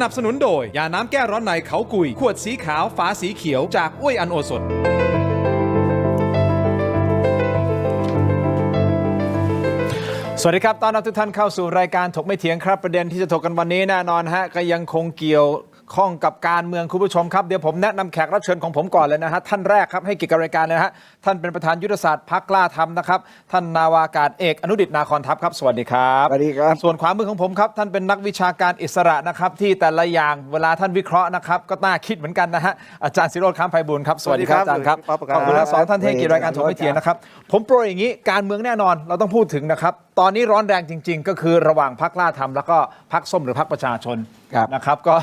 นับสนุนโดยยาน้ำแก้ร้อนในเขากุยขวดสีขาวฝาสีเขียวจากอ้วยอันโอสถสวัสดีครับต้อนรับทุกท่านเข้าสู่รายการถกไม่เถียงครับประเด็นที่จะถกกันวันนี้แน่นอนฮะก็ยังคงเกี่ยวข้องกับการเมืองคุณผู้ชมครับเดี๋ยวผมแนะนำแขกรับเชิญของผมก่อนเลยนะฮะท่านแรกครับให้เกียรติกับรายการเลยนะฮะท่านเป็นประธานยุทธศาสตร์พรรคกล้าทำนะครับท่านนาวากาศเอกอนุดิษฐ์นาคอนทัพครับสวัสดีครับสวัสดีครับส่วนขวามือของผมครับท่านเป็นนักวิชาการอิสระนะครับที่แต่ละอย่างเวลาท่านวิเคราะห์นะครับก็น่าคิดเหมือนกันนะฮะอาจารย์ศิโรจน์ ค้ามไพบูลย์ครับสวัสดีครับอาจารย์ครับขอบคุณทั้งสองท่านที่ให้เกียรติรายการถกไม่เถียงนะครับผมโปรยอย่างนี้การเมืองแน่นอนเราต้องพูดถึงนะครับตอนนี้ร้อนแรงจริงๆก็คือระหว่างพรรคกล้าทำแล้วก็พรรคส้มหรือพรรคประชาชนนะครับก็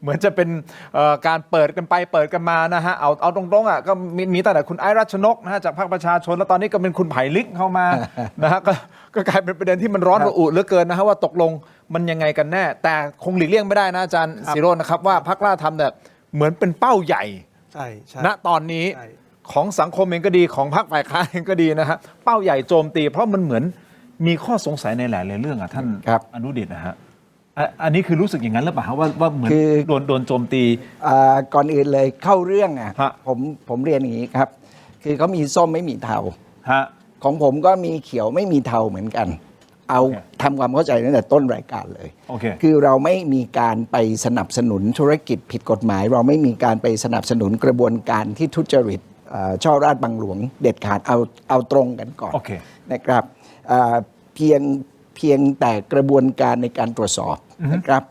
เหมือนจะเป็นการเปิดกันไปเปิดกันมานะฮะเอาตรงๆอ่ะก็มีตั้งแต่คุณไอ้รัชนกนะฮะจากพรรคประชาชนแล้วตอนนี้ก็เป็นคุณไผ่ลิกเข้ามานะฮะก็กลายเป็นประเด็นที่มันร้อนระอุเหลือเกินนะฮะว่าตกลงมันยังไงกันแน่แต่คงหลีกเลี่ยงไม่ได้นะอาจารย์ศิโรจน์นะครับว่าพรรคกล้าทำเนี่ยเหมือนเป็นเป้าใหญ่ณตอนนี้ของสังคมเองก็ดีของพรรคฝ่ายค้านเองก็ดีนะฮะเป้าใหญ่โจมตีเพราะมันเหมือนมีข้อสงสัยในหลายๆเรื่องอ่ะท่านอนุดิษฐ์นะฮะอันนี้คือรู้สึกอย่างนั้นหรือเปล่าว่าเหมือนโดนโจมตีก่อนอื่นเลยเข้าเรื่องอ่ะผมเรียนอย่างนี้ครับคือเขามีส้มไม่มีเทาของผมก็มีเขียวไม่มีเทาเหมือนกันเอาทำความเข้าใจตั้งแต่ต้นรายการเลยคือเราไม่มีการไปสนับสนุนธุรกิจผิดกฎหมายเราไม่มีการไปสนับสนุนกระบวนการที่ทุจริตช่อราชบังหลวงเด็ดขาดเอาตรงกันก่อนนะครับเพียงแต่กระบวนการในการตรวจสอบนะครับ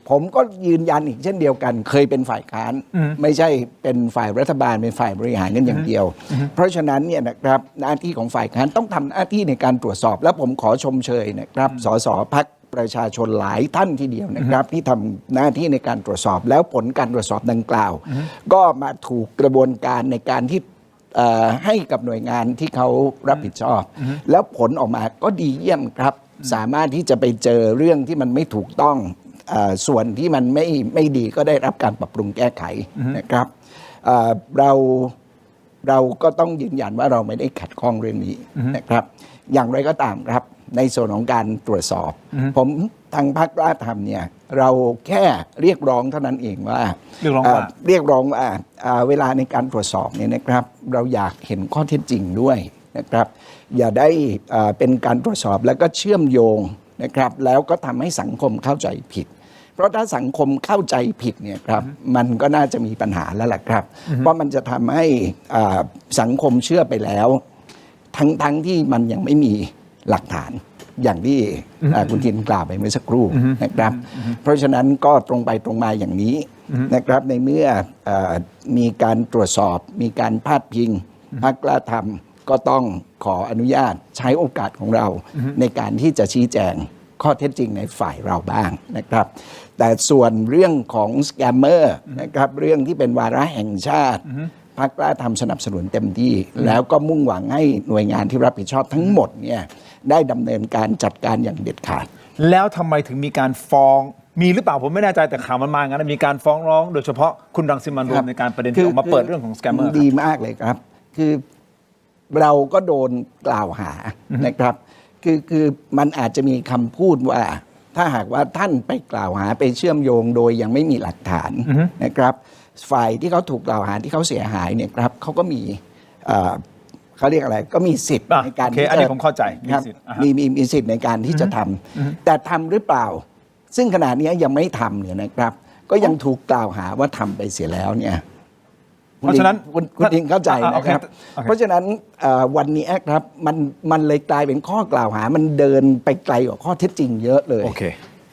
ผมก็ยืนยันอีกเช่นเดียวกันเคยเป็นฝ่ายค้านไม่ใช่เป็นฝ่ายรัฐบาลเป็นฝ่ายบริหารกันอย่างเดียวเพราะฉะนั้นเนี่ยนะครับหน้าที่ของฝ่ายค้านต้องทำหน้าที่ในการตรวจสอบและผมขอชมเชยนะครับสสพรรคประชาชนหลายท่านทีเดียวนะครับที่ทำหน้าที่ในการตรวจสอบแล้วผลการตรวจสอบดังกล่าวก็มาถูกกระบวนการในการที่ให้กับหน่วยงานที่เขารับผิดชอบแล้วผลออกมาก็ดีเยี่ยมครับสามารถที่จะไปเจอเรื่องที่มันไม่ถูกต้องส่วนที่มันไม่ดีก็ได้รับการปรับปรุงแก้ไขนะครับเราก็ต้องยืนยันว่าเราไม่ได้ขัดข้องเรื่องนี้นะครับอย่างไรก็ตามครับในส่วนของการตรวจสอบผมทางพรรคกล้าทำเนี่ยเราแค่เรียกร้องเท่านั้นเองว่าเรียกร้องว่าเวลาในการตรวจสอบเนี่ยนะครับเราอยากเห็นข้อเท็จจริงด้วยนะครับอย่าได้เป็นการตรวจสอบแล้วก็เชื่อมโยงนะครับแล้วก็ทำให้สังคมเข้าใจผิดเพราะถ้าสังคมเข้าใจผิดเนี่ยครับมันก็น่าจะมีปัญหาแล้วล่ะครับเพราะมันจะทำให้สังคมเชื่อไปแล้วทั้งที่มันยังไม่มีหลักฐานอย่างที่คุณทินกล่าวไปเมื่อสักครู่นะครับเพราะฉะนั้นก็ตรงไปตรงมาอย่างนี้นะครับในเมื่อมีการตรวจสอบมีการพาดพิงพรรคกล้าทำก็ต้องขออนุญาตใช้โอกาสของเราในการที่จะชี้แจงข้อเท็จจริงในฝ่ายเราบ้างนะครับแต่ส่วนเรื่องของสแกมเมอร์นะครับเรื่องที่เป็นวาระแห่งชาติพรรคกล้าทำสนับสนุนเต็มที่แล้วก็มุ่งหวังให้หน่วยงานที่รับผิดชอบทั้งหมดเนี่ยได้ดำเนินการจัดการอย่างเด็ดขาดแล้วทำไมถึงมีการฟ้องมีหรือเปล่าผมไม่แน่ใจแต่ข่าวมันมางั้นมีการฟ้องร้องโดยเฉพาะคุณรังสิมันต์โรมในการประเด็นที่ออกมาเปิดเรื่องของสแกมเมอร์ดีมากเลยครับคือเราก็โดนกล่าวหานะครับคือมันอาจจะมีคำพูดว่าถ้าหากว่าท่านไปกล่าวหาไปเชื่อมโยงโดยยังไม่มีหลักฐานนะครับฝ่ายที่เขาถูกกล่าวหาที่เขาเสียหายเนี่ยครับเขาก็มีเขาเรียกอะไรก็มีสิทธิ์ในการอันนี้ผมเข้าใจมีสิทธิ์ในการที่จะทำแต่ทำหรือเปล่าซึ่งขณะนี้ยังไม่ทำเนี่ยนะครับก็ยังถูกกล่าวหาว่าทำไปเสียแล้วเนี่ยเพราะฉะนั้นคุณทิงเข้าใจนะครับเพราะฉะนั้นวันนี้ครับมันเลยกลายเป็นข้อกล่าวหามันเดินไปไกลกว่าข้อเท็จจริงเยอะเลย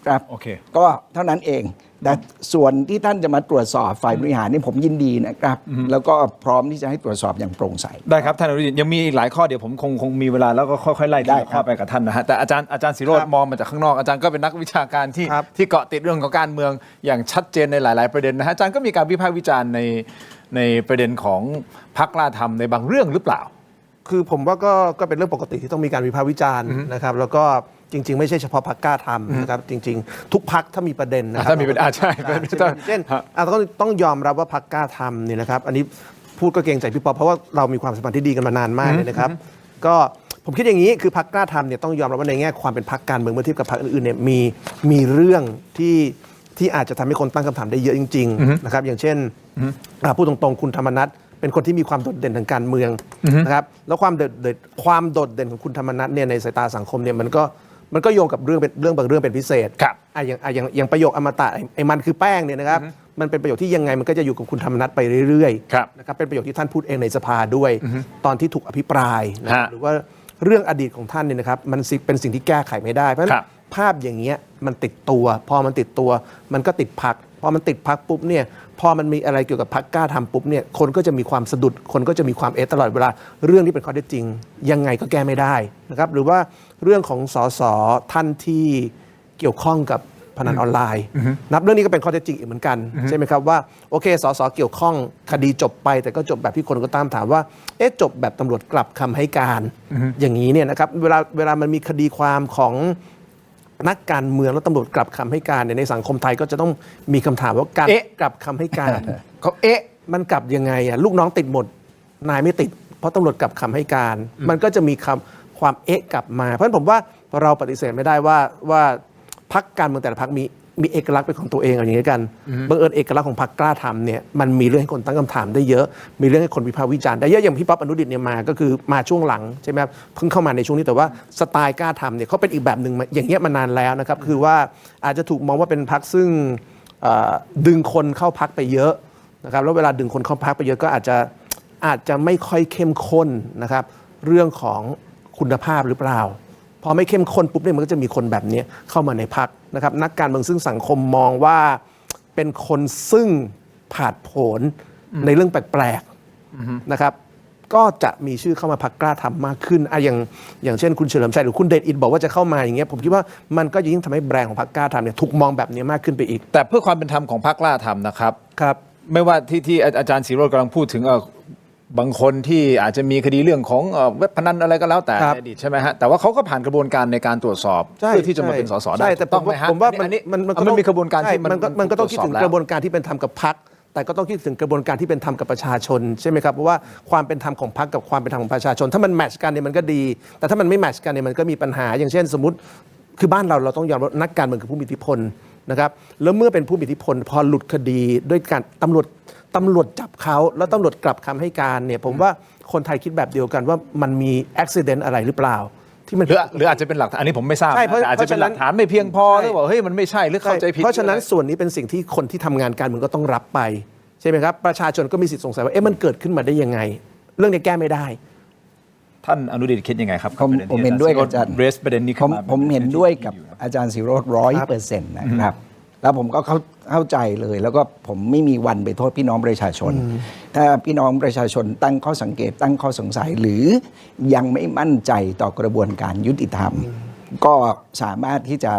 ครับก็เท่านั้นเองแต่ส่วนที่ท่านจะมาตรวจสอบฝ่ายบริหารนี่ผมยินดีนะครับแล้วก็พร้อมที่จะให้ตรวจสอบอย่างโปร่งใสได้ครับท่านอนุดิษฐ์ยังมีอีกหลายข้อเดี๋ยวผมคงมีเวลาแล้วก็ค่อยๆไล่ทีละข้อไปกับท่านนะฮะแต่อาจารย์ศิโรจน์มองมาจากข้างนอกอาจารย์ก็เป็นนักวิชาการที่เกาะติดเรื่องของการเมืองอย่างชัดเจนในหลายๆประเด็นนะฮะอาจารย์ก็มีการวิพากษ์วิจารณ์ในประเด็นของพรรคกล้าทำในบางเรื่องหรือเปล่าคือผมว่าก็เป็นเรื่องปกติที่ต้องมีการวิพากษ์วิจารณ์นะครับแล้วก็จริงๆไม่ใช่เฉพาะพรรคกล้าทำนะครับจริงๆทุกพรรคถ้ามีประเด็นนะครับถ้ามีประเด็นใช่เช่นต้องยอมรับว่าพรรคกล้าทำเนี่ยนะครับอันนี้พูดก็เกรงใจพี่ป๊อปเพราะว่าเรามีความสัมพันธ์ที่ดีกันมานานมากเลยนะครับก็ผมคิดอย่างนี้คือพรรคกล้าทำเนี่ยต้องยอมรับว่าในแง่ความเป็นพรรคการเมืองเมื่อเทียบกับพรรคอื่นๆเนี่ยมีเรื่องที่ ที่อาจจะทำให้คนตั้งคำถามได้เยอะจริงๆนะครับอย่างเช่นพูดตรงๆคุณธรรมนัสเป็นคนที่มีความโดดเด่นทางการเมืองนะครับแล้วความโดดเด่นของคุณธรรมนัสเนี่ยในสายตาสังคมเนี่ยมันก็โยงกับเรื่องบางเรื่องเป็นพิเศษอย่างประโยคอมตะไอ้มันคือแป้งเนี่ยนะครับมันเป็นประโยคที่ยังไงมันก็จะอยู่กับคุณธรรมนัสไปเรื่อยๆนะครับเป็นประโยคที่ท่านพูดเองในสภาด้วยตอนที่ถูกอภิปรายนะหรือว่าเรื่องอดีตของท่านเนี่ยนะครับมันเป็นสิ่งที่แก้ไขไม่ได้เพราะฉะนั้นภาพอย่างเงี้ยมันติดตัวพอมันติดตัวมันก็ติดพักพอมันติดพักปุ๊บเนี่ยพอมันมีอะไรเกี่ยวกับพรรคกล้าทำปุ๊บเนี่ยคนก็จะมีความสะดุดคนก็จะมีความตลอดเวลาเรื่องที่เป็นข้อเท็จจริงยังไงก็แก้ไม่ได้นะครับหรือว่าเรื่องของสสท่านที่เกี่ยวข้องกับพนันออนไลน์นับเรื่องนี้ก็เป็นข้อเท็จจริงอีกเหมือนกันใช่ไหมครับว่าโอเคสสเกี่ยวข้องคดีจบไปแต่ก็จบแบบที่คนก็ตามถามว่าจบแบบตำรวจกลับคำให้การอย่างนี้เนี่ยนะครับเวลามันมีคดีความของนักการเมืองแล้วตำรวจกลับคำให้การในสังคมไทยก็จะต้องมีคำถามว่าการกลับคำให้การเขามันกลับยังไงลูกน้องติดหมดนายไม่ติดเพราะตำรวจกลับคำให้การมันก็จะมีความกลับมาเพราะฉะนั้นผมว่าเราปฏิเสธไม่ได้ว่าพรรคการเมืองแต่ละพรรคมีเอกลักษณ์เป็นของตัวเองอย่างนี้กันบังเอิญเอกลักษณ์ของพรรคกล้าทำเนี่ยมันมีเรื่องให้คนตั้งคำถามได้เยอะมีเรื่องให้คนวิพากษ์วิจารณ์ได้เยอะอย่างพี่ป๊อปอนุดิษฐ์เนี่ยมาก็คือมาช่วงหลังใช่ไหมครับเพิ่งเข้ามาในช่วงนี้แต่ว่าสไตล์กล้าทำเนี่ยเขาเป็นอีกแบบหนึ่งอย่างเงี้ยมานานแล้วนะครับคือว่าอาจจะถูกมองว่าเป็นพรรคซึ่งดึงคนเข้าพรรคไปเยอะนะครับแล้วเวลาดึงคนเข้าพรรคไปเยอะก็อาจจะไม่ค่อยเข้มข้นนะครับเรื่องของคุณภาพหรือเปล่าพอไม่เข้มข้นปุ๊บเนี่ยมันก็จะมีคนแบบนี้เข้ามาในพรรคนะครับนักการเมืองซึ่งสังคมมองว่าเป็นคนซึ่งผาดโผนในเรื่องแปลกๆนะครับก็จะมีชื่อเข้ามาพรรคกล้าทำมากขึ้นอย่างเช่นคุณเฉลิมชัยหรือคุณเดชอินบอกว่าจะเข้ามาอย่างเงี้ยผมคิดว่ามันก็ยิ่งทำให้แบรนด์ของพรรคกล้าทำเนี่ยถูกมองแบบนี้มากขึ้นไปอีกแต่เพื่อความเป็นธรรมของพรรคกล้าทำนะครับไม่ว่าที่อาจารย์ศิโรจน์กำลังพูดถึงบางคนที่อาจจะมีคดีเรื่องของเว็บพนันอะไรก็แล้วแต่ในอดีตใช่ไหมฮะแต่ว่าเขาก็ผ่านกระบวนการในการตรวจสอบเพื่อที่จะมาเป็นสสได้แต่ต้องไหมฮะผมว่ามันมีกระบวนการที่มันก็ต้องคิดถึงกระบวนการที่เป็นธรรมกับพรรคแต่ก็ต้องคิดถึงกระบวนการที่เป็นธรรมกับประชาชนใช่ไหมครับเพราะว่าความเป็นธรรมของพรรคกับความเป็นธรรมของประชาชนถ้ามันแมทช์กันเนี่ยมันก็ดีแต่ถ้ามันไม่แมทช์กันเนี่ยมันก็มีปัญหาอย่างเช่นสมมติคือบ้านเราต้องยอมรับนักการเมืองคือผู้มีอิทธิพลนะครับแล้วเมื่อเป็นผู้มีอิทธิพลพอหลุดคดีด้วยการตำรวจจับเขาแล้วตำรวจกลับคำให้การเนี่ยผมว่าคนไทยคิดแบบเดียวกันว่ามันมีอุบัติเหตุอะไรหรือเปล่าที่มันหรืออาจจะเป็นหลักฐานอันนี้ผมไม่ทราบอาจจะเป็นหลักฐานไม่เพียงพอหรือว่าเฮ้ยมันไม่ใช่หรือเข้าใจผิดเพราะฉะนั้นส่วนนี้เป็นสิ่งที่คนที่ทำงานการเมืองก็ต้องรับไปใช่ไหมครับประชาชนก็มีสิทธิ์สงสัยว่ามันเกิดขึ้นมาได้ยังไงเรื่องนี้แก้ไม่ได้ท่านอนุดิษฐ์คิดยังไงครับผมเห็นด้วยกับอาจารย์ประเด็นนี้ผมเห็นด้วยกับอาจารย์ศิโรจน์100%นะครับแล้วผมก็เข้าใจเลยแล้วก็ผมไม่มีวันไปโทษพี่น้องประชาชนถ้าพี่น้องประชาชนตั้งข้อสังเกตตั้งข้อสงสัยหรือยังไม่มั่นใจต่อกระบวนการยุติธรรมก็สามารถที่จะ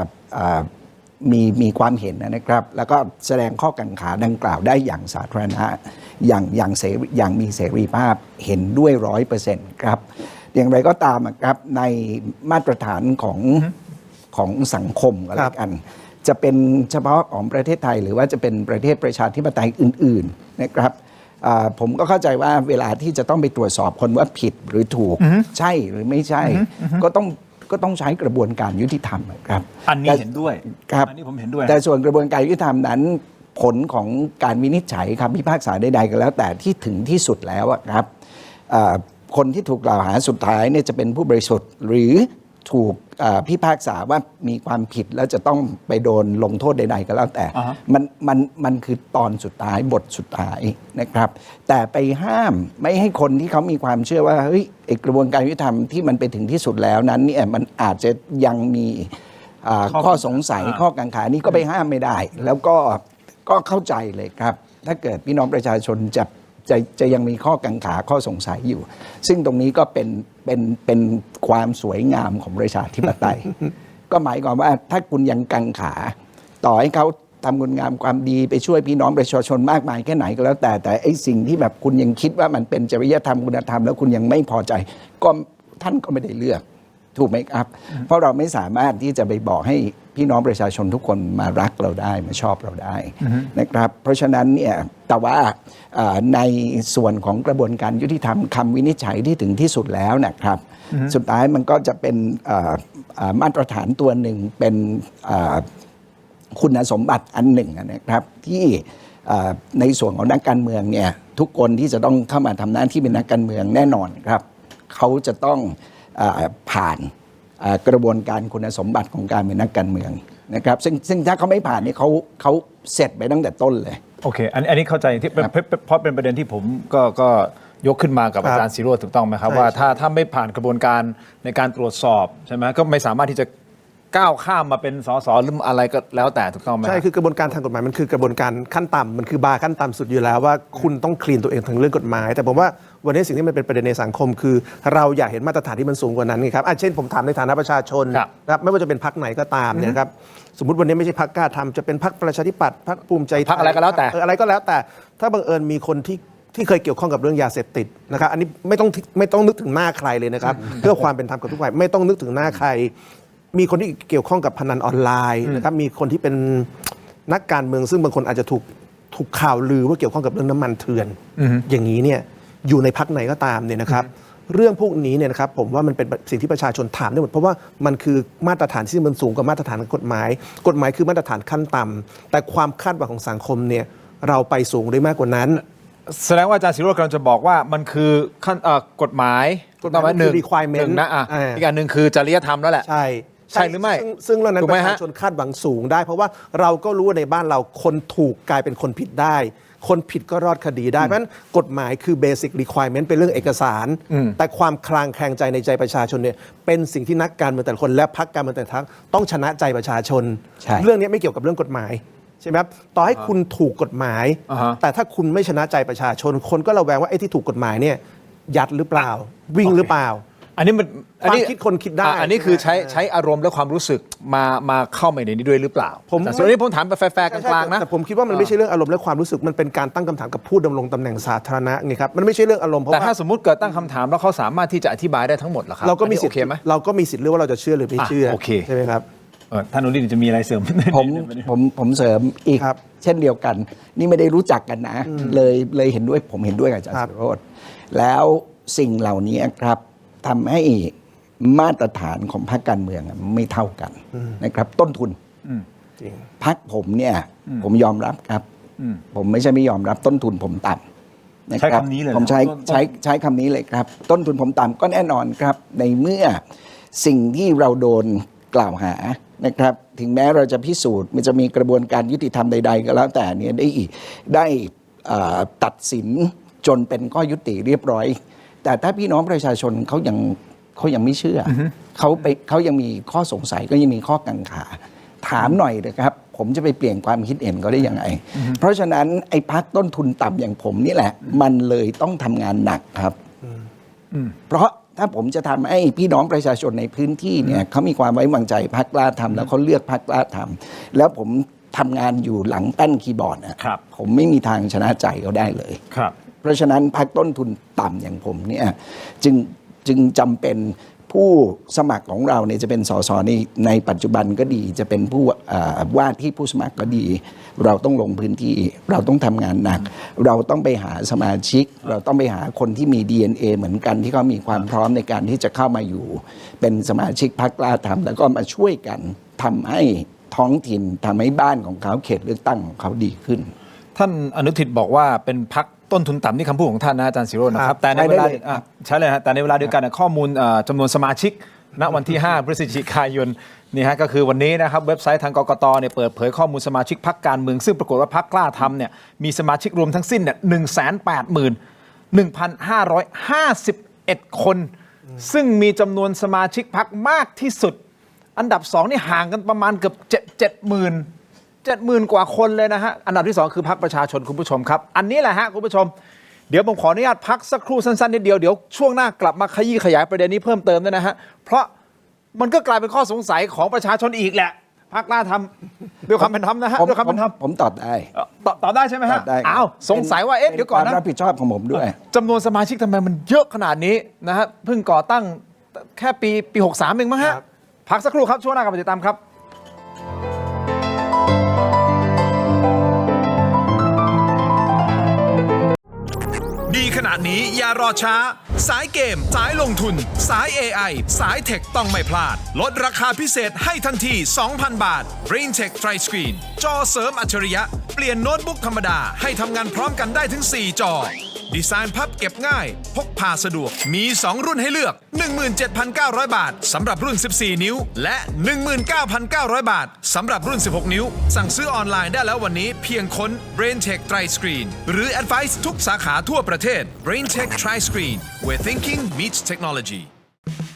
มีความเห็นนะครับแล้วก็แสดงข้อกังขาดังกล่าวได้อย่างสาธารณะอย่างมีเสรีภาพเห็นด้วย 100% ครับอย่างไรก็ตามครับในมาตรฐานของสังคมก็แล้วกันจะเป็นเฉพาะของประเทศไทยหรือว่าจะเป็นประเทศประชาธิปไตยอื่นๆนะครับผมก็เข้าใจว่าเวลาที่จะต้องไปตรวจสอบคนว่าผิดหรือถูกใช่หรือไม่ใช่ก็ต้องใช้กระบวนการยุติธรรมครับอันนี้เห็นด้วยครับอันนี้ผมเห็นด้วยแต่ส่วนกระบวนการยุติธรรมนั้นผลของการวินิจฉัยคำพิพากษาใดๆก็แล้วแต่ที่ถึงที่สุดแล้วครับคนที่ถูกกล่าวหาสุดท้ายเนี่ยจะเป็นผู้บริสุทธิ์หรือถูกพิพากษาว่ามีความผิดแล้วจะต้องไปโดนลงโทษใดๆก็แล้วแต่มันคือตอนสุดท้ายบทสุดท้ายนะครับแต่ไปห้ามไม่ให้คนที่เขามีความเชื่อว่าเฮ้ยกระบวนการยุติธรรมที่มันไปถึงที่สุดแล้วนั้นเนี่ยมันอาจจะยังมีข้อสงสัยข้อกังขานี้ก็ไปห้ามไม่ได้แล้วก็เข้าใจเลยครับถ้าเกิดพี่น้องประชาชนจะยังมีข้อกังขาข้อสงสัยอยู่ซึ่งตรงนี้ก็เป็นความสวยงามของประชาธิปไตย ก็หมายความว่าถ้าคุณยังกังขาต่อให้เขาทำคุณงามความดีไปช่วยพี่น้องประชาชนมากมายแค่ไหนก็แล้วแต่ไอ้สิ่งที่แบบคุณยังคิดว่ามันเป็นจริยธรรมคุณธรรมแล้วคุณยังไม่พอใจก็ท่านก็ไม่ได้เลือกถูกไหมครับเพราะเราไม่สามารถที่จะไปบอกให้พี่น้องประชาชนทุกคนมารักเราได้มาชอบเราได้นะครับเพราะฉะนั้นเนี่ยแต่ว่าในส่วนของกระบวนการยุติธรรมคำวินิจฉัยที่ถึงที่สุดแล้วนะครับสุดท้ายมันก็จะเป็นมาตรฐานตัวหนึ่งเป็น คุณสมบัติอันหนึ่งนะครับที่ในส่วนของนักการเมืองเนี่ยทุกคนที่จะต้องเข้ามาทำหน้าที่เป็นนักการเมืองแน่นอนครับเขาจะต้องผ่านกระบวนการคุณสมบัติของการเป็นนักการเมืองนะครับซึ่งถ้าเขาไม่ผ่านนี่เขาเสร็จไปตั้งแต่ต้นเลย โอเคอันนี้เข้าใจที่เพราะเป็นประเด็นที่ผมก็ยกขึ้นมากับอาจารย์ศิโรจน์ถูกต้องไหมครับว่าถ้าไม่ผ่านกระบวนการในการตรวจสอบใช่ไหมก็ไม่สามารถที่จะก้าวข้ามมาเป็นสสหรืออะไรก็แล้วแต่ถูกต้องไหม ใช่คือกระบวนการทางกฎหมายมันคือกระบวนการขั้นต่ำมันคือบาร์ขั้นต่ำสุดอยู่แล้วว่าคุณต้องคลีนตัวเองถึงเรื่องกฎหมายแต่ผมว่าวันนี้สิ่งที่มันเป็นประเด็นในสังคมคือเราอยากเห็นมาตรฐานที่มันสูงกว่านั้นไงครับเช่นผมถามในฐานะประชาชนนะครับไม่ว่าจะเป็นพรรคไหนก็ตามเนี่ยครับสมมติวันนี้ไม่ใช่พรรคกล้าทำจะเป็นพรรคประชาธิปัตย์พรรคภูมิใจไทย พรรคอะไรก็แล้วแต่ อะไรก็แล้วแต่ถ้าบังเอิญมีคนที่เคยเกี่ยวข้องกับเรื่องยาเสพติดนะครับอันนี้ไม่ต้องนึกถึงหน้าใครเลยนะครับเพื่อความเป็นธรรมกับทุกฝ่ายไม่ต้องนึกถึงหน้าใครมีคนที่เกี่ยวข้องกับพนันออนไลน์นะครับมีคนที่เป็นนักการเมืองซึ่งบางคนอาจจะถูกข่าวลือว่าเกี่ยวข้องกับเรื่องน้ำมันเถื่อนอย่างนี้เนี่ยอยู่ในพรรคไหนก็ตามเนี่ยนะครับเรื่องพวกนี้เนี่ยนะครับผมว่ามันเป็นสิ่งที่ประชาชนถามได้หมดเพราะว่ามันคือมาตรฐานที่มันสูงกว่ามาตรฐานของกฎหมายคือมาตรฐานขั้นต่ำแต่ความคาดหวังของสังคมเนี่ยเราไปสูงได้มากกว่านั้น แสดงว่าอาจารย์ศิโรจน์กำลังจะบอกว่ามันคือขั้นกฎหมาย กฎหมายมันคือ requirement นะอีกอันหนึ่งคือจริยธรรมแล้วแหละ ใช่ หรือไม่ ซึ่งเรื่องนั้น ถูก ป ไหม ระ ฮะ ชาชนคาดหวังสูงได้ เพราะว่าเราก็รู้ว่าในบ้านเราคนถูกกลายเป็นคนผิดได้ คนผิดก็รอดคดีได้เพราะฉะนั้นกฎหมายคือ basic requirement เป็นเรื่องเอกสาร แต่ความคลางแคลงใจในใจประชาชนเนี่ยเป็นสิ่งที่นักการเมืองแต่ละคนและพรรคการเมืองแต่ละพรรคต้องชนะใจประชาชน ใช่ เรื่องนี้ไม่เกี่ยวกับเรื่องกฎหมายใช่ไหมครับต่อให้คุณถูกกฎหมาย แต่ถ้าคุณไม่ชนะใจประชาชน คนก็ระแวงว่าไอ้ที่ถูกกฎหมายเนี่ยยัดหรือเปล่า วิ่งหรือเปล่า อันนี้มัน ความคิดคนคิดได้ อันนี้คือใช้อารมณ์และความรู้สึกมาเข้ามาในนี้ด้วยหรือเปล่า ส่วนนี้ผมถามแบบแฟร์ๆกลางๆนะ แต่ผมคิดว่ามันไม่ใช่เรื่องอารมณ์และความรู้สึกมันเป็นการตั้งคำถามกับผู้ดำรงตำแหน่งสาธารณะไงครับมันไม่ใช่เรื่องอารมณ์เพราะ แต่ ว่า ถ้าสมมติเกิดตั้งคำถามแล้วเขาสามารถที่จะอธิบายได้ทั้งหมดเหรอครับ เราก็มี อันนี้ สิท โอ ธิ์ เคไหม เราก็มีสิทธิ์เลือกว่าเราจะเชื่อหรือไม่เชื่อ โอเค ใช่ไหมครับ ท่านอนุรินทร์จะมีอะไรเสริม ผมเสริมอีก ครับ เช่นเดียวกัน นี่ไม่ได้รู้จักกันนะเลยเห็นด้วยผมเห็นด้วยกับอาจารย์ ครับ ศิโรจน์แล้วสิ่งเหล่านี้ครับทำให้มาตรฐานของพรรคการเมืองไม่เท่ากันนะครับต้นทุน จริง พรรคผมเนี่ยผมยอมรับครับผมไม่ใช่ไม่ยอมรับต้นทุนผมต่ำนะ ใช้ รับ คำนี้เลยเหรอ ผมใช้คำนี้เลยครับ ต้นทุนผมต่ำก็แน่นอนครับ ในเมื่อสิ่งที่เราโดนกล่าวหานะครับ ถึงแม้เราจะพิสูจน์มันจะมีกระบวนการยุติธรรมใดๆก็แล้วแต่เนี่ยได้ตัดสินจนเป็นข้อยุติเรียบร้อย แต่ถ้าพี่น้องประชาชนเขายังไม่เชื่อเขายังมีข้อสงสัยก็ยังมีข้อกังขาถามหน่อยนะครับ ผมจะไปเปลี่ยนความคิดเห็นเขาได้ยังไง เพราะฉะนั้นไอ้พรรคต้นทุนต่ำอย่างผมนี่แหละ มันเลยต้องทำงานหนักครับเพราะถ้าผมจะทำให้พี่น้องประชาชนในพื้นที่เนี่ยเขามีความไว้วางใจพรรคกล้าทำแล้วเขาเลือกพรรคกล้าทำแล้วผมทำงานอยู่หลังแป้นคีย์บอร์ดนะครับ ผมไม่มีทางชนะใจเขาได้เลย ครับ เพราะฉะนั้นพรรคต้นทุนต่ำอย่างผมเนี่ยจึงจำเป็นผู้สมัครของเราเนี่ยจะเป็นสสในปัจจุบันก็ดี จะเป็นผู้ว่าที่ผู้สมัครก็ดี เราต้องลงพื้นที่ เราต้องทำงานหนัก เราต้องไปหาสมาชิก เราต้องไปหาคนที่มี DNA เหมือนกันที่เขามีความพร้อมในการที่จะเข้ามาอยู่ เป็นสมาชิกพรรคกล้าทำแล้วก็มาช่วยกันทำให้ท้องถิ่นทำให้บ้านของเขาเขตเลือกตั้งของเขาดีขึ้น ท่านอนุทินบอกว่าเป็นพรรคต้นทุนต่ำนี่คำพูดของท่านนะอาจารย์ศิโรจน์นะครับ แต่ในเวลาใช่เลยฮะแต่ในเวลาเดียวกันข้อมูลจำนวนสมาชิกณวันที่ 5 พฤศจิกายนนี่ฮะก็คือวันนี้นะครับเว็บไซต์ทางกกตเนี่ยเปิดเผยข้อมูลสมาชิกพรรคการเมืองซึ่งปรากฏว่าพรรคกล้าทำเนี่ยมีสมาชิกรวมทั้งสิ้นเนี่ย181,551 คน ซึ่งมีจำนวนสมาชิกพรรคมากที่สุดอันดับ2นี่ห่างกันประมาณเกือบ70,000 กว่าคนเลยนะฮะอันดับที่ 2 คือพรรคประชาชนคุณผู้ชมครับอันนี้แหละฮะคุณผู้ชมเดี๋ยวผมขออนุญาตพักสักครู่สั้นๆนิดเดียวเดี๋ยวช่วงหน้ากลับมาขยี้ขยายประเด็นนี้เพิ่มเติมด้วยนะฮะเพราะมันก็กลายเป็นข้อสงสัยของประชาชนอีกแหละพรรคกล้าทำด้วยความเป็นธรรมนะฮะด้วยความเป็นธรรม ผมตอบได้ ตอบได้ใช่ไหมฮะ ตอบได้ อ้าวสงสัยว่าเอ๊ะเดี๋ยวก่อน ป็ นะ ความรับผิดชอบของผมด้วย จำนวนสมาชิกทำไมมันเยอะขนาดนี้นะฮะเพิ่งก่อตั้งแค่ปี 63 เองมั้งฮะ ครับ พักสักครู่ครับช่วงหน้ากลับมาติดตามครับดีขนาดนี้อย่ารอช้า สายเกม สายลงทุน สาย AI สายเทคต้องไม่พลาด ลดราคาพิเศษให้ทันที 2,000 บาท BrainTech Tri Screen จอเสริมอัจฉริยะ เปลี่ยนโน้ตบุ๊กธรรมดาให้ทำงานพร้อมกันได้ถึง 4 จอ ดีไซน์พับเก็บง่าย พกพาสะดวก มี 2 รุ่นให้เลือก 17,900 บาทสำหรับรุ่น 14 นิ้ว และ 19,900 บาทสำหรับรุ่น 16 นิ้ว สั่งซื้อออนไลน์ได้แล้ววันนี้เพียงค้น BrainTech Tri Screen หรือ Advice ทุกสาขาทั่วประเทศ BrainTech Tri Screen where thinking meets technology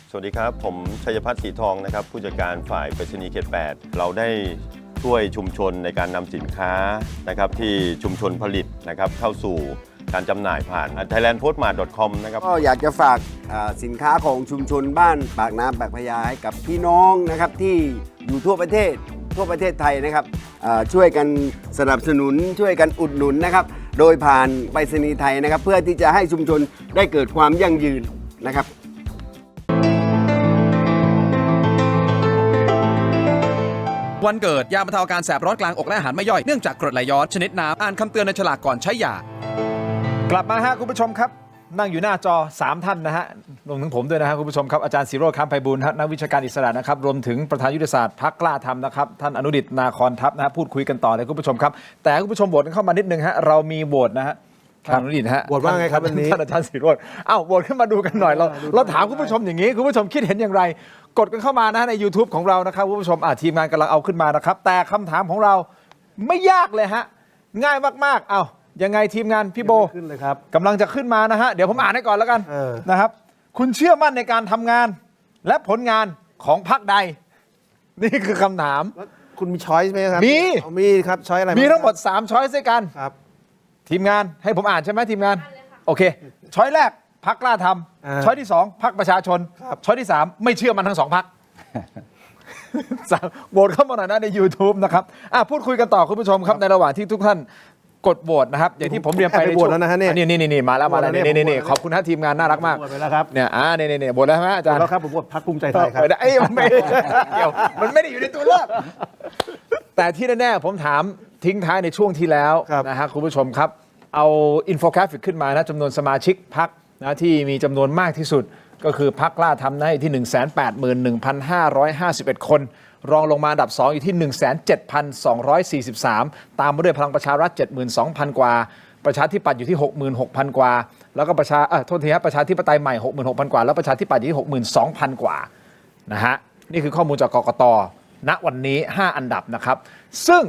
สวัสดีครับ ผมชัยพัฒน์สีทองนะครับผู้จัดการฝ่ายไปรษณีย์เขต 8 เราได้ช่วยชุมชนในการนำสินค้านะครับที่ชุมชนผลิตนะครับเข้าสู่การจำหน่ายผ่าน thailandpostmart.com นะครับ ก็อยากจะฝากสินค้าของชุมชนบ้านปากน้ำปากพญาให้กับพี่น้องนะครับที่อยู่ทั่วประเทศไทยนะครับช่วยกันสนับสนุนช่วยกันอุดหนุนนะครับโดยผ่านไปรษณีย์ไทยนะครับเพื่อที่จะให้ชุมชนได้เกิดความยั่งยืนนะครับ วันเกิดยาบรรเทาอาการแสบร้อนกลางอกและอาหารไม่ย่อยเนื่องจากกรดไหลย้อนชนิดน้ำอ่านคำเตือนในฉลากก่อนใช้ยา กลับมาฮะคุณผู้ชมครับ นั่งอยู่หน้าจอ 3 ท่านนะฮะรวมถึงผมด้วยนะฮะคุณผู้ชมครับอาจารย์ศิโรจน์ ค้ำไพบูลย์นักวิชาการอิสระนะครับรวมถึงประธานยุทธศาสตร์พรรคกล้าทำนะครับท่านอนุดิษฐ์นาคอนทัพนะฮะพูดคุยกันต่อเลยคุณผู้ชมครับแต่คุณผู้ชมโหวตกันเข้ามานิดนึงฮะเรามีโหวตนะฮะท่านอนุดิษฐ์ฮะ โหวตว่าไงครับวันนี้ ท่านอาจารย์ศิโรจน์โหวตขึ้นมาดูกันหน่อยเราถามคุณผู้ชมอย่างนี้คุณผู้ชมคิดเห็นอย่างไรกดกันเข้ามานะฮะใน YouTube ของเรานะครับคุณผู้ชมทีมงานกำลังเอาขึ้นมานะครับแต่คำถามของเราไม่ยากเลยฮะง่ายมากๆยังไงทีมงานพี่โบ ขึ้นเลยครับ กำลังจะขึ้นมานะฮะเดี๋ยวผมอ่านให้ก่อนแล้วกัน เออ นะครับคุณเชื่อมั่นในการทำงานและผลงานของพรรคใด นี่คือคำถาม แล้วคุณมีช้อยส์ไหมครับ มี มีครับช้อยอะไร มีทั้งหมด3ช้อยส์ด้วยกัน ครับ ทีมงานให้ผมอ่านใช่ไหมทีมงานโอเคช้อยแรกพรรคกล้าทำช้อยที่2พรรคประชาชนช้อยที่3ไม่เชื่อมันทั้ง2พรรค โหวตเข้ามาหน่อยนะใน YouTube นะครับพูดคุยกันต่อคุณผู้ชมครับในระหว่างที่ทุกท่านกดโหวตนะครับอย่างที่ผมเรียนไปใน โหวตแล้วนะฮะเนี่ย นี่มาแล้วนี่ขอบคุณท่านทีมงานน่ารักมาก โหวตไปแล้วครับ เนี่ยนี่โหวตแล้วใช่ไหมอาจารย์ แล้วครับผมว่าพรรคภูมิใจไทยครับ มันไม่เกี่ยวมันไม่ได้อยู่ในตัวเลือกแต่ที่แน่ๆผมถามทิ้งท้ายในช่วงที่แล้ว ครับ นะฮะคุณผู้ชมครับเอาอินโฟกราฟิกขึ้นมานะจำนวนสมาชิกพรรคนะที่มีจำนวนมากที่สุดก็คือพรรคกล้าทำนะที่ 181,551 คนรองลงมาอันดับ 2 อยู่ที่ 17,243 ตามมาด้วยพลังประชารัฐ 72,000 กว่าประชาธิปัตย์อยู่ที่ 66,000 กว่าแล้วก็ประชาธิปไตยใหม่ 66,000 กว่าแล้วประชาธิปัตย์อยู่ที่ 62,000 กว่านะฮะนี่คือข้อมูลจากกกต.ณวันนี้ 5 อันดับนะครับซึ่ง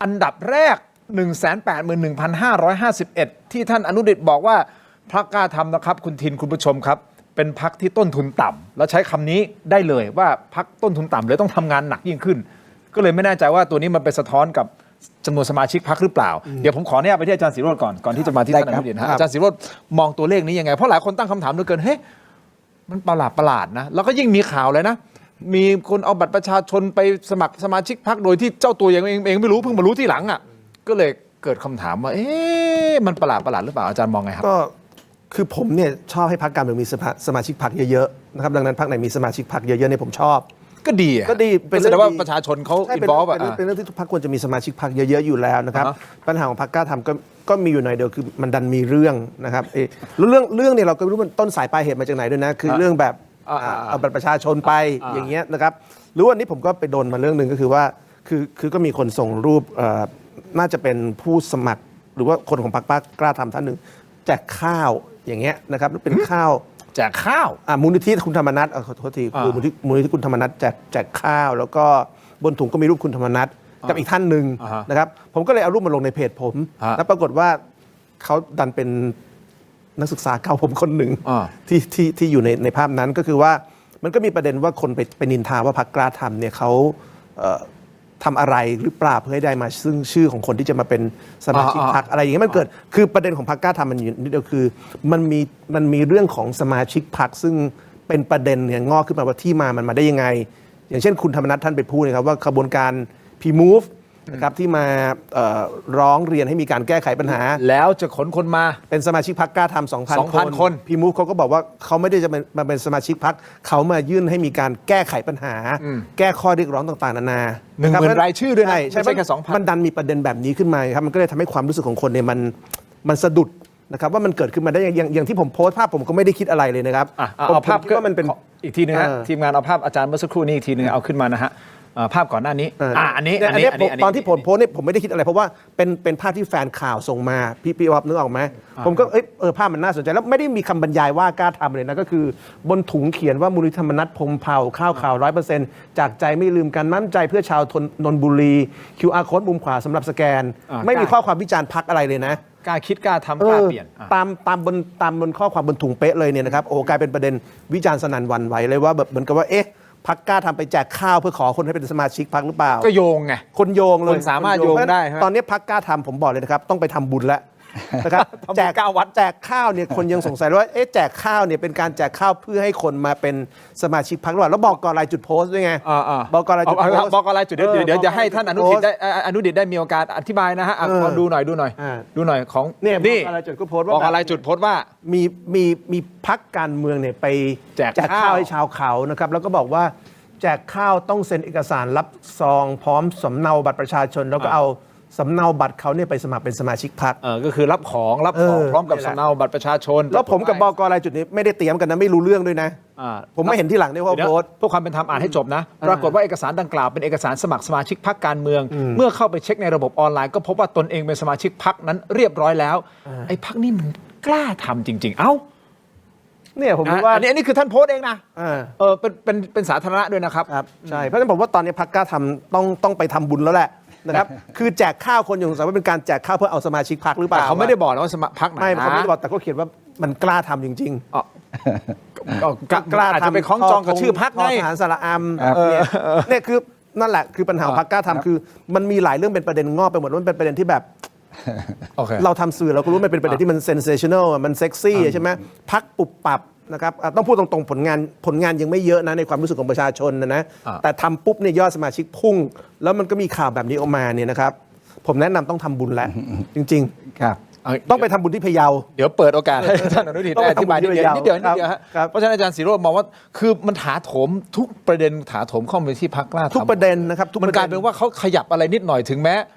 อันดับแรก 181,551 ที่ท่านอนุดิษฐ์บอกว่าพรรคกล้าทำนะครับคุณทินคุณผู้ชมครับเป็นพรรคที่ต้นทุนต่ำแล้วใช้คำนี้ได้เลยว่าพรรคต้นทุนต่ำเลยต้องทำงานหนักยิ่งขึ้น ก็เลยไม่แน่ใจว่าตัวนี้มันไปสะท้อนกับจำนวนสมาชิกพรรคหรือเปล่า เดี๋ยวผมขอเนี่ยไปที่อาจารย์ศิโรจน์ก่อนที่จะมาที่ท่านอนุดิษฐ์นะฮะอาจารย์ศิโรจน์มองตัวเลขนี้ยังไงเพราะหลายคนตั้งคำถามเหลือเกินเฮ้ยมันประหลาดนะแล้วก็ยิ่งมีข่าวเลยนะมีคนเอาบัตรประชาชนไปสมัครสมาชิกพรรคโดยที่เจ้าตัวเองไม่รู้เพิ่งมารู้ที่หลังอ่ะก็เลยเกิดคำถามว่ามันประหลาดหรือเปล่าอาจารย์มองไงครับก็คือผมเนี่ยชอบให้พรรคการเมืองมีสมาชิกพรรคเยอะๆนะครับดังนั้นพรรคไหนมีสมาชิกพรรคเยอะๆเนี่ยผมชอบ ก็ดีเป็น เรื่ แส อง ดงว่า ดี ประชาชนเขา ใช่ อินวอลว์ เป็นเรื่องที่ทุกพรรคควรจะมีสมาชิกพรรคเยอะๆอยู่แล้วนะครับปัญหาของพรรคกล้าทำก็มีอยู่หน่อยเดียวคือมันดันมีเรื่องนะครับแล้วเรื่องเนี่ยเราก็ไม่รู้มันต้นสายปลายเหตุมาจากไหนด้วยนะคือเรื่องแบบเอาบัตรประชาชนไปอย่างเงี้ยนะครับหรือวันนี้ผมก็ไปโดนมาเรื่องหนึ่งก็คือว่าคือก็มีคนส่งรูปน่าจะเป็นผู้สมัครหรือว่าคนของพรรคกล้าทำท่านหนึ่งแจกข้าวอย่างเงี้ยนะครับแล้วเป็นข้าวแจกข้าวมูลนิธิคุณธรรมนัสขอโทษทีคือมูลนิธิคุณธรรมนัสแจกข้าวแล้วก็บนถุงก็มีรูปคุณธรรมนัสกับอีกท่านหนึ่งนะครับผมก็เลยเอารูปมาลงในเพจผมแล้วปรากฏว่าเขาดันเป็นนักศึกษาเก่าผมคนหนึ่งที่อยู่ในภาพนั้นก็คือว่ามันก็มีประเด็นว่าคนไปนินทาว่าพรรคกล้าทำเนี่ยเขาทำอะไรหรือเปล่าเพื่อให้ได้มาซึ่งชื่อของคนที่จะมาเป็นสมาชิกพรรคอะไรอย่างเงี้ยมันเกิดคือประเด็นของพรรคกล้าทำมันอยู่นิดเดียวคือมันมีเรื่องของสมาชิกพรรคซึ่งเป็นประเด็นเนี่ยงอกขึ้นมาว่าที่มันมาได้ยังไงอย่างเช่นคุณธรรมนัสท่านไปพูดนะครับว่าขบวนการ P-Move นะครับที่มาร้องเรียนให้มีการแก้ไขปัญหาแล้วจะขนคนมาเป็นสมาชิกพรรคกล้าทำ 2,000 คนพีมูฟเขาก็บอกว่าเขาไม่ได้จะมาเป็นสมาชิกพรรคเขามายื่นให้มีการแก้ไขปัญหาแก้ข้อเรียกร้องต่างๆนานา 10,000 รายชื่อด้วยนะ ใช่ ไม่ใช่แค่ 2,000 มันดันมีประเด็นแบบนี้ขึ้นมาครับมันก็เลยทำให้ความรู้สึกของคนเนี่ยมันสะดุด นะครับว่ามันเกิดขึ้นมาได้อย่างที่ผมโพสต์ภาพผมก็ไม่ได้คิดอะไรเลยนะครับ เอาภาพ ผมคิดว่ามันเป็น อีกทีนึงฮะทีมงานเอาภาพอาจารย์เมื่อสักครู่นี้อีกทีนึงเอาขึ้นมานะฮะภาพก่อนหน้านี้อันนี้ตอนที่ผมโพสต์เนี่ยผมไม่ได้คิดอะไรเพราะว่าเป็นภาพที่แฟนข่าวส่งมาพี่อ๊อฟนึกออกไหมผมก็ภาพมันน่าสนใจแล้วไม่ได้มีคำบรรยายว่ากล้าทำเลยนะก็คือบนถุงเขียนว่ามูลนิธิธรรมนัสพรหมเผ่าข้าวข่าว 100% จากใจไม่ลืมกันมั่นใจเพื่อชาวนนทบุรี QR code มุมขวาสำหรับสแกนไม่มีข้อความวิจารณ์พรรคอะไรเลยนะกล้าคิดกล้าทำกล้าเปลี่ยนตามบนข้อความบนถุงเป๊ะเลยเนี่ยนะครับโอ้กลายเป็นประเด็นวิจารณ์สนั่นหวั่นไหวเลยว่าแบบเหมือนกับว่าพรรคกล้าทำไปแจกข้าวเพื่อขอคนให้เป็นสมาชิกพรรคหรือเปล่าก็โยงไงคนโยงเลยคนสามารถโยงได้ตอนนี้พรรคกล้าทำผมบอกเลยนะครับต้องไปทำบุญแล้วนะครับแจก9 วัดแจกข้าวเนี่ยคนยังสงสัยว่าแจกข้าวเนี่ยเป็นการแจกข้าวเพื่อให้คนมาเป็นสมาชิกพรรคหรือเปล่าแล้วบอกกรายจุดโพสต์ด้วยไงบอกกรายจุดโพสต์บอกกรายจุดเดี๋ยวจะให้ท่านอนุดิตได้มีโอกาสอธิบายนะฮะขอดูหน่อยของนี่บอกกรายจุดก็โพสต์ว่าบอกกรายจุดโพสต์ว่ามีพรรคการเมืองเนี่ยไปแจกข้าวให้ชาวเขานะครับแล้วก็บอกว่าแจกข้าวต้องเซ็นเอกสารรับซองพร้อมสำเนาบัตรประชาชนแล้วก็เอาสำเนาบัตรเขาเนี่ยไปสมัครเป็นสมาชิกพรรคก็คือรับของพร้อมกับสำเนาบัตรประชาชนแล้วผมกับบก.รายจุดนี้ไม่ได้เตรียมกันนะไม่รู้เรื่องด้วยนะผมไม่เห็นที่หลังนี่ว่าโพสต์เพื่อความเป็นธรรมอ่านให้จบนะปรากฏว่าเอกสารดังกล่าวเป็นเอกสารสมัครสมาชิกพรรคการเมืองเมื่อเข้าไปเช็คในระบบออนไลน์ก็พบว่าตนเองเป็นสมาชิกพรรคนั้นเรียบร้อยแล้วไอ้พรรคนี่มันกล้าทำจริงๆเนี่ยผมว่าอันนี้คือท่านโพสต์เองนะเป็นสาธารณะด้วยนะครับใช่เพราะฉะนั้นผมว่าตอนนี้พรรคกล้าทำต้องไปทำบุญแล้วแหละนะครับคือแจกข้าวคนอยู่สงสัยว่าเป็นการแจกข้าวเพื่อเอาสมาชิกพรรคหรือเปล่าเขาไม่ได้บอกนะว่าสมาพรรคไหนไม่เขาไม่ได้บอกแต่ก็เขียนว่ามันกล้าทำจริงๆกล้าอาจจะไปคล้องจองกับชื่อพรรคไงทหารสระอัมเนี่ยคือนั่นแหละคือปัญหาพรรคกล้าทำคือมันมีหลายเรื่องเป็นประเด็นงอกไปหมดมันเป็นประเด็นที่แบบเราทำสื่อเราก็รู้มันเป็นประเด็นที่มันเซนเซชันแนลมันเซ็กซี่ใช่ไหมพรรคปุบปับนะครับต้องพูดตรงๆผลงานยังไม่เยอะนะในความรู้สึกของประชาชนนะแต่ทำปุ๊บเนี่ยยอดสมาชิกพุ่งแล้วมันก็มีข่าวแบบนี้ออกมาเนี่ยนะครับผมแนะนำต้องทำบุญแล้วจริงๆครับต้องไปทำบุญที่พะเยาเดี๋ยวเปิดโอกาสให้ท่านอนุทินได้อธิบายนิดเดียวฮะเพราะฉะนั้นอาจารย์ศิโรจน์มองว่าคือมันถาโถมทุกประเด็นถาโถมเข้าไปที่พรรคกล้าทำทุกประเด็นนะครับมันกลายเป็นว่าเขาขยับอะไรนิดหน่อยถึงแม้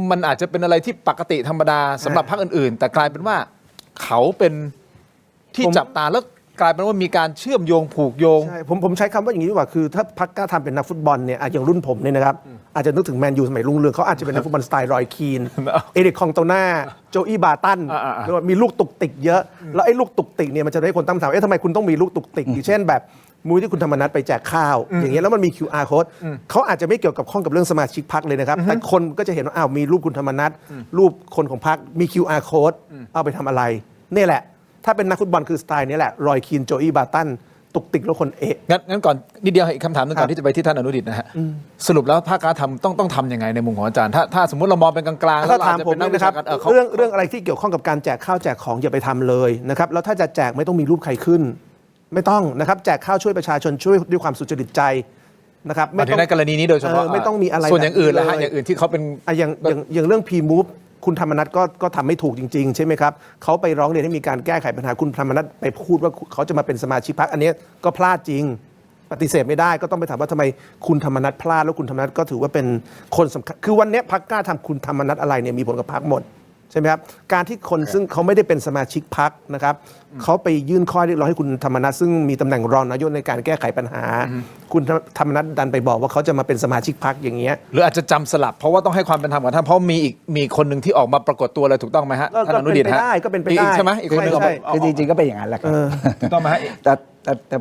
มันอาจจะเป็นอะไรที่ปกติธรรมดาสำหรับพรรคอื่นๆแต่กลายเป็นว่าเขาเป็นที่จับตาแล้วกลายเป็นว่ามีการเชื่อมโยงผูกโยงใช่ผมใช้คำว่าอย่างนี้ดีกว่าคือถ้าพรรคกล้าทำเป็นนักฟุตบอลเนี่ยอย่างรุ่นผมเนี่ยนะครับอาจจะนึกถึงแมนยูสมัยรุ่งเรืองเขาอาจจะเป็นนักฟุตบอลสไตล์รอยคีนเอริกคองโตน่าโจอี้บาตันมีลูกตุกติกเยอะแล้วไอ้ลูกตุกติกเนี่ยมันจะได้คนตั้งคำถามทำไมคุณต้องมีลูกตุกติกอย่างเช่นแบบมูลที่คุณธรรมนัสไปแจกข้าวอย่างเงี้ยแล้วมันมี QR code เขาอาจจะไม่เกี่ยวกับข้องกับเรื่องสมาชิกพรรคเลยนะครับแต่คนก็จะเห็นว่ามีรูปคุณธรรมนัสรูปคนของพรรคมี QR code เอาไปทำอะไรนี่แหละถ้าเป็นนักฟุตบอลคือสไตล์นี้แหละรอยคีนโจอี้บาตันตุกติกแล้วคนงั้นก่อนนิดเดียวอีกคำถามนึงก่อนที่จะไปที่ท่านอนุดิตนะฮะสรุปแล้วภาคการทำต้องทำยังไงในมุมของอาจารย์ถ้าสมมติเรามองเป็นกลางๆแล้วถามผมนะครับเรื่องอะไรที่เกี่ยวข้องกับการแจกข้าวแจกของอย่าไปทำเลยนะครับแล้วถ้าจะแจกไม่ต้องมีรูปใครขึ้นไม่ต้องนะครับแจกข้าวช่วยประชาชนช่วยด้วยความสุจริตใจนะครับไม่ต้องในกรณีนี้โดยเฉพาะไม่ต้องมีอะไรส่วนอย่างอื่นแล้วฮะอย่างอื่นที่เขาเป็นอย่างเรื่อง P-Move คุณธรรมนัสก็ทำไม่ถูกจริงๆใช่ไหมครับเขาไปร้องเรียนให้มีการแก้ไขปัญหาคุณธรรมนัสไปพูดว่าเขาจะมาเป็นสมาชิกพรรคอันนี้ก็พลาดจริงปฏิเสธไม่ได้ก็ต้องไปถามว่าทำไมคุณธรรมนัสพลาดแล้วคุณธรรมนัสก็ถือว่าเป็นคนสำคัญคือวันนี้พรรคกล้าทำคุณธรรมนัสอะไรเนี่ยมีผลกับพรรคหมดใช่ไหมครับการที่คนซึ่งเขาไม่ได้เป็นสมาชิกพรรคนะครับเขาไปยื่นข้อเรียกร้องให้คุณธรรมนัสซึ่งมีตำแหน่งรองนายกในการแก้ไขปัญหาคุณธรรมนัสดันไปบอกว่าเขาจะมาเป็นสมาชิกพรรคอย่างเงี้ยหรืออาจจะจำสลับเพราะว่าต้องให้ความเป็นธรรมกับท่านเพราะมีคนหนึ่งที่ออกมาปรากฏตัวเลยถูกต้องไหมฮะท่านอนุดิตฮะก็เป็นไปได้ใช่ไหมอีกคนนึงคือจริงๆก็เป็นอย่างนั้นแหละครับถูกต้องไหมฮะแต่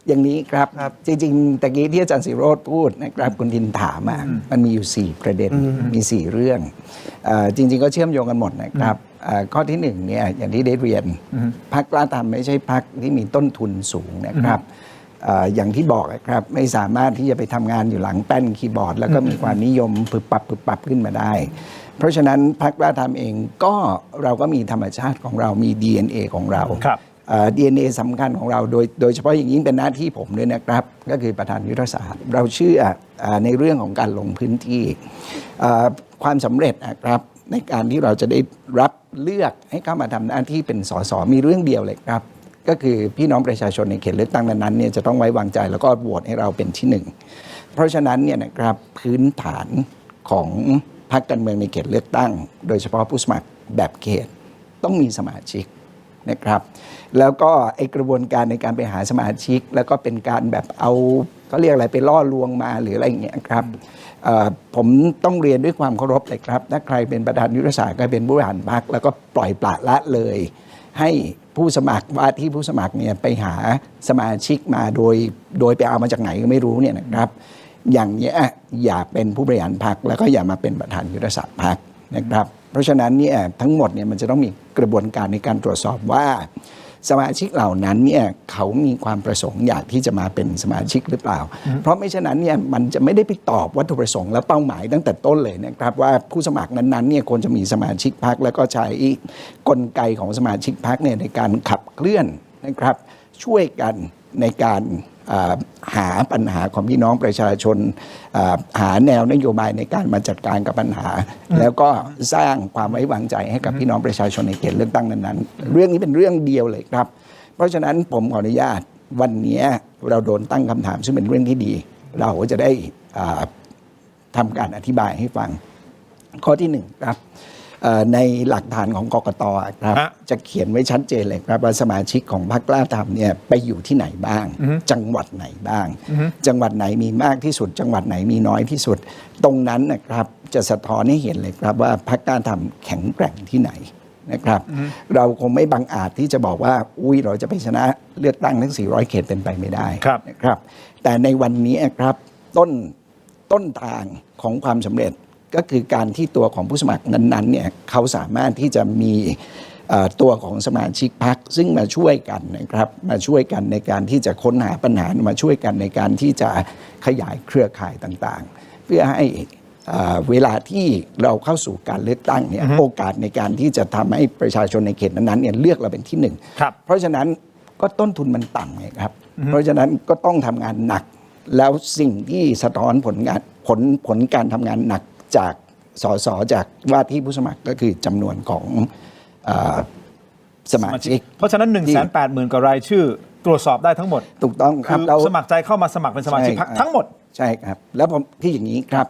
อย่างนี้ครับจริงๆตะกี้ที่อาจารย์ศิโรจน์พูดนะครับคุณทินถามมันมีอยู่4ประเด็นมี4เรื่องจริงๆก็เชื่อมโยงกันหมดนะครับข้อที่1เนี่ยอย่างที่ได้เรียนพรรคกล้าทำไม่ใช่พรรคที่มีต้นทุนสูงนะครับอย่างที่บอกครับไม่สามารถที่จะไปทำงานอยู่หลังแป้นคีย์บอร์ดแล้วก็มีความนิยมปึบปับขึ้นมาได้เพราะฉะนั้นพรรคกล้าทำเองก็เราก็มีธรรมชาติของเรามี DNA ของเราDNA สำคัญของเราโดยเฉพาะอย่างยิ่งเป็นหน้าที่ผมด้วยนะครับก็คือประธานยุทธศาสตร์เราเชื่อในเรื่องของการลงพื้นที่ความสำเร็จนะครับในการที่เราจะได้รับเลือกให้เข้ามาทำหน้าที่เป็นสสมีเรื่องเดียวเลยครับก็คือพี่น้องประชาชนในเขตเลือกตั้งนั้นๆเนี่ยจะต้องไว้วางใจแล้วก็โหวตให้เราเป็นที่1เพราะฉะนั้นเนี่ยนะครับพื้นฐานของพรรคการเมืองในเขตเลือกตั้งโดยเฉพาะผู้สมัครแบบเขต ต้องมีสมาชิกนะครับแล้วก็ไอกระบวนการในการไปหาสมาชิกแล้วก็เป็นการแบบเอาเขาเรียกอะไรไปล่อลวงมาหรืออะไรอย่างเงี้ยครับผมต้องเรียนด้วยความเคารพเลยครับถ้าใครเป็นประธานยุทธศาสตร์ก็เป็นผู้บริหารพรรคแล้วก็ปล่อยปละละเลยให้ผู้สมัครว่าที่ผู้สมัครเนี่ยไปหาสมาชิกมาโดยไปเอามาจากไหนก็ไม่รู้เนี่ยนะครับอย่างเนี้ยอย่าเป็นผู้บริหารพรรคแล้วก็อย่ามาเป็นประธานยุทธศาสตร์พรรคนะครับเพราะฉะนั้นเนี่ยทั้งหมดเนี่ยมันจะต้องมีกระบวนการในการตรวจสอบว่าสมาชิกเหล่านั้นเนี่ยเขามีความประสงค์อยากที่จะมาเป็นสมาชิกหรือเปล่าเพราะไม่ฉะนั้นเนี่ยมันจะไม่ได้ไปตอบวัตถุประสงค์และเป้าหมายตั้งแต่ต้นเลยนะครับว่าผู้สมัครนั้นๆเนี่ยควรจะมีสมาชิกพรรคแล้วก็ใช้กลไกของสมาชิกพรรคเนี่ยในการขับเคลื่อนนะครับช่วยกันในการหาปัญหาของพี่น้องประชาชนหาแนวนโยบายในการมาจัดการกับปัญหาแล้วก็สร้างความไว้วางใจให้กับพี่น้องประชาชนในเขตเลือกตั้งนั้นๆเรื่องนี้เป็นเรื่องเดียวเลยครับเพราะฉะนั้นผมขออนุญาตวันนี้เราโดนตั้งคำถามซึ่งเป็นเรื่องที่ดีเราก็จะได้ทำการอธิบายให้ฟังข้อที่หนึ่งครับในหลักฐานของกกต.ครับจะเขียนไว้ชัดเจนเลยครับว่าสมาชิกของพรรคกล้าทำเนี่ยไปอยู่ที่ไหนบ้าง จังหวัดไหนบ้าง จังหวัดไหนมีมากที่สุดจังหวัดไหนมีน้อยที่สุดตรงนั้นนะครับจะสะท้อนให้เห็นเลยครับว่าพรรคกล้าทำแข็งแกร่งที่ไหนนะครับเราคงไม่บังอาจที่จะบอกว่าเราจะไปชนะเลือกตั้งทั้ง400เขตเป็นไปไม่ได้นะครับแต่ในวันนี้ครับต้นทางของความสำเร็จก็คือการที่ตัวของผู้สมัครนั้นๆเนี่ยเขาสามารถที่จะมีตัวของสมาชิกพรรคซึ่งมาช่วยกันนะครับมาช่วยกันในการที่จะค้นหาปัญหามาช่วยกันในการที่จะขยายเครือข่ายต่างๆเพื่อให้เวลาที่เราเข้าสู่การเลือกตั้งเนี่ยโอกาสในการที่จะทำให้ประชาชนในเขตนั้นๆเนี่ยเลือกเราเป็นที่หนึ่งเพราะฉะนั้นก็ต้นทุนมันต่ำไงครับเพราะฉะนั้นก็ต้องทำงานหนักแล้วสิ่งที่สะท้อนผลการทำงานหนักจากสสจากว่าที่ผู้สมัครก็คือจำนวนของสมาชิกเพราะฉะนั้น 180,000 กว่ารายชื่อตรวจสอบได้ทั้งหมดถูกต้องครับเราสมัครใจเข้ามาสมัครเป็นสมาชิกพรรคทั้งหมดใช่ครับแล้วผมที่อย่างนี้ครับ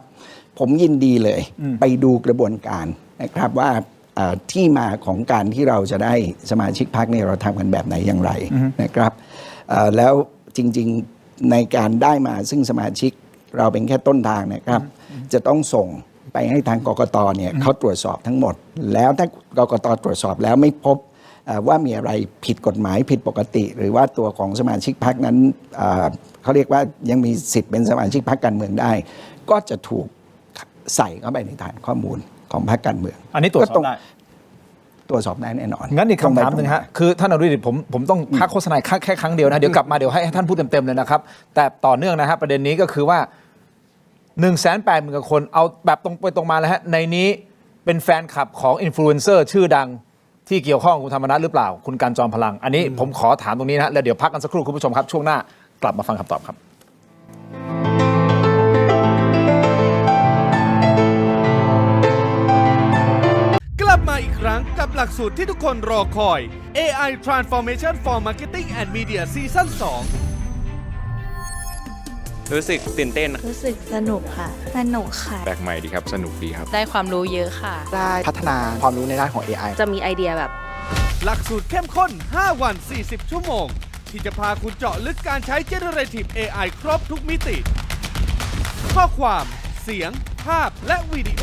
ผมยินดีเลยไปดูกระบวนการนะครับว่าที่มาของการที่เราจะได้สมาชิกพรรคเนี่ยเราทำกันแบบไหนอย่างไรนะครับแล้วจริงๆในการได้มาซึ่งสมาชิกเราเป็นแค่ต้นทางนะครับจะต้องส่งไปให้ทางกกต.เนี่ยเขาตรวจสอบทั้งหมดแล้วถ้ากกต.ตรวจสอบแล้วไม่พบว่ามีอะไรผิดกฎหมายผิดปกติหรือว่าตัวของสมาชิกพรรคนั้นเขาเรียกว่ายังมีสิทธิ์เป็นสมาชิกพรรคการเมืองได้ก็จะถูกใส่เข้าไปในฐานข้อมูลของพรรคการเมืองอันนี้ตรวจสอบได้แน่นอนงั้นอีกคำถามหนึ่งฮะคือท่านอนุดิษฐ์ผมต้องพักโฆษณาแค่ครั้งเดียวนะเดี๋ยวกลับมาเดี๋ยวให้ท่านพูดเต็มๆเลยนะครับแต่ต่อเนื่องนะฮะประเด็นนี้ก็คือว่า180,000 กว่าคนเอาแบบตรงไปตรงมาแล้วฮะในนี้เป็นแฟนคลับของอินฟลูเอนเซอร์ชื่อดังที่เกี่ยวข้องกับคุณธรรมนัสหรือเปล่าคุณกันจอมพลังอันนี้ผมขอถามตรงนี้นะแล้วเดี๋ยวพักกันสักครู่คุณผู้ชมครับช่วงหน้ากลับมาฟังคำตอบครับกลับมาอีกครั้งกับหลักสูตรที่ทุกคนรอคอย AI Transformation for Marketing and Media Season 2รู้สึกตื่นเต้นรู้สึกสนุกค่ะแปลกใหม่ดีครับสนุกดีครับได้ความรู้เยอะค่ะได้พัฒนาความรู้ในด้านของ AI จะมีไอเดียแบบหลักสูตรเข้มข้น5 วัน 40 ชั่วโมงที่จะพาคุณเจาะลึกการใช้ Generative AI ครบทุกมิติข้อความเสียงภาพและวิดีโอ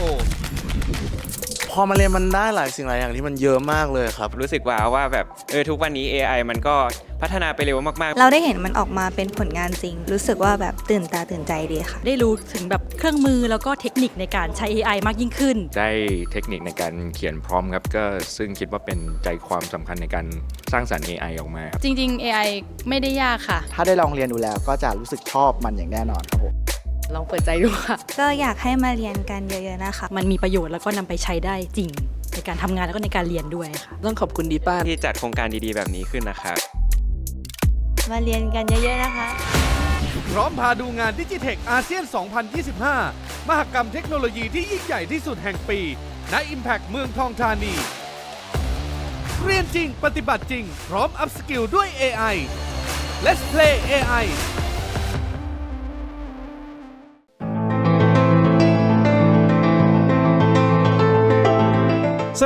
พอมาเรียนมันได้หลายสิ่งหลายอย่างที่มันเยอะมากเลยครับรู้สึกว่าแบบทุกวันนี้ AI มันก็พัฒนาไปเร็วมากๆเราได้เห็นมันออกมาเป็นผลงานจริงรู้สึกว่าแบบตื่นตาตื่นใจดีค่ะได้รู้ถึงแบบเครื่องมือแล้วก็เทคนิคในการใช้ AI มากยิ่งขึ้นได้เทคนิคในการเขียนพร้อมครับก็ซึ่งคิดว่าเป็นใจความสำคัญในการสร้างสรรค์ AI ออกมาจริงๆ AI ไม่ได้ยากค่ะถ้าได้ลองเรียนดูแล้วก็จะรู้สึกชอบมันอย่างแน่นอนครับผมลองเปิดใจดูค่ะก็อยากให้มาเรียนกันเยอะๆนะคะมันมีประโยชน์แล้วก็นำไปใช้ได้จริงในการทำงานแล้วก็ในการเรียนด้วยค่ะต้องขอบคุณดีป้าที่จัดโครงการดีๆแบบนี้ขึ้นนะครับมาเรียนกันเยอะๆนะคะพร้อมพาดูงาน Digitech อาเซียน 2025 มหกรรมเทคโนโลยีที่ยิ่งใหญ่ที่สุดแห่งปีณ Impact เมืองทองธานีเรียนจริงปฏิบัติจริงพร้อมอัพสกิลด้วย AI Let's Play AI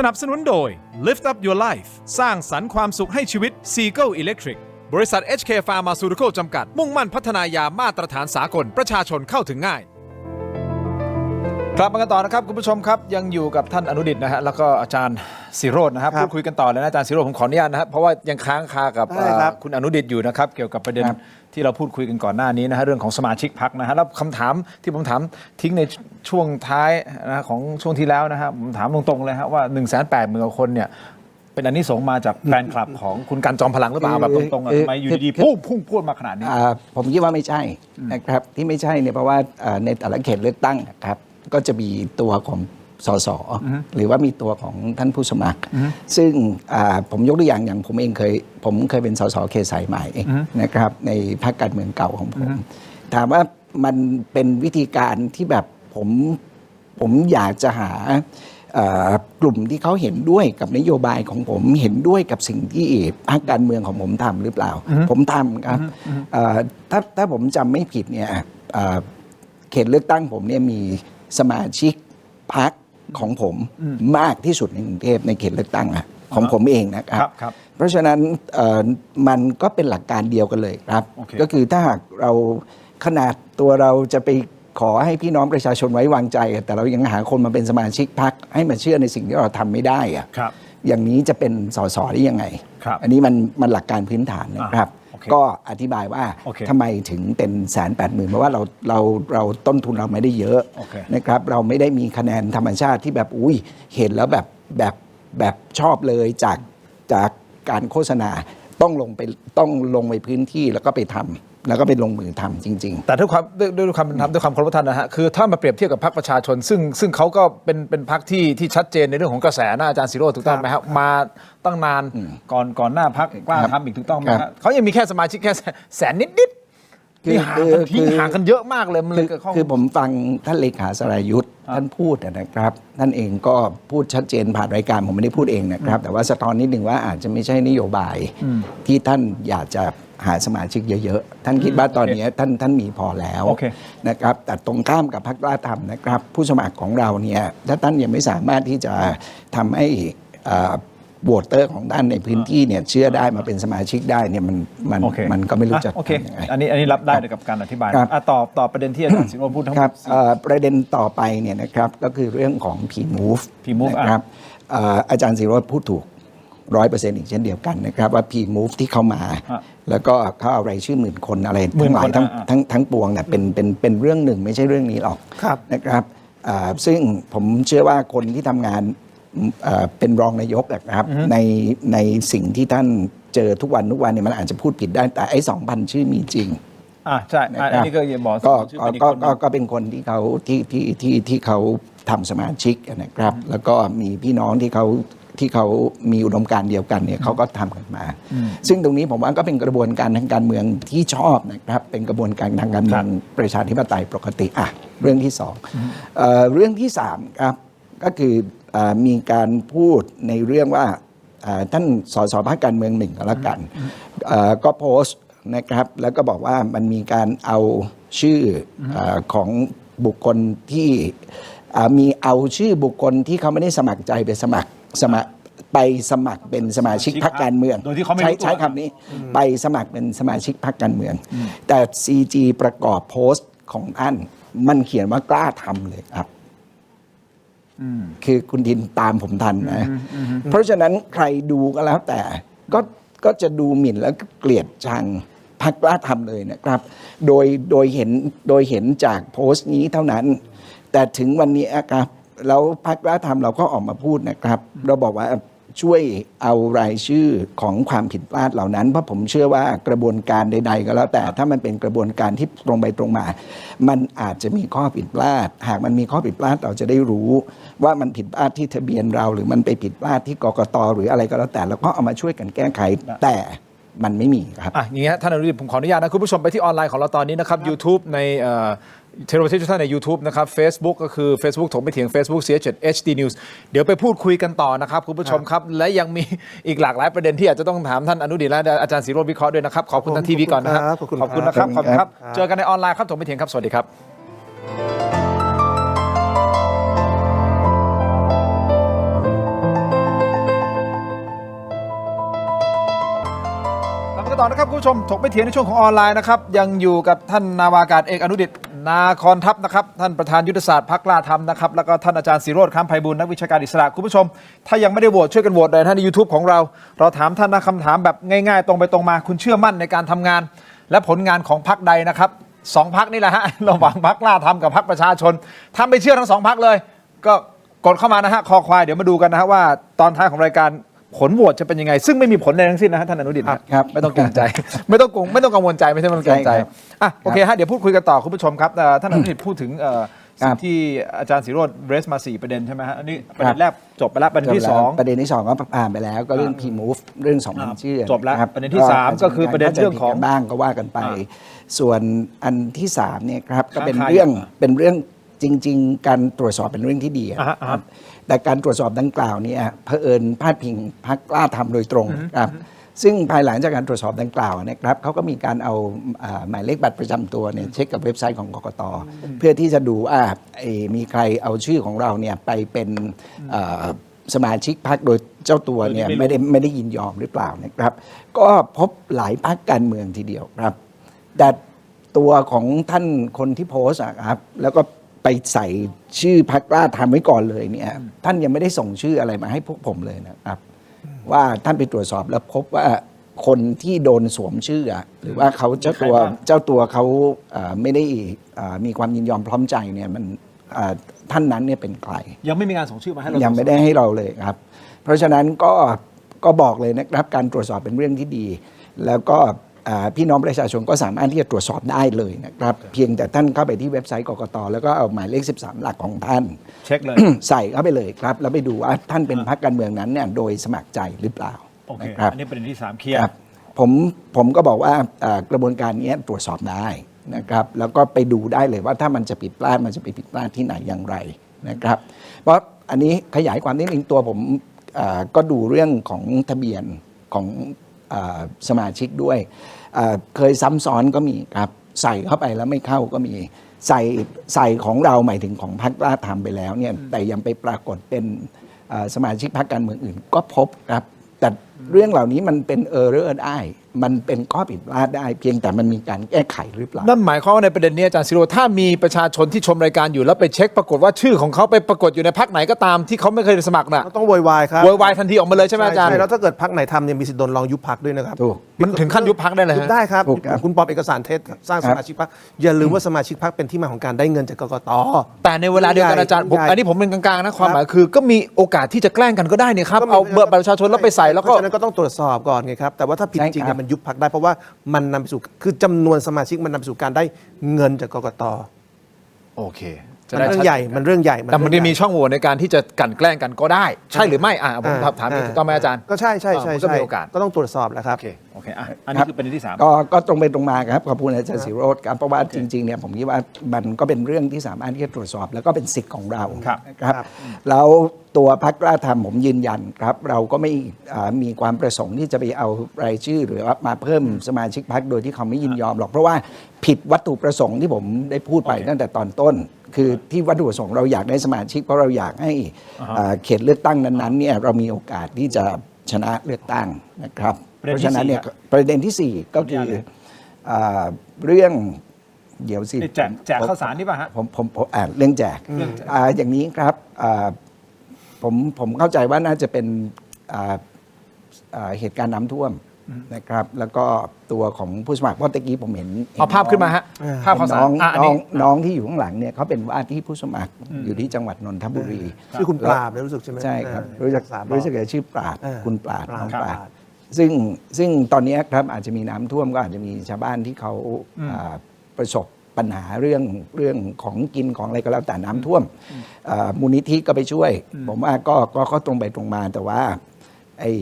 สนับสนุนโดย Lift Up Your Life สร้างสรรค์ความสุขให้ชีวิต Seagull Electric บริษัท HK Pharmaceutical จำกัดมุ่งมั่นพัฒนายามาตรฐานสากลประชาชนเข้าถึงง่ายกลับมากันต่อนะครับคุณผู้ชมครับยังอยู่กับท่านอนุดิษฐ์นะฮะแล้วก็อาจารย์ศิโรจน์นะครับพูดคุยกันต่อเลยนะอาจารย์ศิโรจน์ผมขออนุญาตนะครับเพราะว่ายังค้างคากับคุณอนุดิษฐ์อยู่นะครับเกี่ยวกับประเด็นที่เราพูดคุยกันก่อนหน้านี้นะฮะเรื่องของสมาชิกพรรคนะฮะแล้วคำถามที่ผมถามทิ้งในช่วงท้ายนะของช่วงที่แล้วนะฮะผมถามตรงๆเลยฮะว่า 180,000 คนเนี่ยเป็นอานิสงส์มาจากแฟนคลับของคุณกันจอมพลังหรือเปล่าแบบตรงๆทำไมอยู่ดีๆพุ่งพรวดมาขนาดนี้ผมคิดว่าไม่ใช่นะครับที่ไม่ใช่เนี่ยเพราะว่าในแต่ละเขตเลือกตั้งครับก็จะมีตัวของสสหรือว่ามีตัวของท่านผู้สมัครซึ่งผมยกตัวอย่างผมเองผมเคยเป็นสสเขตสายไหมนะครับในพรรคการเมืองเก่าของผมถามว่ามันเป็นวิธีการที่แบบผมอยากจะหากลุ่มที่เขาเห็นด้วยกับนโยบายของผมเห็นด้วยกับสิ่งที่พรรคการเมืองของผมทำหรือเปล่าผมทำครับถ้าผมจำไม่ผิดเนี่ยเขตเลือกตั้งผมเนี่ยมีสมาชิกพรรคของผมมากที่สุดในกรุงเทพในเขตเลือกตั้งของผมเองนะครับเพราะฉะนั้นมันก็เป็นหลักการเดียวกันเลยครับก็คือถ้าหากเราขนาดตัวเราจะไปขอให้พี่น้องประชาชนไว้วางใจแต่เรายังหาคนมาเป็นสมาชิกพรรคให้มาเชื่อในสิ่งที่เราทำไม่ได้อย่างนี้จะเป็นสสได้ยังไงอันนี้มันหลักการพื้นฐานนะครับก็อธิบายว่าทำไมถึงเป็น180,000เพราะว่าเราต้นทุนเราไม่ได้เยอะนะครับเราไม่ได้มีคะแนนธรรมชาติที่แบบเห็นแล้วแบบชอบเลยจากการโฆษณาต้องลงไปพื้นที่แล้วก็ไปทำแล้วก็ไปลงมือทำจริงๆแต่ด้วยความเป็นธรรมด้วยความเคารพท่านนะฮะคือถ้ามาเปรียบเทียบกับพรรคประชาชนซึ่งเขาก็เป็นพรรคที่ชัดเจนในเรื่องของกระแสนะอาจารย์ศิโรจน์ถูกต้องไหมครับมาตั้งนานก่อนหน้าพรรคกล้าทำอีกถูกต้องไหมครับเขายังมีแค่สมาชิกแค่แสนนิดที่ห่างกันเยอะมากเลยมันเลยคือผมฟังท่านเลขาสรายุทธ์ท่านพูดนะครับท่านเองก็พูดชัดเจนผ่านรายการผมไม่ได้พูดเองนะครับแต่ว่าสะท้อนนิดนึงว่าอาจจะไม่ใช่นโยบายที่ท่านอยากจะหาสมาชิกเยอะๆท่านคิดว่าตอนนี้ท่านมีพอแล้วนะครับแต่ตรงข้ามกับพรรคกล้าทำนะครับผู้สมัครของเราเนี่ยถ้าท่านยังไม่สามารถที่จะทำให้โหวตเตอร์ของท่านในพื้นที่เนี่ยเชื่อได้มาเป็นสมาชิกได้เนี่ยมันก็ไม่รู้จะทำยังไงอันนี้รับได้กับการอธิบายต่อประเด็นที่อาจารย์ศิโรจน์พูดทั้งหมดประเด็นต่อไปเนี่ยนะครับก็คือเรื่องของ P-Move นะครับอาจารย์ศิโรจน์พูดถูก 100% อีกเช่นเดียวกันนะครับว่า P-Move ที่เข้ามาแล้วก็เขาเอารายชื่อหมื่นคนอะไรทั้งหลายทั้งปวงเนี่ยเป็นเรื่องหนึ่งไม่ใช่เรื่องนี้หรอกนะครับซึ่งผมเชื่อว่าคนที่ทำงานเป็นรองนายกนะครับในสิ่งที่ท่านเจอทุกวันเนี่ยมันอาจจะพูดผิดได้แต่ไอ้ 2,000 ชื่อมีจริงใช่อันนี้ก็ยังบอกก็เป็นคนที่เขาทำสมาชิกนะครับแล้วก็มีพี่น้องที่เขามีอุดมการณ์เดียวกันเนี่ยเขาก็ทำกันมาซึ่งตรงนี้ผมว่าก็เป็นกระบวนการทางการเมืองที่ชอบนะครับเป็นกระบวนการทางการเมืองประชาธิปไตยปกติเรื่องที่2เรื่องที่3ครับก็คือมีการพูดในเรื่องว่าท่านสสพรรคการเมืองหนึ่งก็แล้วกันก็โพสต์นะครับแล้วก็บอกว่ามันมีการเอาชื่อของบุคคลที่มีเอาชื่อบุคคลที่เขาไม่ได้สมัครใจไปสมัครเป็นสมาชิกพรรคการเมืองใช้คำนี้ไปสมัครเป็นสมาชิกพรรคการเมืองแต่ CG ประกอบโพสต์ของท่านมันเขียนว่ากล้าทำเลยครับคือคุณทินตามผมทันนะเพราะฉะนั้นใครดูก็แล้วแต่ก็จะดูหมิ่นแล้วก็เกลียดชังพรรคกล้าทำเลยนะครับโดยเห็นจากโพสต์นี้เท่านั้นแต่ถึงวันนี้ครับแล้วพรรคกล้าทำเราก็ออกมาพูดนะครับเราบอกว่าช่วยเอารายชื่อของความผิดพลาดเหล่านั้นเพราะผมเชื่อว่ากระบวนการใดๆก็แล้วแต่ถ้ามันเป็นกระบวนการที่ตรงไปตรงมามันอาจจะมีข้อผิดพลาดหากมันมีข้อผิดพลาดเราจะได้รู้ว่ามันผิดพลาดที่ทะเบียนเราหรือมันไปผิดพลาดที่กกตหรืออะไรก็แล้วแต่แล้วก็เอามาช่วยกันแก้ไขแต่มันไม่มีครับอย่างนี้ท่านอนุดิษฐ์ผมขออนุญาตนะคุณผู้ชมไปที่ออนไลน์ของเราตอนนี้นะครับ YouTube ในเทเลวิชั่นใน YouTube นะครับ Facebook ก็คือ Facebook ถกไม่เถียง Facebook CH HD News เดี๋ยวไปพูดคุยกันต่อนะครับคุณผู้ชมครับและยังมีอีกหลากหลายประเด็นที่อาจจะต้องถามท่านอนุดิษฐ์และอาจารย์ศิโรจน์วิเคราะห์ด้วยนะครับขอบคุณท่านทีวีก่อนนะครับขอบคุณนะครับขอบคุณครับเจอกันในออนไลน์ครับถกไม่เถียงครับสวัสดีครับ ต่อนะครับคุณผู้ชมถกไม่เถียงในช่วงของออนไลน์นะครับยังอยู่กับท่านนาวากาศเอกอนุดิษฐ์นาคอนทัพนะครับท่านประธานยุทธศาสตร์พรรคกล้าทำนะครับแล้วก็ท่านอาจารย์ศิโรจน์ ค้ำไพบูลย์นักวิชาการอิสระคุณผู้ชมถ้ายังไม่ได้โหวตช่วยกันโหวตเลยท่านใน YouTube ของเราถามท่านนะคำถามแบบง่ายๆตรงไปตรงมาคุณเชื่อมั่นในการทำงาน และผลงานของพรรคใดนะครับสองพรรคนี่แหละฮะระหว่างพรรคกล้าทำกับพรรคประชาชนถ้าไม่เชื่อทั้งสองพรรคเลยก็กดเข้ามานะฮะคอควายเดี๋ยวมาดูกันนะฮะว่าตอนท้ายของรายการผลโหวตจะเป็นยังไงซึ่งไม่มีผลใดทั้งสิ้นนะฮะท่านอนุดิษฐ์ครับไม่ต้องเกรงใจ ไม่ต้องกังวลใจไม่ใช่มันเกรงใจอ่ะโอเคฮะเดี๋ยวพูดคุยกันต่อคุณผู้ชมครับท่านอนุดิษฐ์พูดถึงสิ่งที่อาจารย์ศิโรจน์เรสมา4ประเด็นใช่ไหมฮะอันนี้ประเด็นแรกจบไปแล้วประเด็นที่2ประเด็นที่2ก็ผ่านไปแล้วก็เรื่อง P-Move เรื่อง2,000ชื่อจบแล้วประเด็นที่3ก็คือประเด็นเรื่องของบ้างก็ว่ากันไปส่วนอันที่3เนี่ยครับก็เป็นเรื่องจริงๆการตรวจสอบเป็นเรื่องที่ดีครับแต่การตรวจสอบดังกล่าวเนี่ยเผอิญพาดพิงพรรคกล้าทำโดยตรงครับซึ่งภายหลังจากการตรวจสอบดังกล่าวนะครับเขาก็มีการเอาหมายเลขบัตรประจำตัวเนี่ยเช็คกับเว็บไซต์ของกกต.เพื่อที่จะดูว่ามีใครเอาชื่อของเราเนี่ยไปเป็นสมาชิกพรรคโดยเจ้าตัวเนี่ยไม่ได้ยินยอมหรือเปล่านะครับก็พบหลายพรรคการเมืองทีเดียวครับแต่ตัวของท่านคนที่โพสต์ครับแล้วก็ไปใส่ชื่อพรรคกล้าทำไว้ก่อนเลยเนี่ยท่านยังไม่ได้ส่งชื่ออะไรมาให้พวกผมเลยนะครับว่าท่านไปตรวจสอบแล้วพบว่าคนที่โดนสวมชื่อหรือว่าเขาเจ้าตัวเขาไม่ได้มีความยินยอมพร้อมใจเนี่ยมันท่านนั้นเนี่ยเป็นใครยังไม่มีการส่งชื่อมาให้เรายังไม่ได้ให้เราเลยครับเพราะฉะนั้นก็บอกเลยนะครับการตรวจสอบเป็นเรื่องที่ดีแล้วก็พี่น้องประชาชนก็สามารถที่จะตรวจสอบได้เลยนะครับเพียงแต่ท่านเข้าไปที่เว็บไซต์กกต.แล้วก็เอาหมายเลข13หลักของท่านเช็คเลย ใส่เข้าไปเลยครับแล้วไปดูว่าท่านเป็นพรรคการเมืองนั้นเนี่ยโดยสมัครใจหรือเปล่า โอเคอันนี้ประเด็นที่3เคลียร์ผมก็บอกว่ากระบวนการนี้ตรวจสอบได้นะครับแล้วก็ไปดูได้เลยว่าถ้ามันจะผิดพลาดมันจะไปผิดพลาดที่ไหนอย่างไรนะครับเพราะอันนี้ขยายความนิดนึงตัวผมก็ดูเรื่องของทะเบียนของสมาชิกด้วยเคยซ้ำซ้อนก็มีครับใส่เข้าไปแล้วไม่เข้าก็มีใส่ของเราหมายถึงของพรรคกล้าทำไปแล้วเนี่ยแต่ยังไปปรากฏเป็นสมาชิกพรรคการเมืองอื่นก็พบครับแต่เรื่องเหล่านี้มันเป็นเออร์เรอร์ได้มันเป็นข้อผิดพลาดได้เพียงแต่มันมีการแก้ไขหรือเปล่านั่นหมายความว่าในประเด็นนี้อาจารย์ศิโรจน์ถ้ามีประชาชนที่ชมรายการอยู่แล้วไปเช็คปรากฏว่าชื่อของเขาไปปรากฏอยู่ในพรรคไหนก็ตามที่เขาไม่เคยสมัครน่ะต้องโวยวายครับโวยวายทันทีออกมาเลยใช่ไหมอาจารย์ใช่แล้วถ้าเกิดพรรคไหนทำเนี่ยมีสิทธิ์โดนลองยุบพรรคด้วยนะครับมันถึงขั้นยุบพรรคได้เลยยุบได้ครับคุณปลอมเอกสารเท็จสร้างสมาชิกพรรคอย่าลืมว่าสมาชิกพรรคเป็นที่มาของการได้เงินจากกกต.แต่ในเวลาเดียวกันอาจารย์อันนี้ผมเป็นกลางๆนะความหมายคือก็มีโอกาสที่จะแกล้งกันก็ได้เนี่ยครับเอาเบอร์ประชาชนแล้วไปใส่แล้วก็ฉะนั้นก็ต้องตรวจสอบก่อนไงครับแต่ว่าถ้าผิดจริงมันยุบพรรคได้เพราะว่ามันนำไปสู่คือจำนวนสมาชิกมันนำไปสู่การได้เงินจากกกต.โอเคมันเรื่องใหญ่แต่มันมีช่องโหว่ในการที่จะกั่นแกล้งกันก็ได้ใช่หรือไม่ผมถามถูกต้องไหมอาจารย์ก็ใช่ก็มีโอกาสก็ต้องตรวจสอบแหละครับโอเคอันนี้คือประเด็นที่3ก็ตรงไปตรงมาครับขอบคุณอาจารย์ศิโรจน์ครับเพราะว่าจริงๆเนี่ยผมคิดว่ามันก็เป็นเรื่องที่สามารถที่จะตรวจสอบแล้วก็เป็นสิทธิ์ของเราครับแล้วตัวพรรคกล้าทำผมยืนยันครับเราก็ไม่มีความประสงค์ที่จะไปเอารายชื่อหรือว่ามาเพิ่มสมาชิกพรรคโดยที่เขาไม่ยินยอมหรอกเพราะว่าผิดวัตถุประสงค์ที่ผมได้พูดไปตั้งแต่ตอนต้นคือที่วัตถุประสงค์เราอยากได้สมาชิกเพราะเราอยากให้เขตเลือกตั้งนั้นๆเนี่ยเรามีโอกาสที่จะชนะเลือกตั้งนะครับเพราะฉะนั้นเนี่ยประเด็นที่4ก็คือเรื่องเดี๋ยวสิแจกข้าวสารนี่ป่ะฮะผมเรื่องแจกอย่างนี้ครับผมเข้าใจว่าน่าจะเป็นเหตุการณ์น้ำท่วมนะครับแล้วก็ตัวของผู้สมัครเพราะตะกี้ผมเห็นเอาภาพขึ้นมาฮะภาพของน้องที่อยู่ข้างหลังเนี่ยเขาเป็นว่าที่ผู้สมัครอยู่ที่จังหวัดนนทบุรีชื่อคุณปราบรู้สึกใช่ไหมใช่ครับรู้สึกชื่อปราบคุณปราบน้องปราบซึ่งตอนนี้ครับอาจจะมีน้ำท่วมก็อาจจะมีชาวบ้านที่เขาประสบปัญหาเรื่องของกินของอะไรก็แล้วแต่น้ำท่วมมูลนิธิก็ไปช่วยผมว่าก็ตรงไปตรงมาแต่ว่าไอ้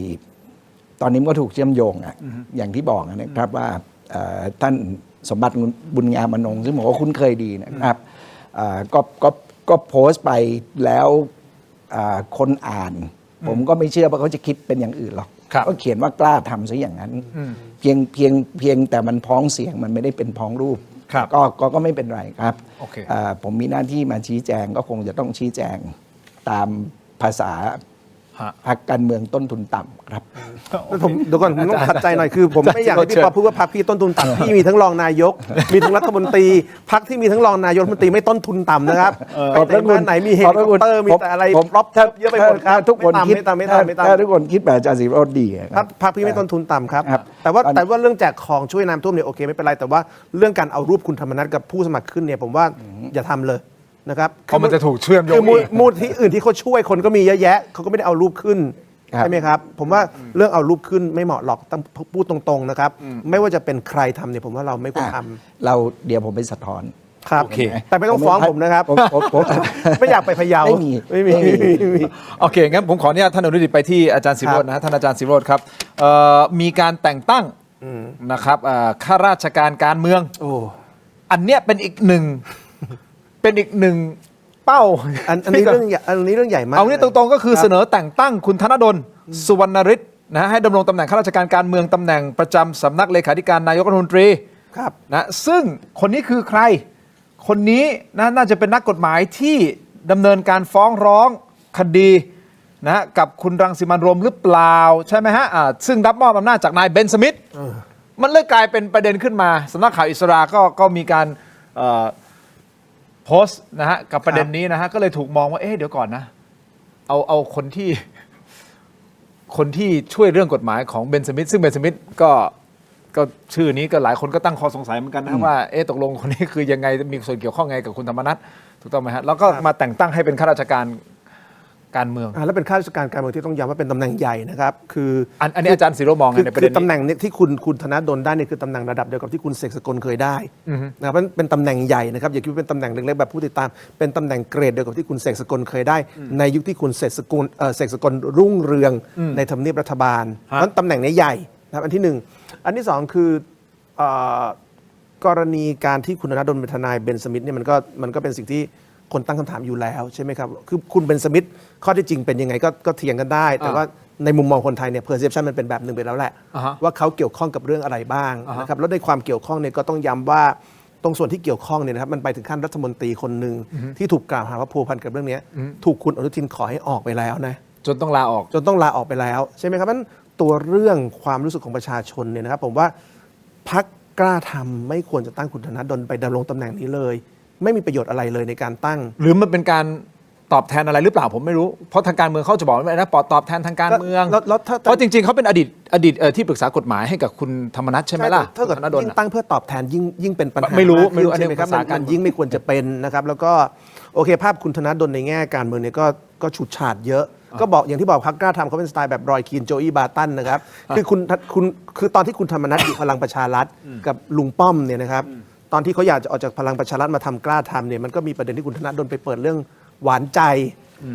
ตอนนี้ก็ถูกเชื่อมโยงอย่างที่บอกนะครับว่าท่านสมบัติบุญงามอนงค์ซึ่งผมว่าคุ้นเคยดีนะครับก็โพสต์ไปแล้วคนอ่านผมก็ไม่เชื่อว่าเขาจะคิดเป็นอย่างอื่นหรอกก็เขียนว่ากล้าทำซะอย่างนั้นเพียงแต่มันพ้องเสียงมันไม่ได้เป็นพ้องรูปก็ไม่เป็นไรครับผมมีหน้าที่มาชี้แจงก็คงจะต้องชี้แจงตามภาษา พรรคการเมืองต้นทุนต่ำครับ ผมเดี๋ยวก่อนผมต้องขัดใจหน่อยคือผมไม่อยากให้พี่ป๊อปพูดว่าพรรคพี่ต้นทุนต่ำพี่มีทั้งรองนายก มีทั้งรัฐมนตรีพรรคที่มีทั้งรองนายกรัฐมนตรีไม่ต้นทุนต่ำนะครับไปไหนมาไหนมีเฮลิคอปเตอร์มีแต่อะไรรอบเยอะไปหมดครับ ทุกคนคิด ไม่ต่ำ ถ้าทุกคนคิดแบบอาจารย์ศิโรจน์ดีอะ พรรคพี่ไม่ต้นทุนต่ำครับ ครับ แต่ว่าเรื่องแจกของช่วยน้ำท่วมเนี่ยโอเคไม่เป็นไรแต่ว่าเรื่องการเอารูปคุณธรรมนัสกับผู้สมัครขึ้นเนี่ยผมว่าอย่าทำเลยนะครับ เพราะมันจะถูกเชื่อมโย คื ง อ อีก มูลที่อื่นที่เขาช่วยคนก็มีเยอะแยะเขาก็ไม่ได้เอารูปขึ้น ครับ ใช่ไหมครับผมว่าเรื่องเอารูปขึ้นไม่เหมาะหรอกต้องพูดตรงๆนะครับไม่ว่าจะเป็นใครทำเนี่ยผมว่าเราไม่ควรท เราเดี๋ยวผมไปสะท้อน ำครับ โอเค แต่ไม่ต้องฟ้องผมนะครับ ผม ไม่อยากไปพะเยา ไม่มี ไม่มี โอเคงั้นผมขออนุญาตท่านอนุดิตไปที่อาจารย์ศิโรจน์นะฮะท่านอาจารย์ศิโรจน์ครับมีการแต่งตั้งนะครับข้าราชการการเมือง โอ้ อันเนี้ยเป็นอีกหนึ่งเป้า อันนี้เรื่องใหญ่อันนี้เรื่องใหญ่มาก เอางี้ตรงๆก็คือเสนอแต่งตั้งคุณธนดลสุวรรณฤทธิ์นะฮะให้ดำรงตำแหน่งข้าราชการการเมืองตำแหน่งประจำสำนักเลขาธิการนายกรัฐมนตรี ครับ นะซึ่งคนนี้คือใครคนนี้นะน่าจะเป็นนักกฎหมายที่ดำเนินการฟ้องร้องคดีนะกับคุณรังสิมันต์โรมหรือเปล่าใช่ไหมฮะซึ่งรับมอบอำนาจจากนายเบนสมิธมันเลยกลายเป็นประเด็นขึ้นมาสำนักข่าวอิสราก็มีการโพสต์นะฮะกับประเด็นนี้นะฮะก็เลยถูกมองว่าเอ๊ะเดี๋ยวก่อนนะเอาคนที่ช่วยเรื่องกฎหมายของเบนสมิธซึ่งเบนสมิธก็ชื่อนี้ก็หลายคนก็ตั้งข้อสงสัยเหมือนกันนะว่าเอ๊ะตกลงคนนี้คือยังไงมีส่วนเกี่ยวข้องไงกับคุณธรรมนัสถูกต้องไหมฮะแล้วก็มาแต่งตั้งให้เป็นข้าราชการการเมือง แล้วเป็นข้าราชการการเมืองที่ต้องย้ำว่าเป็นตำแหน่งใหญ่นะครับคือ อันนี้อาจารย์ศิโรจน์มองไงในประ คื เด็ อน ตำแหน่งนี้ที่คุณธนดลได้เนี่ยคือตำแหน่งระดับเดียวกับที่คุณเสกสกลเคยได้นะครับเพราะเป็นตำแหน่งใหญ่นะครับอย่าคิดว่าเป็นตำแหน่งเล็กๆแบบผู้ติดตามเป็นตำแหน่งเกรดเดียวกับที่คุณเสกสกลเคยได้ ในยุคที่คุณเสกสกลรุ่งเรืองในทำเนียบรัฐบาลนั้นตำแหน่งนี้ใหญ่นะครับอันที่หนึ่งอันที่สองคือกรณีการที่คุณธนดลเป็นทนายเบนสมิธเนี่ยมันก็เป็นสิ่งที่คนตั้งคำถามอยู่แล้วใช่ไหมครับคือคุณเบนสมิธข้อที่จริงเป็นยังไงก็เถียงกันได้ แต่ว่าในมุมมองคนไทยเนี่ย perception มันเป็นแบบหนึ่งไปแล้วแหละว่าเขาเกี่ยวข้องกับเรื่องอะไรบ้างนะครับแล้วในความเกี่ยวข้องเนี่ยก็ต้องย้ำว่าตรงส่วนที่เกี่ยวข้องเนี่ยนะครับมันไปถึงขั้นรัฐมนตรีคนหนึ่งที่ถูกกล่าวหาว่าพัวพันกับเรื่องนี้ถูกคุณอนุทินขอให้ออกไปแล้วนะ จนต้องลาออก จนต้องลาออกไปแล้วใช่ไหมครับนั้นตัวเรื่องความรู้สึกของประชาชนเนี่ยนะครับผมว่าพรรคกล้าทำไม่ควรจะตั้งคุณธนดลไปดำรงตำแหน่งนี้เลยไม่มีประโยชน์อะไรเลยในการตั้ง หรือมันเป็นการตอบแทนอะไรหรือเปล่าผมไม่รู้เพราะทางการเมืองเขาจะบอกว่านะตอบแทนทางการเมืองเพราะจริงๆเขาเป็นอดีตที่ปรึกษากฎหมายให้กับคุณธรรมนัสใช่ไหมล่ะ ถ้าเกิด คุณธนดล ยิ่งตั้งเพื่อตอบแทนยิ่งเป็นปัญหา ไม่รู้ ากขึ้ อันนี้ ใช่ไหมครับ ภาษาการ มันยิ่งไม่ควรจะเป็นนะครับแล้วก็โอเคภาพคุณธนดลในแง่การเมืองเนี่ยก็ฉูดฉาดเยอะก็บอกอย่างที่บอกพรรคกล้าทำเขาเป็นสไตล์แบบรอยคีนโจอี้บาร์ตันนะครับคือตอนที่คุณธรรมนัสอยู่พลังประชารัฐกับลุงป้อมเนี่ยนะครับตอนที่เขาอยากจะออกจากพลังประชารัฐมาทำกล้าทำเนี่ยมันก็มีประเด็นที่คุณธนดลไปเปิดเรื่องหวานใจ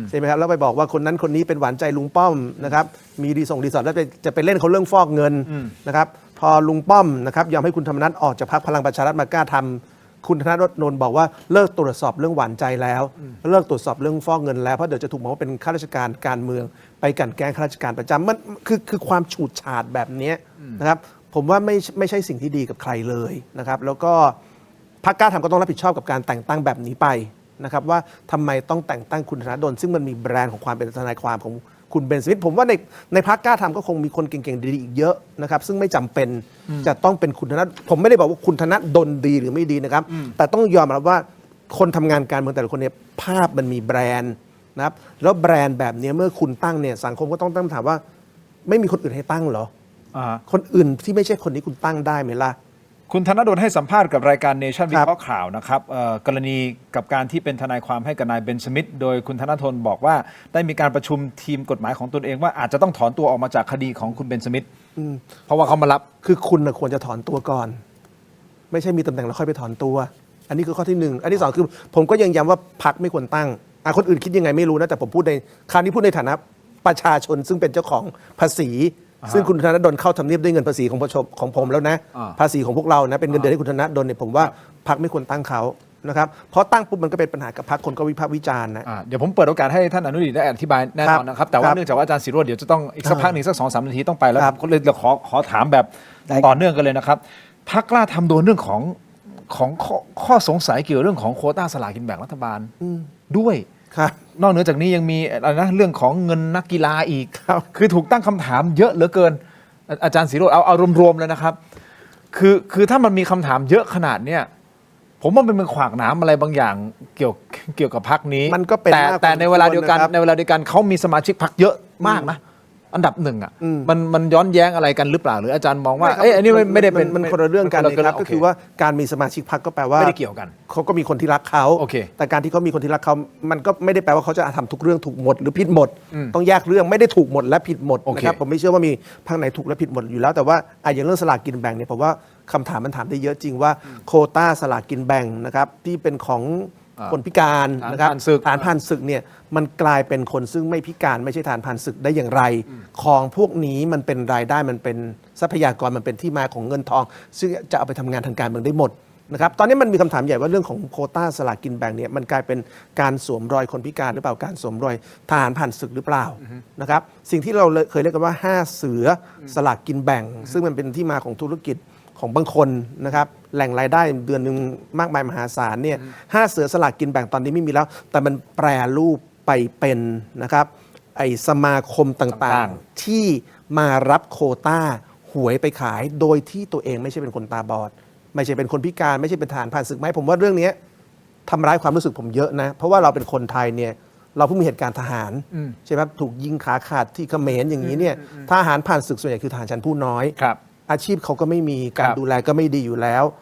ใช่ไหมครับแล้วไปบอกว่าคนนั้นคนนี้เป็นหวานใจลุงป้อมนะครับมีรีสอร์ทแล้วจะไปเล่นเขาเรื่องฟอกเงินนะครับพอลุงป้อมนะครับยอมให้คุณธรรมนัสออกจากพรรคพลังประชารัฐมากล้าทำคุณธนดลบอกว่าเลิกตรวจสอบเรื่องหวานใจแล้วเลิกตรวจสอบเรื่องฟอกเงินแล้วเพราะเดี๋ยวจะถูกมองว่าเป็นข้าราชการการเมืองไปกลั่นแกล้งข้าราชการประจำมันคือความฉูดฉาดแบบนี้นะครับผมว่าไม่ใช่สิ่งที่ดีกับใครเลยนะครับแล้วก็พรรคกล้าทำก็ต้องรับผิดชอบกับการแต่งตั้งแบบนี้ไปนะครับว่าทำไมต้องแต่งตั้งคุณธนดลซึ่งมันมีแบรนด์ของความเป็นทนายความของคุณเบนสมิธผมว่าในพรรคกล้าทำก็คงมีคนเก่งๆดีๆอีกเยอะนะครับซึ่งไม่จำเป็นจะต้องเป็นคุณธนดลผมไม่ได้บอกว่าคุณธนดลดีหรือไม่ดีนะครับแต่ต้องยอมรับว่าคนทำงานการเมืองแต่ละคนเนี่ยภาพมันมีแบรนด์นะครับแล้วแบรนด์แบบนี้เมื่อคุณตั้งเนี่ยสังคมก็ต้องตั้งคำถามว่าไม่มีคนอื่นให้ตั้งเหรอคนอื่นที่ไม่ใช่คนนี้คุณตั้งได้ไหมล่ะคุณธนดลให้สัมภาษณ์กับรายการเนชั่นวิเคราะห์ข่าวนะครับกรณีกับการที่เป็นทนายความให้กับนายเบนสมิธโดยคุณธนดลบอกว่าได้มีการประชุมทีมกฎหมายของตนเองว่าอาจจะต้องถอนตัวออกมาจากคดีของคุณเบนสมิธเพราะว่าเขามารับคือคุณควรจะถอนตัวก่อนไม่ใช่มีตำแหน่งแล้วค่อยไปถอนตัวอันนี้คือข้อที่หนึ่งอันที่สองคือผมก็ยังย้ำว่าพรรคไม่ควรตั้งคนอื่นคิดยังไงไม่รู้นะแต่ผมพูดในคราวนี้พูดในฐานะประชาชนซึ่งเป็นเจ้าของภาษีซึ่งคุณธนดลเข้าทำเนียบด้วยเงินภาษีของผมแล้วนะภาษีของพวกเรานะเป็นเงินเดือนให้คุณธนดลเนี่ยผมว่าพรรคไม่ควรตั้งเขานะครับเพราะตั้งปุ๊บมันก็เป็นปัญหากับพรรคคนก็วิพากษ์วิจารณ์นะเดี๋ยวผมเปิดโอกาสให้ท่านอนุดิตได้อธิบายแน่นอนนะครับแต่ว่าเนื่องจากว่าอาจารย์ศิโรจน์เดี๋ยวจะต้องอีกสักพักหนึ่งสัก 2-3 นาทีต้องไปแล้วก็เลยขอถามแบบต่อเนื่องกันเลยนะครับพรรคกล้าทำโดนเรื่องของข้อสงสัยเกี่ยวเรื่องของโควต้าสลากกินแบ่งรัฐบาลด้วย ครับ นอกเหนือจากนี้ยังมีอะไรนะเรื่องของเงินนักกีฬาอีก ครับ คือถูกตั้งคำถามเยอะเหลือเกิน อาจารย์ศิโรจน์เอารวมๆเลยนะครับ คือถ้ามันมีคำถามเยอะขนาดเนี้ยผมว่ามันเป็นขวากหนามอะไรบางอย่างเกี่ยวกับพรรคนี้ มันก็เป็น แต่ มาก แต่ในเวลาเดียวกัน นะครับ ในเวลาเดียวกันเขามีสมาชิกพรรคเยอะมากนะ อันดับหนึ่งอ่ะ อืม มันย้อนแย้งอะไรกันหรือเปล่าหรืออาจารย์มองว่าเอ้ยอันนี้ไม่ได้เป็น มันคนละเรื่องกันนะครับก็คือว่าการมีสมาชิกพรรคก็แปลว่า ไม่ได้เกี่ยวกัน เขาก็มีคนที่รักเขา โอเค แต่การที่เขามีคนที่รักเขามันก็ไม่ได้แปลว่าเขาจะทำทุกเรื่องถูกหมดหรือผิดหมด อืม ต้องแยกเรื่องไม่ได้ถูกหมดและผิดหมด โอเค นะครับผมไม่เชื่อว่ามีพรรคไหนถูกและผิดหมดอยู่แล้วแต่ว่าอย่างเรื่องสลากกินแบ่งเนี่ยผมว่าคำถามมันถามได้เยอะจริงว่าโควต้าสลากกินแบ่งนะครับที่เป็นของคนพิการนะครับ ฐานผ่านศึก ฐานผ่านศึกเนี่ยมันกลายเป็นคนซึ่งไม่พิการไม่ใช่ฐานผ่านศึกได้อย่างไร ของพวกนี้มันเป็นรายได้มันเป็นทรัพยากรมันเป็นที่มาของเงินทอง ซึ่งจะเอาไปทำงานทางการเมืองได้หมดนะครับตอนนี้มันมีคำถามใหญ่ว่าเรื่องของโควต้าสลากกินแบ่งเนี่ยมันกลายเป็นการสวมรอยคนพิการหรือเปล่าการสวมรอยทหารผ่านศึกหรือเปล่านะครับสิ่งที่เราเคยเรียกกันว่า5เสือสลากกินแบ่ง ซึ่งมันเป็นที่มาของธุรกิจของบางคนนะครับแหล่งรายได้เดือนหนึ่งมากมายมหาศาลเนี่ย5เสือสลากกินแบ่งตอนนี้ไม่มีแล้ว แต่มันแปรรูปไปเป็นนะครับไอสมาคมต่างๆ ที่มารับโควต้าหวยไปขายโดยที่ตัวเองไม่ใช่เป็นคนตาบอด ไม่ใช่เป็นคนพิการไม่ใช่เป็นทหารผ่านศึกไหมผมว่าเรื่องนี้ทำร้ายความรู้สึกผมเยอะนะ เพราะว่าเราเป็นคนไทยเนี่ยเราเพิ่งมีเหตุการณ์ทหารใช่ไหมถูกยิงขาขาดที่เขมรอย่างนี้เนี่ยทหารผ่านศึกส่วนใหญ่คือทหารชั้นผู้น้อย ครับ อาชีพเขาก็ไม่มีการ ครับ ดูแลก็ไม่ดีอยู่แล้ว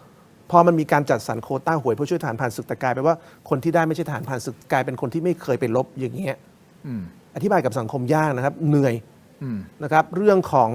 พอมันมีการจัดสรรโควต้าหวยเพื่อช่วยทหารผ่านศึกแต่กลายเป็นว่าคนที่ได้ไม่ใช่ทหารผ่านศึกกลายเป็นคนที่ไม่เคยไปรบอย่างเงี้ย อืม อธิบายกับสังคมยากนะครับเหนื่อย อืม นะครับเรื่องขอ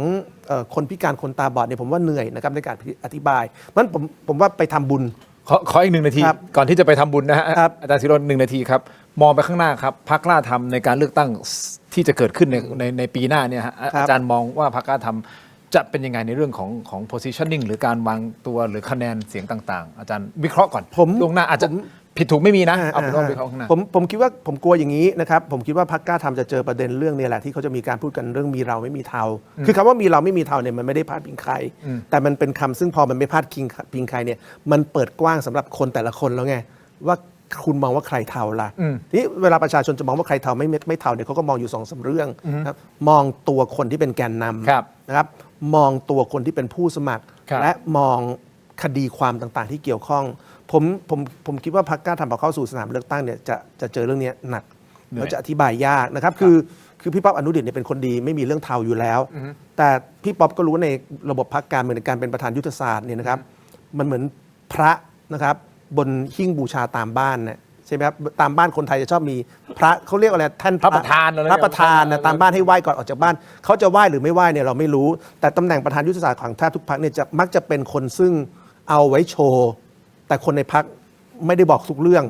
งคนพิการคนตาบอดเนี่ยผมว่าเหนื่อยนะครับในการอธิบายมันผมว่าไปทำบุญ ขออีก1 นาที ครับ ก่อนที่จะไปทำบุญนะฮะ ครับ อาจารย์ศิโรจน์1 นาทีครับ มองไปข้างหน้าครับพรรคกล้าทำในการเลือกตั้งที่จะเกิดขึ้นในปีหน้าเนี่ยฮะอาจารย์มองว่าพรรคกล้าทำจะเป็นยังไงในเรื่องของ positioning หรือการวางตัวหรือคะแนนเสียงต่างๆ อาจารย์วิเคราะห์ก่อนล่วงหน้าอาจจะผิดถูกไม่มีนะเอาเป็นว่าวิเคราะห์ข้างหน้า ผมคิดว่าผมกลัวอย่างนี้นะครับผมคิดว่าพรรคกล้าทำจะเจอประเด็นเรื่องนี้แหละที่เขาจะมีการพูดกันเรื่องมีเราไม่มีเทาคือคำว่ามีเราไม่มีเทาเนี่ยมันไม่ได้พาดพิงใคร แต่มันเป็นคำซึ่งพอมันไม่พาดพิงใครเนี่ยมันเปิดกว้างสำหรับคนแต่ละคนแล้วไงว่าคุณมองว่าใครเทาล่ะทีนี้เวลาประชาชนจะมองว่าใครเทาไม่เทาเนี่ยเขาก็มองอยู่2-3เรื่องนะครับมองตัวคนที่เป็นแกนนำนะครับมองตัวคนที่เป็นผู้สมัคร และมองคดีความต่างๆที่เกี่ยวข้องผมคิดว่าพรรคกล้าทำพอเข้าสู่สนามเลือกตั้งเนี่ยจะเจอเรื่องนี้หนักแล้วจะอธิบายยากนะครับคือพี่ป๊อปอนุดิษฐ์เนี่ยเป็นคนดีไม่มีเรื่องเทาอยู่แล้ว แต่พี่ป๊อปก็รู้ในระบบพรรคการเมืองในการเป็นประธานยุทธศาสตร์เนี่ยนะครับมันเหมือนพระนะครับบนหิ้งบูชาตามบ้านเนี่ยใช่ไหมครับตามบ้านคนไทยจะชอบมีพระเขาเรียกอะไรท่าน พระประธานอะไร พระประธานนะตามบ้านให้ไหว้ก่อนออกจากบ้านเขาจะไหว้หรือไม่ไหว้เนี่ยเราไม่รู้แต่ตำแหน่งประธานยุทธศาสตร์ของแทบทุกพรรคเนี่ยจะมักจะเป็นคนซึ่งเอาไว้โชว์แต่คนในพรรคไม่ได้บอกทุกเรื่อ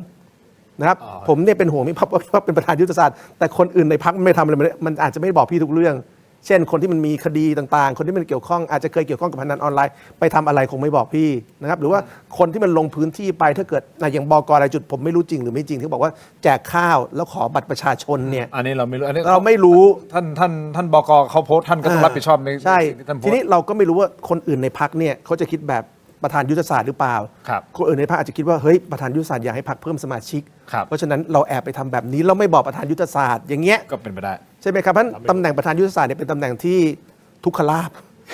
งนะครับผมเนี่ยเป็นห่วงพี่ป๊อปว่าพี่ป๊อปเป็นประธานยุทธศาสตร์แต่คนอื่นในพรรคไม่ทำอะไรมันอาจจะไม่บอกพี่ทุกเรื่อง เช่นคนที่มันมีคดีต่างๆ คนที่มันเกี่ยวข้องอาจจะเคยเกี่ยวข้องกับพนันออนไลน์ไปทำอะไรคงไม่บอกพี่นะครับหรือว่าคนที่มันลงพื้นที่ไปถ้าเกิดอย่างบก.อะไรจุดผมไม่รู้จริงหรือไม่จริงที่บอกว่าแจกข้าวแล้วขอบัตรประชาชนเนี่ย อันนี้เราไม่รู้อันนี้ เราไม่รู้ ท่านบก.เขาโพสต์ท่านก็ต้องรับผิดชอบใน ใช่ สิ่งที่ท่านโพส ที ต์ นี้เราก็ไม่รู้ว่าคนอื่นในพรรคเนี่ยเขาจะคิดแบบประธานยุทธศาสตร์หรือเปล่า ครับ คนอื่นในพรรคอาจจะคิดว่าเฮ้ยประธานยุทธศาสตร์อยากให้พรรคเพิ่มสมาชิก ครับ เพราะฉะนั้นเราแอบไปทำแบบนี้เราไม่บอกประธานยุทธศาสตร์อย่างเงี้ย ก็เป็นไปได้ ใช่ไหมครับเพราะฉะนั้นตำแหน่งประธานยุทธศาสตร์เนี่ยเป็นตำแหน่งที่ทุกขลาภ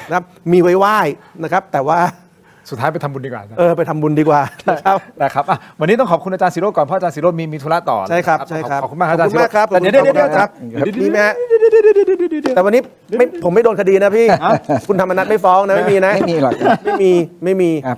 นะครับมีไว้ไหว้นะครับแต่ว่า สุดท้ายไปทำบุญดีกว่านะ ไปทำบุญดีกว่านะครับ นะครับอ่ะวันนี้ต้องขอบคุณอาจารย์ศิโรจน์ก่อนเพราะอาจารย์ศิโรจน์มีธุระต่อ ใช่ครับ นะ ใช่ครับ ขอบคุณมากครับอาจารย์ศิโรจน์ ครับ แต่เดี๋ยว ขอบคุณ ครับ มีไหมฮะแต่วันนี้ผมไม่โดนคดีนะพี่คุณธรรมนัสไม่ฟ้องนะไม่มีนะ ไม่มีหรอก ไม่มี ครับ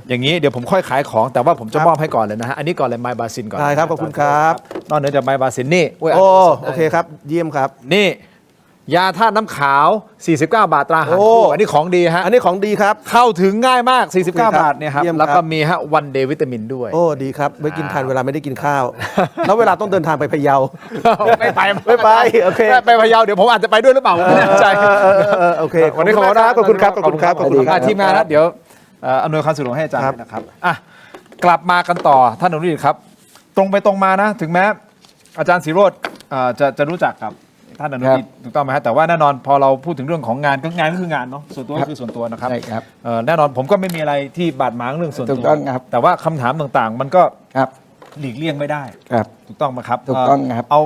อย่างนี้เดี๋ยวผมค่อยขายของแต่ว่าผมจะมอบให้ก่อนเลยนะฮะอันนี้ก่อนเลยไมบาซินก่อน ได้ครับขอบคุณครับ นอกเหนือจากไมบาซินนี่ย โอเคครับเยี่ยมครับ นี่ยาธาตุน้ำขาว 49 บาทตราหาร โอ้ คู่อันนี้ของดีฮะ อันนี้ของดีครับ เข้าถึงง่ายมาก 49 โอเคครับ บาทเนี่ยครับ เยี่ยมครับ แล้วก็มีฮะวันเดย์วิตามินด้วย โอ้ดีครับไว้กินทานเวลาไม่ได้กินข้าว แล้วเวลาต้องเดินทางไปพะเยา ไม่ไป ไม่ไปโอเค ไปพะเยาเดี๋ยวผมอาจจะไปด้วยหรือเปล่าผมไม่แน่ใจ โอเค วันนี้ขอบคุณนะครับ ขอบคุณครับขอบคุณครับ ขอบคุณครับทีมงานนะเดี๋ยวอำนวยความสะดวกให้อาจารย์ด้วยนะครับอ่ะกลับมากันต่อท่านอนุดิษฐ์ครับ ตรงไปตรงมานะถึงแม้อาจารย์ศิโรจน์จะรู้จักกับท่านอนุดิษฐ์ถูกต้องไหมฮะแต่ว่าแน่นอนพอเราพูดถึงเรื่องของงานก็คืองานเนาะส่วนตัวก็คือส่วนตัวนะครับ ใช่ครับ แน่นอนผมก็ไม่มีอะไรที่บาดหมางเรื่องส่วน ถู ตัว กต้องครับ แต่ว่าคำถามต่างๆ มันก็ ครับ หลีกเลี่ยงไม่ได้ ครับ ถูกต้องไหมครับ ถูกต้องครับ เอา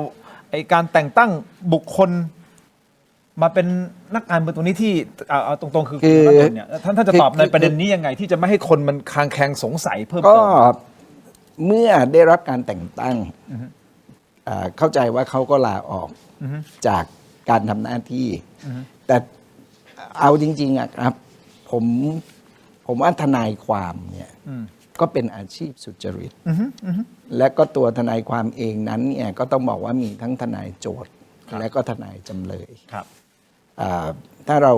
ไอการแต่งตั้งบุคคลมาเป็นนักการเมืองตรงนี้ที่เอาตรงๆคือคุณธนาดลเนี่ยท่านจะตอบในประเด็นนี้ยังไงที่จะไม่ให้คนมันคลางแคลงสงสัยเพิ่ม ก็ เติม เมื่อได้รับการแต่งตั้งเข้าใจว่าเขาก็ลาออกจากการทำหน้าที่ แต่เอาจริงๆอะครับผมว่าทนายความเนี่ยก็เป็นอาชีพสุจริต และก็ตัวทนายความเองนั้นเนี่ยก็ต้องบอกว่ามีทั้งทนายโจทย์และก็ทนายจำเลย ครับ ถ้าเรา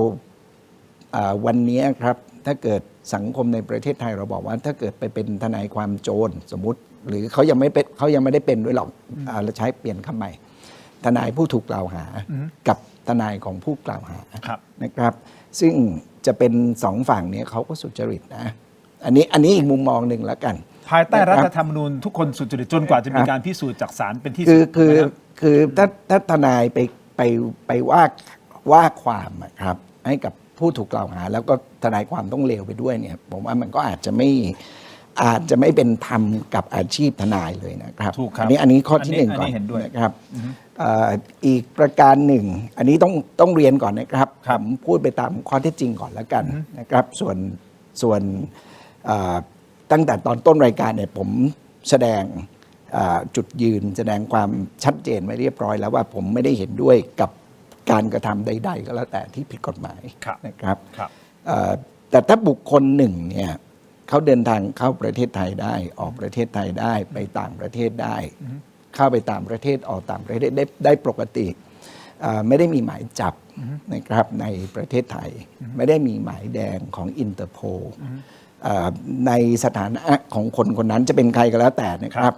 วันนี้ครับถ้าเกิดสังคมในประเทศไทยเราบอกว่าถ้าเกิดไปเป็นทนายความโจรสมมุติ หรือเขายังไม่ได้เป็นด้วยหรอกเราใช้เปลี่ยนคำใหม่ ทนายผู้ถูกกล่าวหากับทนายของผู้กล่าวหานะครับ ซึ่งจะเป็นสองฝั่งนี้เขาก็สุจริตนะอันนี้อีกมุมมองหนึ่งแล้วกัน ภายใต้รัฐธรรมนูญทุกคนสุจริตจนกว่าจะมีการพิสูจน์จากศาลเป็นที่สุด คือถ้าทนายไปว่าความครับให้กับผู้ถูกกล่าวหา แล้วก็ทนายความต้องเลวไปด้วยเนี่ยผมว่ามันก็อาจจะไม่เป็นธรรมกับอาชีพทนายเลยนะครับ ถูกครับ อันนี้ข้อที่หนึ่งก่อน เห็นด้วย นะครับอีกประการหนึ่งอันนี้ต้องเรียนก่อนนะครับผมพูดไปตามข้อเท็จจริงก่อนแล้วกันนะครับส่วนตั้งแต่ตอนต้นรายการเนี่ยผมแสดงจุดยืนแสดงความชัดเจนไว้เรียบร้อยแล้วว่าผมไม่ได้เห็นด้วยกับการกระทำใดๆก็แล้วแต่ที่ผิดกฎหมายนะครับแต่ถ้าบุคคลหนึ่งเนี่ยเขาเดินทางเข้าประเทศไทยได้ออกประเทศไทยได้ไปต่างประเทศได้ เข้าไปต่างประเทศออกต่างประเทศได้ปกติไม่ได้มีหมายจับนะครับในประเทศไทยไม่ได้มีหมายแดงของอินเตอร์โพลในสถานะของคนคนนั้นจะเป็นใครก็แล้วแต่นะครับ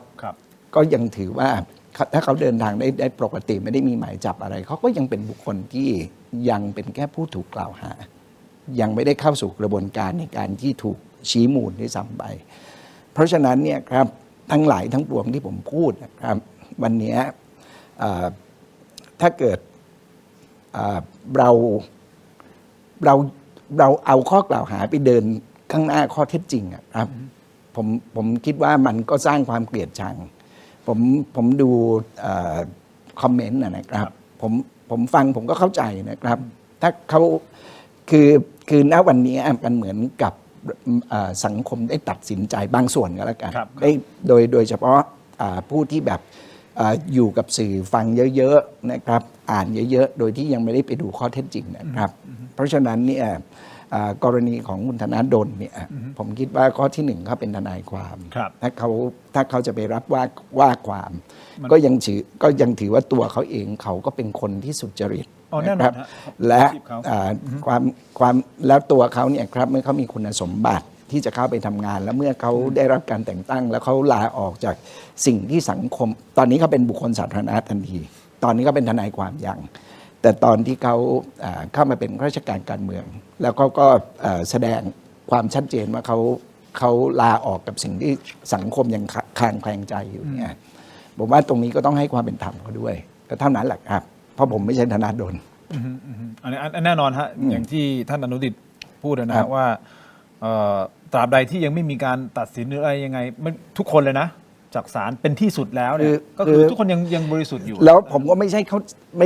ก็ยังถือว่าถ้าเขาเดินทางได้ปกติไม่ได้มีหมายจับอะไรเขาก็ยังเป็นบุคคลที่ยังเป็นแค่ผู้ถูกกล่าวหายังไม่ได้เข้าสู่กระบวนการในการที่ถูกชี้มูลด้วยซ้ำไปเพราะฉะนั้นเนี่ยครับทั้งหลายทั้งปวงที่ผมพูดนะครับวันนี้ถ้าเกิดเราเอาข้อกล่าวหาไปเดินข้างหน้าข้อเท็จจริงครับผมคิดว่ามันก็สร้างความเกลียดชังผมดูคอมเมนต์นะครับผมฟังผมก็เข้าใจนะครับถ้าเขาคือณวันนี้มันเหมือนกับสังคมได้ตัดสินใจบางส่วนก็แล้วกันได้โดยเฉพาะผู้ที่แบบอยู่กับสื่อฟังเยอะๆนะครับอ่านเยอะๆโดยที่ยังไม่ได้ไปดูข้อเท็จจริงนะครับเพราะฉะนั้นเนี่ยกรณีของคุณธนาดลเนี่ยผมคิดว่าข้อที่หนึ่งเขาเป็นทนายความถ้าเขาจะไปรับว่าความก็ยังถือว่าตัวเขาเองเขาก็เป็นคนที่สุจริตนะครับและแล้วตัวเขาเนี่ยครับเมื่อเขามีคุณสมบัติที่จะเข้าไปทำงานแล้วเมื่อเขาได้รับการแต่งตั้งแล้วเขาลาออกจากสิ่งที่สังคมตอนนี้เขาเป็นบุคคลสาธารณะทันทีตอนนี้ก็เป็นทนายความยังแต่ตอนที่เขาเข้ามาเป็นข้าราชการการเมืองแล้วเขาก็แสดงความชัดเจนว่าเขาลาออกกับสิ่งที่สังคมยังคลางแคลงใจอยู่เนี่ยผมว่าตรงนี้ก็ต้องให้ความเป็นธรรมเขาด้วยก็เท่านั้นแหละครับเพราะผมไม่ใช่ธนาดลอันนี้แน่นอนฮะอย่างที่ท่านอนุดิษฐ์พูดนะว่าตราบใดที่ยังไม่มีการตัดสินหรืออะไรยังไงทุกคนเลยนะจากศาลเป็นที่สุดแล้วเนี่ยก็คือทุกคนยังบริสุทธิ์อยู่แล้วผมก็ไม่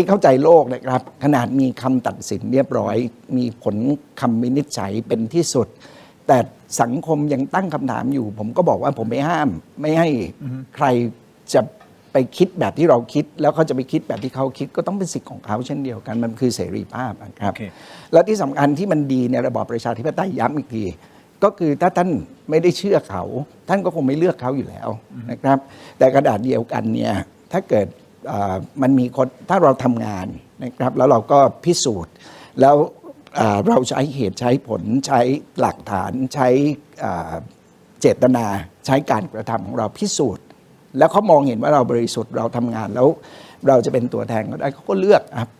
เข้าใจโลกนะครับขนาดมีคำตัดสินเรียบร้อยมีผลคำวินิจฉัยเป็นที่สุดแต่สังคมยังตั้งคำถามอยู่ผมก็บอกว่าผมไม่ห้ามไม่ให้ใครจะไปคิดแบบที่เราคิดแล้วเขาจะไปคิดแบบที่เขาคิดก็ต้องเป็นสิทธิ์ของเขาเช่นเดียวกันมันคือเสรีภาพนะครับและที่สำคัญที่มันดีในระบอบประชาธิปไตยย้ำอีกทีก็คือถ้าท่านไม่ได้เชื่อเขาท่านก็คงไม่เลือกเขาอยู่แล้วนะครับแต่กระดาษเดียวกันเนี่ยถ้าเกิดมันมีคนถ้าเราทำงานนะครับแล้วเราก็พิสูจน์แล้วเราใช้เหตุใช้ผลใช้หลักฐานใช้เจตนาใช้การกระทำของเราพิสูจน์แล้วเขามองเห็นว่าเราบริสุทธิ์เราทำงานแล้วเราจะเป็นตัวแทนก็ได้เขาก็เลือกครับ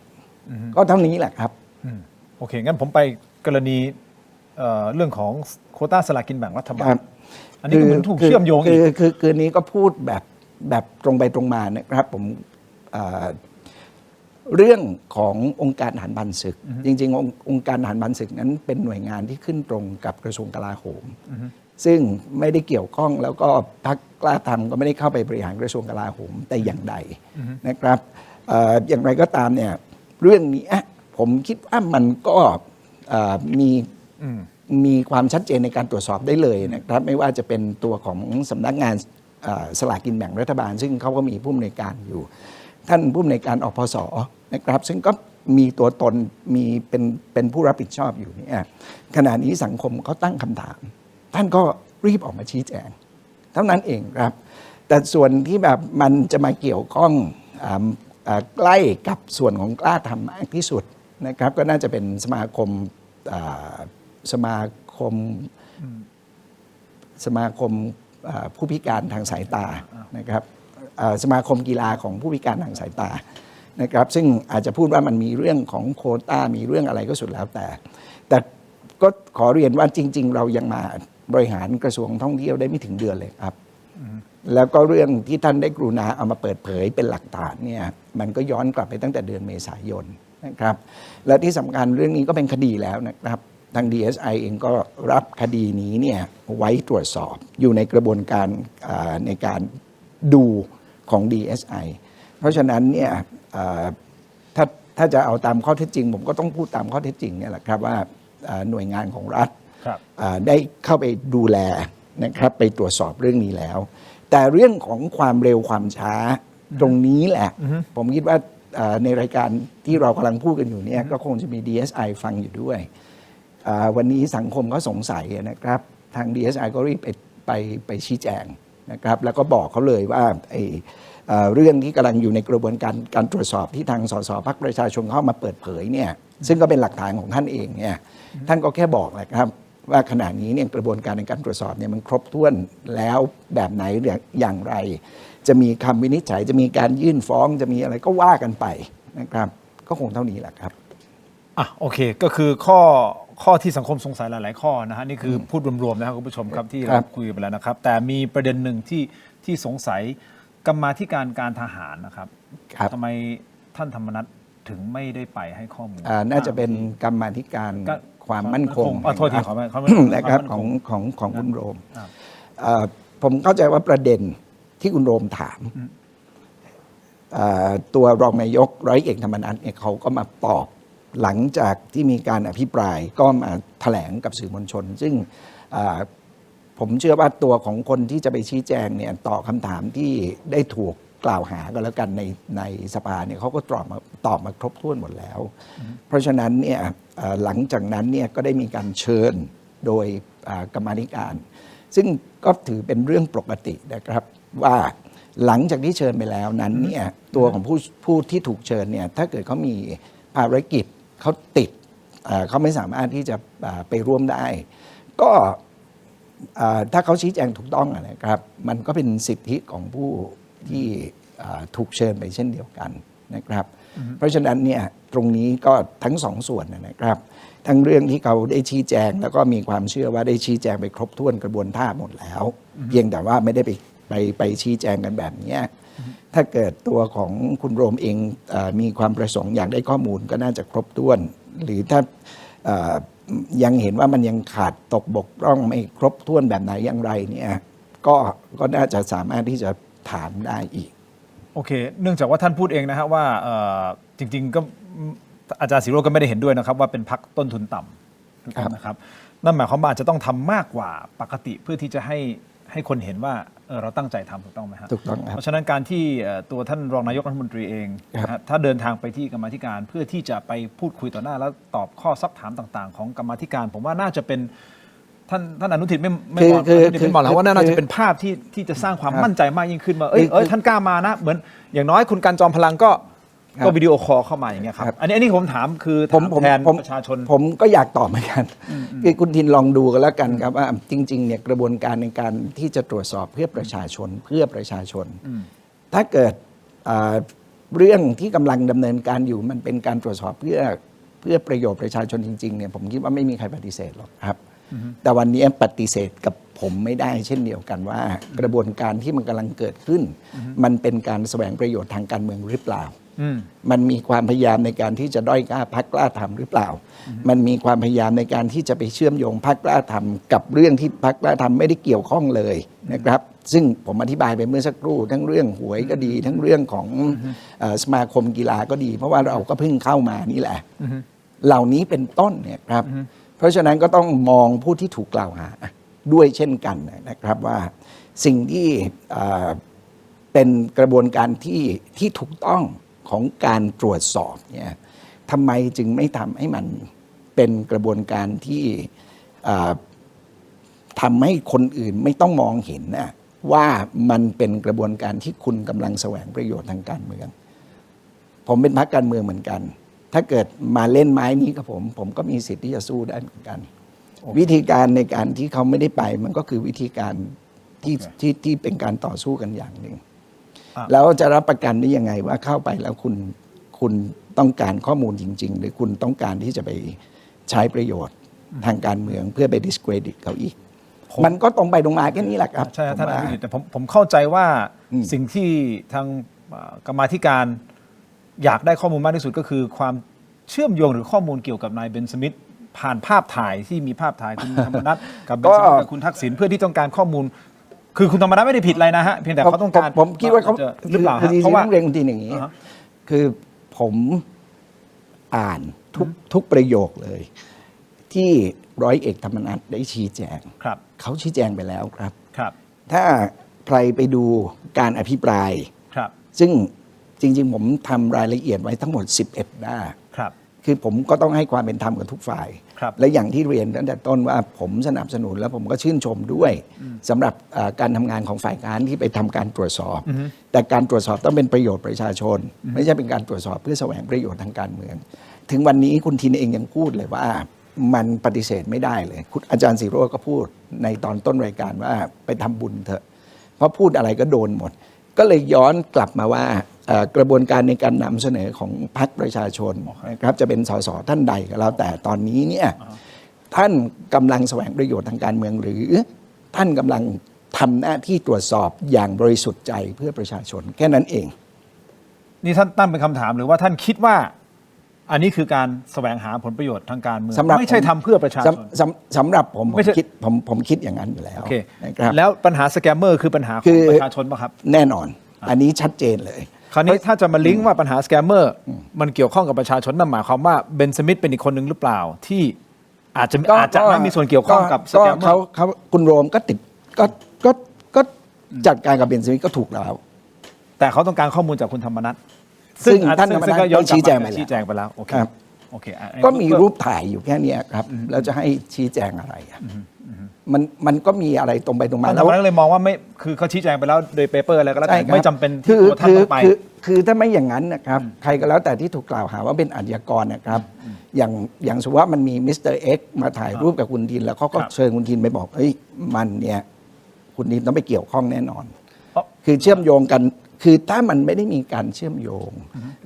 ก็เท่านี้แหละครับโอเคงั้นผมไปกรณีเรื่องของโควต้าสลากกินแบ่งรัฐบาลอันนี้ก็เหมือนถูกเชื่อมโยงอีกคือนี้ก็พูดแบบตรงไปตรงมานะครับผมเรื่องขององค์การทหารผ่านศึกจริงๆองค์การทหารผ่านศึกนั้นเป็นหน่วยงานที่ขึ้นตรงกับกระทรวงกลาโหม ซึ่งไม่ได้เกี่ยวข้องแล้วก็พรรคกล้าทำก็ไม่ได้เข้าไปบริหารกระทรวงกลาโหมแต่อย่างใดนะครับอย่างไรก็ตามเนี่ยเรื่องนี้ผมคิดว่ามันก็มีความชัดเจนในการตรวจสอบได้เลยนะครับไม่ว่าจะเป็นตัวของสำนักงานสลากกินแบ่งรัฐบาลซึ่งเขาก็มีผู้อำนวยการอยู่ท่านผู้อำนวยการอพสนะครับซึ่งก็มีตัวตนมีเป็นผู้รับผิดชอบอยู่เนี่ยขณะนี้สังคมเขาตั้งคำถามท่านก็รีบออกมาชี้แจงเท่านั้นเองครับแต่ส่วนที่แบบมันจะมาเกี่ยวข้องใกล้กับส่วนของกล้าทำมากที่สุดนะครับก็น่าจะเป็นสมาคมผู้พิการทางสายตานะครับสมาคมกีฬาของผู้พิการทางสายตานะครับซึ่งอาจจะพูดว่ามันมีเรื่องของโควต้ามีเรื่องอะไรก็สุดแล้วแต่ก็ขอเรียนว่าจริงๆเรายังมาบริหารกระทรวงท่องเที่ยวได้ไม่ถึงเดือนเลยครับแล้วก็เรื่องที่ท่านได้กรุณาเอามาเปิดเผยเป็นหลักฐานเนี่ยมันก็ย้อนกลับไปตั้งแต่เดือนเมษายนนะครับและที่สำคัญเรื่องนี้ก็เป็นคดีแล้วนะครับทาง DSI เองก็รับคดีนี้เนี่ยไว้ตรวจสอบอยู่ในกระบวนการในการดูของ DSI เพราะฉะนั้นเนี่ยถ้าจะเอาตามข้อเท็จจริงผมก็ต้องพูดตามข้อเท็จจริงเนี่ยแหละครับว่าหน่วยงานของรัฐได้เข้าไปดูแลนะครับไปตรวจสอบเรื่องนี้แล้วแต่เรื่องของความเร็วความช้าตรงนี้แหละผมคิดว่าในรายการที่เรากำลังพูดกันอยู่เนี่ยก็คงจะมี DSI ฟังอยู่ด้วยวันนี้สังคมก็สงสัยนะครับทาง DSI ก็รีบไปชี้แจงนะครับแล้วก็บอกเขาเลยว่าเรื่องที่กำลังอยู่ในกระบวนการตรวจสอบที่ทางสสพรรคประชาชนเข้ามาเปิดเผยเนี่ยซึ่งก็เป็นหลักฐานของท่านเองเนี่ยท่านก็แค่บอกแหละครับว่าขณะนี้เนี่ยกระบวนการในการตรวจสอบเนี่ยมันครบถ้วนแล้วแบบไหนอย่างไรจะมีคำวินิจฉัยจะมีการยื่นฟ้องจะมีอะไรก็ว่ากันไปนะครับก็คงเท่านี้แหละครับโอเคก็คือข้อที่สังคมสงสัยหลายๆข้อนะฮะนี่คือพูดรวมๆนะครับคุณผู้ชมครับที่เราคุยไปแล้วนะครับแต่มีประเด็นหนึ่งที่สงสัยกรรมาธิการการทหารนะครับทำไมท่านธรรมนัสถึงไม่ได้ไปให้ข้อมูลน่าจะเป็นกรรมาธิการความมั่นคงโทษทีนะครับของคุณโรมผมเข้าใจว่าประเด็นที่คุณโรมถามตัวรองนายกร้อยเอกธรรมนัสเนี่ยเขาก็มาตอบหลังจากที่มีการอภิปรายก็มาแถลงกับสื่อมวลชนซึ่งผมเชื่อว่าตัวของคนที่จะไปชี้แจงเนี่ยตอบคำถามที่ได้ถูกกล่าวหากันแล้วกันในสภาเนี่ยเขาก็ตอบมาครบถ้วนหมดแล้วเพราะฉะนั้นเนี่ยหลังจากนั้นเนี่ยก็ได้มีการเชิญโดยกรรมาธิการซึ่งก็ถือเป็นเรื่องปกตินะครับว่าหลังจากที่เชิญไปแล้วนั้นเนี่ยตัวของผู้ที่ถูกเชิญเนี่ยถ้าเกิดเขามีภารกิจเขาติดเขาไม่สามารถที่จะไปร่วมได้ก็ถ้าเขาชี้แจงถูกต้องนะครับมันก็เป็นสิทธิของผู้ที่ถูกเชิญไปเช่นเดียวกันนะครับเพราะฉะนั้นเนี่ยตรงนี้ก็ทั้งสองส่วนนะครับทั้งเรื่องที่เขาได้ชี้แจงแล้วก็มีความเชื่อว่าได้ชี้แจงไปครบถ้วนกระบวนท่าหมดแล้วเพียงแต่ว่าไม่ได้ไปชี้แจงกันแบบนี้ถ้าเกิดตัวของคุณโรมเองมีความประสงค์อยากได้ข้อมูลก็น่าจะครบถ้วนหรือถ้ายังเห็นว่ามันยังขาดตกบกพร่องไม่ครบถ้วนแบบไหนอย่างไรเนี่ยก็น่าจะสามารถที่จะถามได้อีกโอเคเนื่องจากว่าท่านพูดเองนะฮะว่าจริงๆก็อาจารย์ศิโรจน์ก็ไม่ได้เห็นด้วยนะครับว่าเป็นพรรคต้นทุนต่ำนะครับนั่นหมายความว่าอาจจะต้องทำมากกว่าปกติเพื่อที่จะให้คนเห็นว่าเราตั้งใจทำถูกต้องไหมครับถูกต้องครับเพราะฉะนั้นการที่ตัวท่านรองนายกรัฐมนตรีเองถ้าเดินทางไปที่กรรมาธิการเพื่อที่จะไปพูดคุยต่อหน้าแล้วตอบข้อซักถามต่างๆของกรรมาธิการผมว่าน่าจะเป็นท่านอนุทินไม่บอกแล้วว่าน่าจะเป็นภาพที่จะสร้างความมั่นใจมากยิ่งขึ้นว่าท่านกล้ามานะเหมือนอย่างน้อยคุณการจอมพลังก็วิดีโอคอลเข้ามาอย่างเงี้ยครับอันนี้ผมถามคือถามแทนประชาชนผมก็อยากตอบเหมือนกันคือคุณทินลองดูกันแล้วกันครับว่าจริงๆเนี่ยกระบวนการในการที่จะตรวจสอบเพื่อประชาชนถ้าเกิดเรื่องที่กำลังดำเนินการอยู่มันเป็นการตรวจสอบเพื่อประโยชน์ประชาชนจริงๆเนี่ยผมคิดว่าไม่มีใครปฏิเสธหรอกครับแต่วันนี้ปฏิเสธกับผมไม่ได้เช่นเดียวกันว่ากระบวนการที่มันกำลังเกิดขึ้นมันเป็นการแสวงประโยชน์ทางการเมืองหรือเปล่า มันมีความพยายามในการที่จะด้อยค่าพรรคกล้าทำหรือเปล่า มันมีความพยายามในการที่จะไปเชื่อมโยงพรรคกล้าทำกับเรื่องที่พรรคกล้าทำไม่ได้เกี่ยวข้องเลยนะครับ ซึ่งผมอธิบายไปเมื่อสักครู่ทั้งเรื่องหวยก็ดี ทั้งเรื่องของสมาคมกีฬาก็ดี เพราะว่าเราก็เพิ่งเข้ามานี่แหละเหล่านี้เป็นต้นเนี่ยครับเพราะฉะนั้นก็ต้องมองผู้ที่ถูกกล่าวหาด้วยเช่นกันนะครับว่าสิ่งที่เป็นกระบวนการที่ถูกต้องของการตรวจสอบเนี่ยทำไมจึงไม่ทำให้มันเป็นกระบวนการที่ทำให้คนอื่นไม่ต้องมองเห็นนะว่ามันเป็นกระบวนการที่คุณกำลังแสวงประโยชน์ทางการเมืองผมเป็นพรรคการเมืองเหมือนกันถ้าเกิดมาเล่นไม้นี้กับผมก็มีสิทธิ์ที่จะสู้ได้เหมือนกันวิธีการในการที่เขาไม่ได้ไปมันก็คือวิธีการที่เป็นการต่อสู้กันอย่างหนึ่งแล้วจะรับประกันได้ยังไงว่าเข้าไปแล้วคุณต้องการข้อมูลจริงๆหรือคุณต้องการที่จะไปใช้ประโยชน์ทางการเมืองเพื่อไป discredit เขาอีกมันก็ตรงไปตรงมาแค่นี้แหละครับใช่ท่านอภิสิทธิ์แต่ผมเข้าใจว่าสิ่งที่ทางกรรมาธิการอยากได้ข้อมูลมากที่สุดก็คือความเชื่อมโยงหรือข้อมูลเกี่ยวกับนายเบนสมิธผ่านภาพถ่ายที่มีภาพถ่ายคุณธรรมนัสกับเบนสมิธกับคุณทักษิณเพื่อที่ต้องการข้อมูลคือคุณธรรมนัสไม่ได้ผิดอะไรนะฮะเพียงแต่เขาต้องการผมคิดว่าเขาหรือเปล่าเพราะว่าเรียนคุณทีอย่างนี้คือผมอ่านทุกประโยคเลยที่ร้อยเอกธรรมนัสได้ชี้แจงเขาชี้แจงไปแล้วครับถ้าใครไปดูการอภิปรายซึ่งจริงๆผมทำรายละเอียดไว้ทั้งหมด11 หน้าคือผมก็ต้องให้ความเป็นธรรมกับทุกฝ่ายและอย่างที่เรียนตั้งแต่ต้นว่าผมสนับสนุนและผมก็ชื่นชมด้วยสำหรับการทำงานของฝ่ายค้านที่ไปทำการตรวจสอบแต่การตรวจสอบต้องเป็นประโยชน์ประชาชนไม่ใช่เป็นการตรวจสอบเพื่อแสวงประโยชน์ทางการเมืองถึงวันนี้คุณทินเองยังพูดเลยว่ามันปฏิเสธไม่ได้เลยคุณอาจารย์ศิโรจน์ก็พูดในตอนต้นรายการว่าไปทำบุญเถอะเพราะพูดอะไรก็โดนหมดก็เลยย้อนกลับมาว่ากระบวนการในการนำเสนอของพรรคประชาชนนะครับจะเป็นสสท่านใดก็แล้วแต่ตอนนี้เนี่ยท่านกำลังแสวงประโยชน์ทางการเมืองหรือท่านกำลังทำหน้าที่ตรวจสอบอย่างบริสุทธิ์ใจเพื่อประชาชนแค่นั้นเองนี่ท่านตั้งเป็นคำถามหรือว่าท่านคิดว่าอันนี้คือการแสวงหาผลประโยชน์ทางการเมืองไม่ใช่ทำเพื่อประชาชนสำหรับผมคิดอย่างนั้นอยู่แล้วนะครับแล้วปัญหาสแกมเมอร์คือปัญหาของประชาชนป่ะครับแน่นอนอันนี้ชัดเจนเลยคราวนี้ถ้าจะมาลิงก์ว่าปัญหาสแกมเมอร์มันเกี่ยวข้องกับประชาชนนั่นหมายความว่าเบนสมิธเป็นอีกคนหนึ่งหรือเปล่าที่อาจจะไม่มีส่วนเกี่ยวข้องกับสแกมเมอร์เขาคุณโรมก็ติดก็จัดการกับเบนสมิธก็ถูกแล้วแต่เขาต้องการข้อมูลจากคุณธรรมนัสซึ่งท่านธรรมนัสก็ชี้แจงไปแล้วโอเคก็มีรูปถ่ายอยู่แค่นี้ครับแล้วจะให้ชี้แจงอะไรมันก็มีอะไรตรงไปตรงมาแล้วเลยมองว่าไม่คือเขาชี้แจงไปแล้วโดยเปเปอร์อะไรก็แล้วแต่ไม่จำเป็นที่ตัวท่านต้องไปคือถ้าไม่อย่างนั้นนะครับใครก็แล้วแต่ที่ถูกกล่าวหาว่าเป็นอาชญากรนะครับอย่างสมมติว่ามันมีมิสเตอร์เอ็กซ์มาถ่ายรูปกับคุณทินแล้วเขาก็เชิญคุณทินไปบอกเฮ้ยมันเนี่ยคุณทินต้องไปเกี่ยวข้องแน่นอนคือเชื่อมโยงกันคือถ้ามันไม่ได้มีการเชื่อมโยง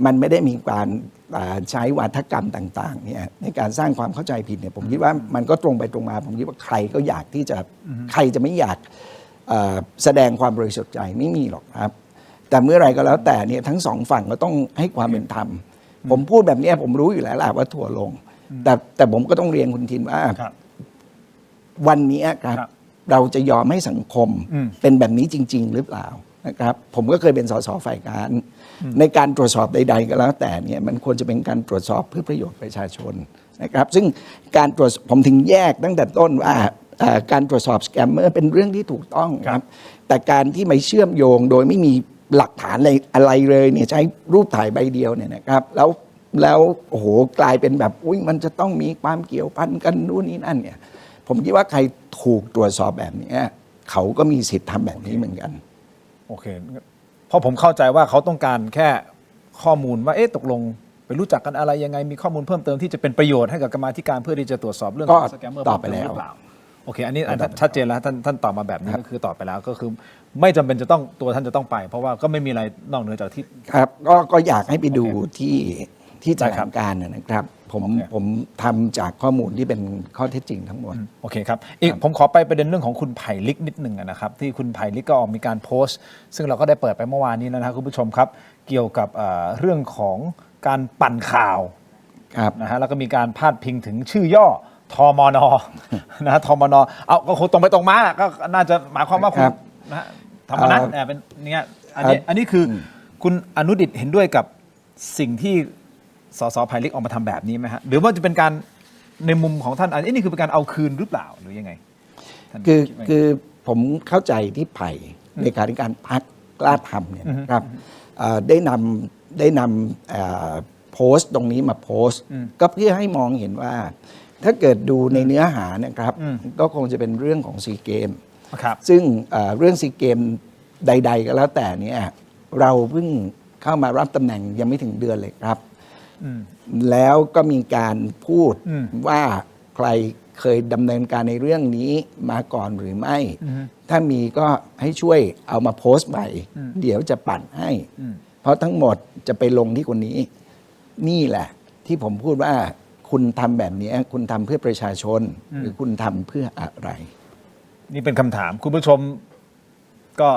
มันไม่ได้มีการใช้วาทกรรมต่างๆเนี่ยในการสร้างความเข้าใจผิดเนี่ยผมคิดว่ามันก็ตรงไปตรงมาผมคิดว่าใครก็อยากที่จะใครจะไม่อยากแสดงความบริสุทธิ์ใจไม่มีหรอกครับแต่เมื่อไรก็แล้วแต่เนี่ยทั้งสองฝั่งก็ต้องให้ความเป็นธรรมผมพูดแบบนี้ผมรู้อยู่แล้วแหละว่าทัวร์ลงแต่ผมก็ต้องเรียนคุณทินว่าวันนี้ครับเราจะยอมให้สังคมเป็นแบบนี้จริงๆหรือเปล่านะครับผมก็เคยเป็นสสฝ่ายค้านในการตรวจสอบใดๆก็แล้วแต่เนี่ยมันควรจะเป็นการตรวจสอบเพื่อประโยชน์ประชาชนนะครับซึ่งการตรวจผมถึงแยกตั้งแต่ต้นว่าการตรวจสอบสแกมเมอร์เป็นเรื่องที่ถูกต้องครับแต่การที่ไม่เชื่อมโยงโดยไม่มีหลักฐานอะไรเลยเนี่ยใช้รูปถ่ายใบเดียวเนี่ยนะครับแล้วโอ้โหกลายเป็นแบบอุ้ยมันจะต้องมีความเกี่ยวพันกันนู่นนี่นั่นเนี่ยผมคิดว่าใครถูกตรวจสอบแบบนี้เขาก็มีสิทธิ์ทำแบบนี้เหมือนกันโอเคเพราะผมเข้าใจว่าเขาต้องการแค่ข้อมูลว่าตกลงไปรู้จักกันอะไรยังไงมีข้อมูลเพิ่มเติมที่จะเป็นประโยชน์ให้กับกรรมาธิการเพื่อที่จะตรวจสอบเรื่องของสแกมเมอร์ตอบไปแล้วโอเคอันนี้ชัดเจนแล้วท่านตอบมาแบบนี้ก็คือตอบไปแล้วก็คือไม่จำเป็นจะต้องตัวท่านจะต้องไปเพราะว่าก็ไม่มีอะไรนอกเหนือจากที่ครับก็อยากให้ไปดูที่แถลงการนะครับผมทำจากข้อมูลที่เป็นข้อเท็จจริงทั้งหมดโอเคครับอีกผมขอไปประเด็นเรื่องของคุณไผ่ลิกนิดหนึ่งนะครับที่คุณไผ่ลิกก็ออกมีการโพสต์ซึ่งเราก็ได้เปิดไปเมื่อวานนี้แล้วนะครับคุณผู้ชมครับ เกี่ยวกับเรื่องของการปั่นข่าวนะฮะแล้วก็มีการพาดพิงถึงชื่อย่อทมน นะฮะทมนเอาก็คงตรงไปตรงมาก็น่าจะหมายความว่าคุณนะฮะธรรมนัสเป็นเนี่ยอันนี้คือคุณอนุดิษฐ์เห็นด้วยกับสิ่งที่สสไผ่ลิกออกมาทำแบบนี้ไหมฮะหรือว่าจะเป็นการในมุมของท่านอันนี้คือเป็นการเอาคืนหรือเปล่าหรือยังไงคือผมเข้าใจที่ไผ่ในการที่การพักกล้าทำเนี่ยนะครับได้นำโพสต์ตรงนี้มาโพสต์ก็เพื่อให้มองเห็นว่าถ้าเกิดดูในเนื้อหานะครับก็คงจะเป็นเรื่องของซีเกมซึ่งเรื่องซีเกมใดๆก็แล้วแต่เนี่ยเราเพิ่งเข้ามารับตำแหน่งยังไม่ถึงเดือนเลยครับแล้วก็มีการพูดว่าใครเคยดำเนินการในเรื่องนี้มาก่อนหรือไม่ถ้ามีก็ให้ช่วยเอามาโพสต์ใหม่เดี๋ยวจะปั่นให้เพราะทั้งหมดจะไปลงที่คนนี้นี่แหละที่ผมพูดว่าคุณทำแบบนี้คุณทำเพื่อประชาชนหรือคุณทำเพื่ออะไรนี่เป็นคำถามคุณผู้ชมก็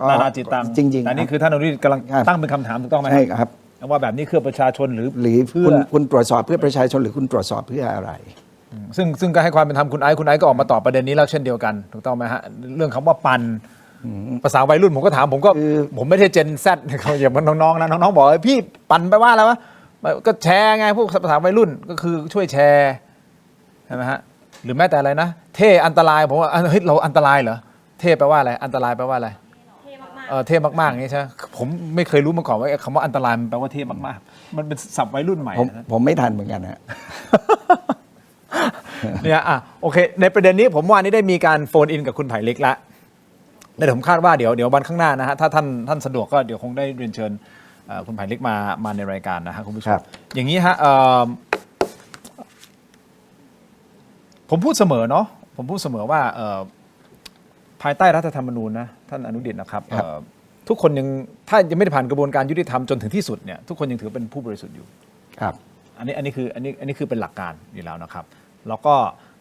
นานาจิตตังจริงๆแต่นี่คือท่านอนุดิษฐ์กำลังตั้งเป็นคำถามถูกต้องไหมใช่ครับว่าแบบนี้คือประชาชนหรือคุณตรวจสอบเพื่อประชาชนหรือคุณตรวจสอบเพื่ออะไรซึ่งก็ให้ความเป็นธรรมคุณไอซ์ก็ออกมาตอบประเด็นนี้แล้วเช่นเดียวกันถูกต้องไหมฮะเรื่องคำว่าปั่นภาษาวัยรุ่นผมก็ถามผมไม่ใช่เจนแซดเขาอย่างน้องๆนะน้องๆบอกพี่ปั่นไปว่าอะไรวะก็แชร์ไงพวกภาษาวัยรุ่นก็คือช่วยแชร์ใช่ไหมฮะหรือแม้แต่อะไรนะเท่อันตรายผมว่าเฮ้ยเราอันตรายเหรอเท่แปลว่าอะไรอันตรายแปลว่าอะไรเท่มากๆอย่างนี้ใช่ไหมผมไม่เคยรู้มาก่อนว่าคำว่าอันตรายมันแปลว่าเท่มากๆมันเป็นศัพท์วัยรุ่นใหม่ผมไม่ทันเหมือนกันนะเนี่ยโอเคในประเด็นนี้ผมว่านี่ได้มีการโฟนอินกับคุณไผ่ลิกแล้วเดี๋ยวผมคาดว่าเดี๋ยววันข้างหน้านะฮะถ้าท่านสะดวกก็เดี๋ยวคงได้เรียนเชิญคุณไผ่ลิกมาในรายการนะฮะคุณผู้ชมอย่างนี้ฮะผมพูดเสมอเนาะผมพูดเสมอว่าภายใต้รัฐธรรมนูญนะท่านอนุดิษฐ์นะครับทุกคนยังถ้ายังไม่ได้ผ่านกระบวนการยุติธรรมจนถึงที่สุดเนี่ยทุกคนยังถือเป็นผู้บริสุทธิ์อยู่ครับอันนี้คือเป็นหลักการอยู่แล้วนะครับแล้วก็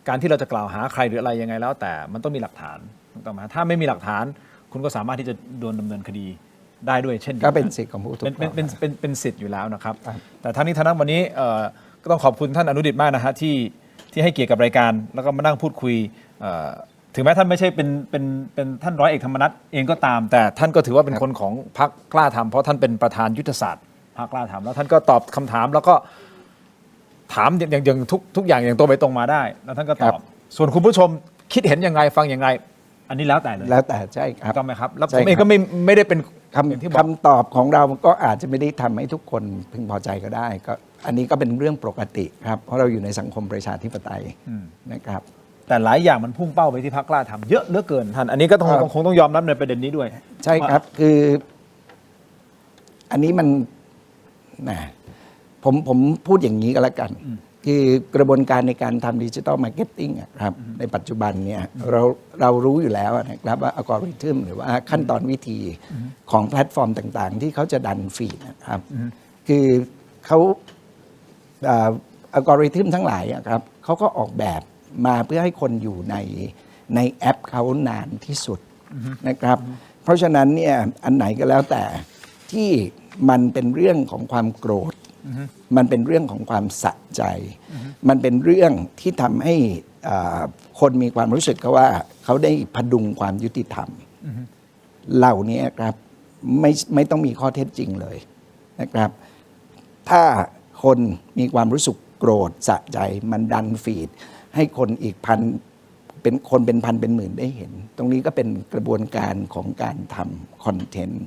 การที่เราจะกล่าวหาใครหรืออะไรยังไงแล้วแต่มันต้องมีหลักฐานถูกต้องไหมถ้าไม่มีหลักฐานคุณก็สามารถที่จะโดนดำเนินคดีได้ด้วยเช่นเดียวกันก็เป็นสิทธิ์ของผู้ถูกเป็นสิทธิ์อยู่แล้วนะครับแต่ทั้งนี้ทั้งนั้นวันนี้ก็ต้องขอบคุณท่านอนุดิษฐ์มากนะฮะที่ให้เกียรติกับรายการแล้วก็มานั่งพูดคุยถึงแม้ท่านไม่ใช่เป็นท่านร้อยเอกธรรมนัสเองก็ตามแต่ท่านก็ถือว่าเป็นคนของพรรคกล้าทำเพราะท่านเป็นประธานยุทธศาสตร์พรรคกล้าทำแล้วท่านก็ตอบคำถามแล้วก็ถามอย่างทุกอย่างอย่างตรงไปตรงมาได้แล้วท่านก็ตอบส่วนคุณผู้ชมคิดเห็นยังไงฟังยังไงอันนี้แล้วแต่เลยแล้วแต่ใช่ครับถูกไหมครับแล้วผมเองก็ไม่ได้เป็นคำตอบของเราก็อาจจะไม่ได้ทำให้ทุกคนพึงพอใจก็ได้ก็อันนี้ก็เป็นเรื่องปกติครับเพราะเราอยู่ในสังคมประชาธิปไตยนะครับแต่หลายอย่างมันพุ่งเป้าไปที่พรรคกล้าทำเยอะเหลือเกินท่านอันนี้ก็คงต้องยอมรับในประเด็นนี้ด้วยใช่ครับคืออันนี้มันนะผมพูดอย่างนี้ก็แล้วกันคือกระบวนการในการทำดิจิทัลมาร์เก็ตติ้งครับในปัจจุบันเนี่ยเรารู้อยู่แล้วนะครับว่าอัลกอริทึมหรือว่าขั้นตอนวิธีของแพลตฟอร์มต่างๆที่เขาจะดันฟีดนะครับคือเขาอัลกอริทึมทั้งหลายครับเขาก็ออกแบบมาเพื่อให้คนอยู่ในแอปเขานานที่สุดนะครับเพราะฉะนั้นเนี่ยอันไหนก็แล้วแต่ที่มันเป็นเรื่องของความโกรธมันเป็นเรื่องของความสะใจมันเป็นเรื่องที่ทำให้คนมีความรู้สึกว่าเขาได้พดุงความยุติธรรมเหล่านี้ครับไม่ต้องมีข้อเท็จจริงเลยนะครับถ้าคนมีความรู้สึกโกรธสะใจมันดันฟีดให้คนอีกเป็นคนเป็นพันเป็นหมื่นได้เห็นตรงนี้ก็เป็นกระบวนการของการทำคอนเทนต์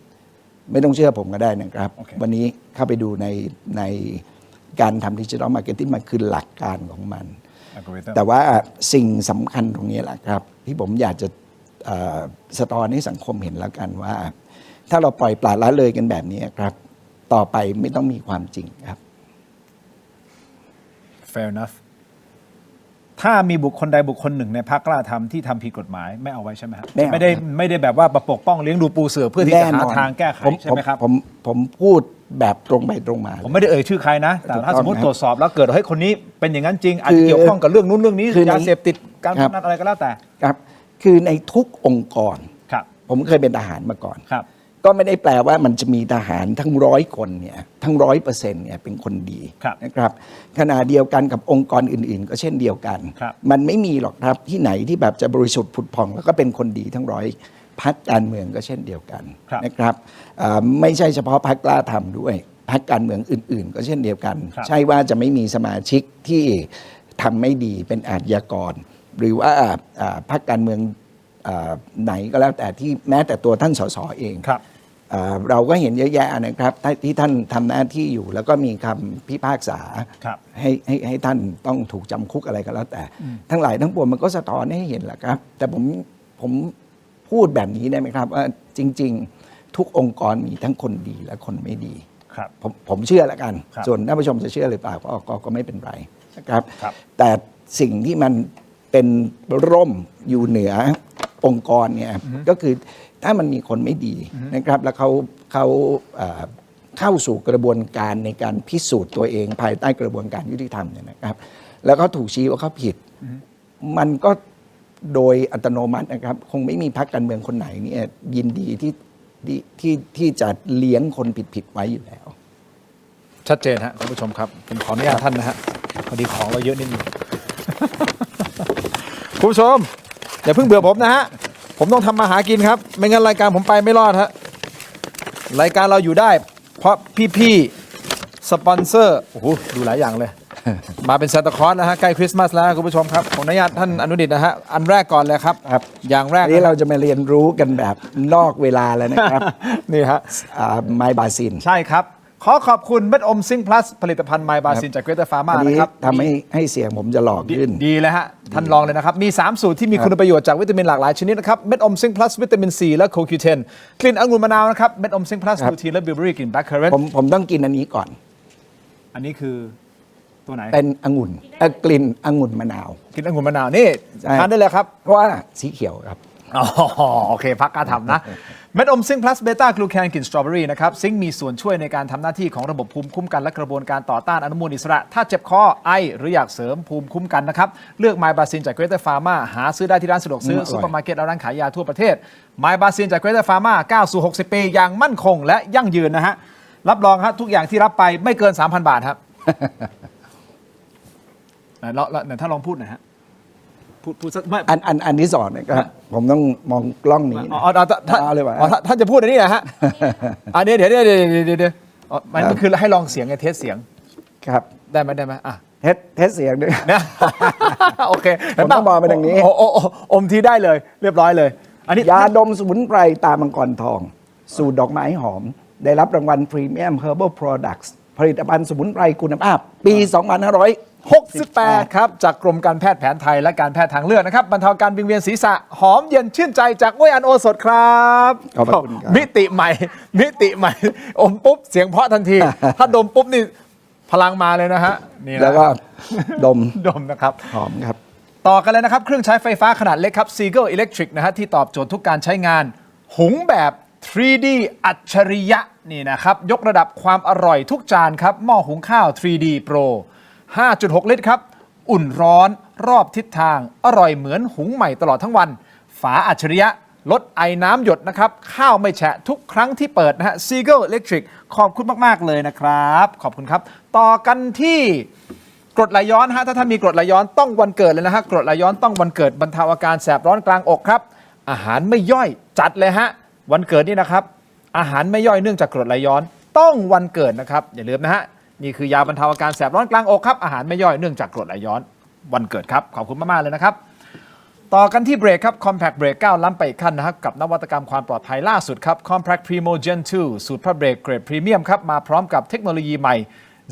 ไม่ต้องเชื่อผมก็ได้นะครับวันนี้เข้าไปดูในการทำดิจิทัลมาร์เก็ตติ้งมันคือหลักการของมันแต่ว่าสิ่งสำคัญตรงนี้แหละครับที่ผมอยากจะสะท้อนให้สังคมเห็นแล้วกันว่าถ้าเราปล่อยปละละเลยกันแบบนี้ครับต่อไปไม่ต้องมีความจริงครับ Fair enough ถ้ามีบุคคลใดบุคคลหนึ่งในพรรคกล้าทำที่ทำผิดกฎหมายไม่เอาไว้ใช่ไหมครับไม่ได้แบบว่าปกป้องเลี้ยงดูปูเสือเพื่อที่จะหาทางแก้ไขใช่ไหมครับผมพูดแบบตรงไปตรงมาผมไม่ได้เอ่ยชื่อใครนะแต่ถ้าสมมติตรวจสอบแล้วเกิดให้คนนี้เป็นอย่างนั้นจริงอาจจะเกี่ยวข้องกับเรื่องนู้นเรื่องนี้ยาเสพติดการพนันอะไรก็แล้วแต่ครับคือในทุกองค์กรผมเคยเป็นทหารมาก่อน ก็ไม่ได้แปลว่ามันจะมีทหารทั้ง100 คนเนี่ยทั้ง100%เนี่ยเป็นคนดีนะครับขณะเดียวกันกับองค์กรอื่นๆ ก็เช่นเดียวกัน มันไม่มีหรอกครับที่ไหนที่แบบจะบริสุทธิ์ผุดผ่องแล้วก็เป็นคนดีทั้ง100 พรรคการเมืองก็เช่นเดียวกันนะครับไม่ใช่เฉพาะพรรคกล้าทำด้วยพรรคการเมืองอื่นๆ ก็เช่นเดียวกันใช่ว่าจะไม่มีสมาชิกที่ทำไม่ดีเป็นอาชญากรหรือว่าพรรคการเมืองไหนก็แล้วแต่ที่แม้แต่ตัวท่านสสเองเราก็เห็นเยอะแยะนะครับที่ท่านทำหน้าที่อยู่แล้วก็มีคำพิพากษาให้ท่านต้องถูกจำคุกอะไรก็แล้วแต่ทั้งหลายทั้งปวงมันก็สะท้อนให้เห็นแหละครับแต่ผมพูดแบบนี้ได้ไหมครับว่าจริงๆทุกองค์กรมีทั้งคนดีและคนไม่ดีผมเชื่อแล้วกันส่วนท่านผู้ชมจะเชื่อหรือเปล่าก็ไม่เป็นไรนะครับแต่สิ่งที่มันเป็นร่มอยู่เหนือองค์กรเนี่ยก็คือถ้ามันมีคนไม่ดีนะครับแล้วเขาเข้าสู่กระบวนการในการพิสูจน์ตัวเองภายใต้กระบวนการยุติธรรมเนี่ยนะครับแล้วเขาถูกชี้ว่าเขาผิดมันก็โดยอัตโนมัตินะครับคงไม่มีพรรคการเมืองคนไหนเนี่ยยินดีที่จะเลี้ยงคนผิดไว้อยู่แล้วชัดเจนฮะคุณผู้ชมครับผมขออนุญาตท่านนะฮะพอดีของเราเยอะนิดนึง คุณผู้ชมอย่าเพิ่งเบื่อผมนะฮะผมต้องทำมาหากินครับไม่งั้นรายการผมไปไม่รอดฮะรายการเราอยู่ได้เพราะพี่ๆสปอนเซอร์โอ้โหดูหลายอย่างเลย มาเป็นซานตาคลอสนะฮะใกล้คริสต์มาสแล้วคุณผู้ชมครับขออนุญาตท่านอนุดิษฐ์นะฮะอันแรกก่อนเลยครับอย่างแรกนี้เราจะมาเรียนรู้กันแบบนอกเวลาแล้วนะครับ นี่ฮะไมบาซินใช่ครับขอขอบคุณเม็ดอมซิงค์พลัสผลิตภัณฑ์ไมบาซินจากเกรเตอร์ฟาร์มานะครับทำให้เสียงผมจะหล่อขึ้นดีเลยฮะท่านลองเลยนะครับมี3สูตรที่มีคุณประโยชน์จากวิตามินหลากหลายชนิดนะครับเม็ดอมซิงค์พลัสวิตามินซีและโคคิวเทนกลิ่นองุ่นมะนาวนะครับเม็ดอมซิงค์พลัสบลูทีและบิลเบอรี่กลิ่นแบล็คเคอร์เรนต์ผมต้องกินอันนี้ก่อนอันนี้คือตัวไหนเป็นองุ่นกลิ่นองุ่นมะนาวกลิ่นองุ่นมะนาวนี่ทานได้เลยครับเพราะว่าสีเขียวครับอ๋อโอเคพักการทำนะเม็ดอมซิงค์พลัสเบต้ากลูแคนกลิ่นสตรอเบอรี่นะครับซิงค์มีส่วนช่วยในการทำหน้าที่ของระบบภูมิคุ้มกันและกระบวนการต่อต้านอนุมูลอิสระถ้าเจ็บคอไอหรืออยากเสริมภูมิคุ้มกันนะครับเลือกไมบาซินจากเกรเตอร์ฟาร์มาหาซื้อได้ที่ร้านสะดวกซื้อซุปเปอร์มาร์เก็ตและร้านขายยาทั่วประเทศไมบาซินจากเกรเตอร์ฟาร์มาก้าวสู่60 ปีอย่างมั่นคงและยั่งยืนนะฮะรับรองครับทุกอย่างที่รับไปไม่เกิน 3,000 บาทครับถ้าลองพูดหน่อยฮะพูดสักไม่อันที่สองนะครับผมต้องมองกล้องนี้ท่านจะพูดอันนี้นะฮะอันนี้เดี๋ยวมันคือให้ลองเสียงไงเทสเสียงครับได้ไหมอ่ะเทสเสียงด้วยนะโอเคผมต้องมองไปทางนี้อมทีได้เลยเรียบร้อยเลยอันนี้ยาดมสมุนไพรตามังกรทองสูตรดอกไม้หอมได้รับรางวัล Premium Herbal Products ผลิตภัณฑ์สมุนไพรคุณภาพปี 2568 ครับจากกรมการแพทย์แผนไทยและการแพทย์ทางเลือกนะครับบรรเทาการวิงเวียนศีรษะหอมเย็นชื่นใจจากอ้วยอันโอสถครับขอบคุณครับมิติใหม่อมปุ๊บเสียงเพราะทันที ถ้าดมปุ๊บนี่พลังมาเลยนะฮะนี่แล้วก็ดมนะครับหอมครับต่อกันเลยนะครับเครื่องใช้ไฟฟ้าขนาดเล็กครับ Seagull Electric นะฮะที่ตอบโจทย์ทุกการใช้งานหุงแบบ 3D อัจฉริยะนี่นะครับยกระดับความอร่อยทุกจานครับหม้อหุงข้าว 3D Pro 5.6 ลิตรครับอุ่นร้อนรอบทิศทางอร่อยเหมือนหุงใหม่ตลอดทั้งวันฝาอัจฉริยะลดไอน้ำหยดนะครับข้าวไม่แฉะทุกครั้งที่เปิดนะฮะ Seagull Electric ขอบคุณมากๆเลยนะครับขอบคุณครับต่อกันที่กรดไหลย้อนฮะถ้าท่านมีกรดไหลย้อนต้องวันเกิดเลยนะฮะกรดไหลย้อนต้องวันเกิดบรรเทาอาการแสบร้อนกลางอกครับอาหารไม่ย่อยจัดเลยฮะวันเกิดนี่นะครับอาหารไม่ย่อยเนื่องจากกรดไหลย้อนต้องวันเกิดนะครับอย่าลืมนะฮะนี่คือยาบรรเทาอาการแสบร้อนกลางอกครับอาหารไม่ย่อยเนื่องจากกรดไหลย้อนวันเกิดครับขอบคุณมากๆเลยนะครับต่อกันที่เบรกครับ Compact Brake ก้าวล้ำไปอีกขั้นนะครับกับนวัตกรรมความปลอดภัยล่าสุดครับ Compact Primo Gen 2 สูตรพระเบรกเกรดพรีเมียมครับมาพร้อมกับเทคโนโลยีใหม่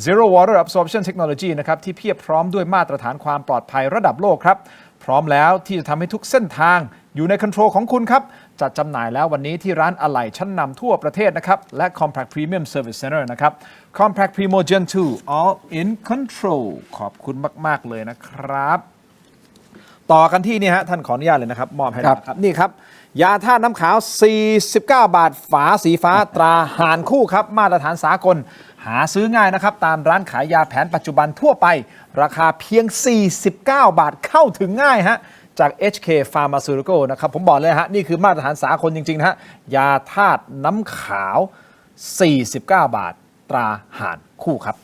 Zero Water Absorption Technology นะครับที่เพียบพร้อมด้วยมาตรฐานความปลอดภัยระดับโลกครับพร้อมแล้วที่จะทำให้ทุกเส้นทางอยู่ในคอนโทรลของคุณครับจัดจำหน่ายแล้ววันนี้ที่ร้านอะไหล่ชั้นนำทั่วประเทศนะครับและ Compact Premium Service Center นะครับ Compact Primo Gen 2 All in Control ขอบคุณมากๆเลยนะครับต่อกันที่นี่ฮะท่านขออนุญาตเลยนะครับมอบให้ครับนี่ครับยาธาตุน้ำขาว49 บาทฝาสีฟ้าตราหานคู่ครับมาตรฐานสากลหาซื้อง่ายนะครับตามร้านขายยาแผนปัจจุบันทั่วไปราคาเพียง49 บาทเข้าถึงง่ายฮะ จาก HK Pharmaceutical นะครับผมบอกเลยฮะนี่คือมาตรฐานสากลจริงๆนะฮะยาธาตุน้ำขาว49 บาทตราห่านคู่ครับ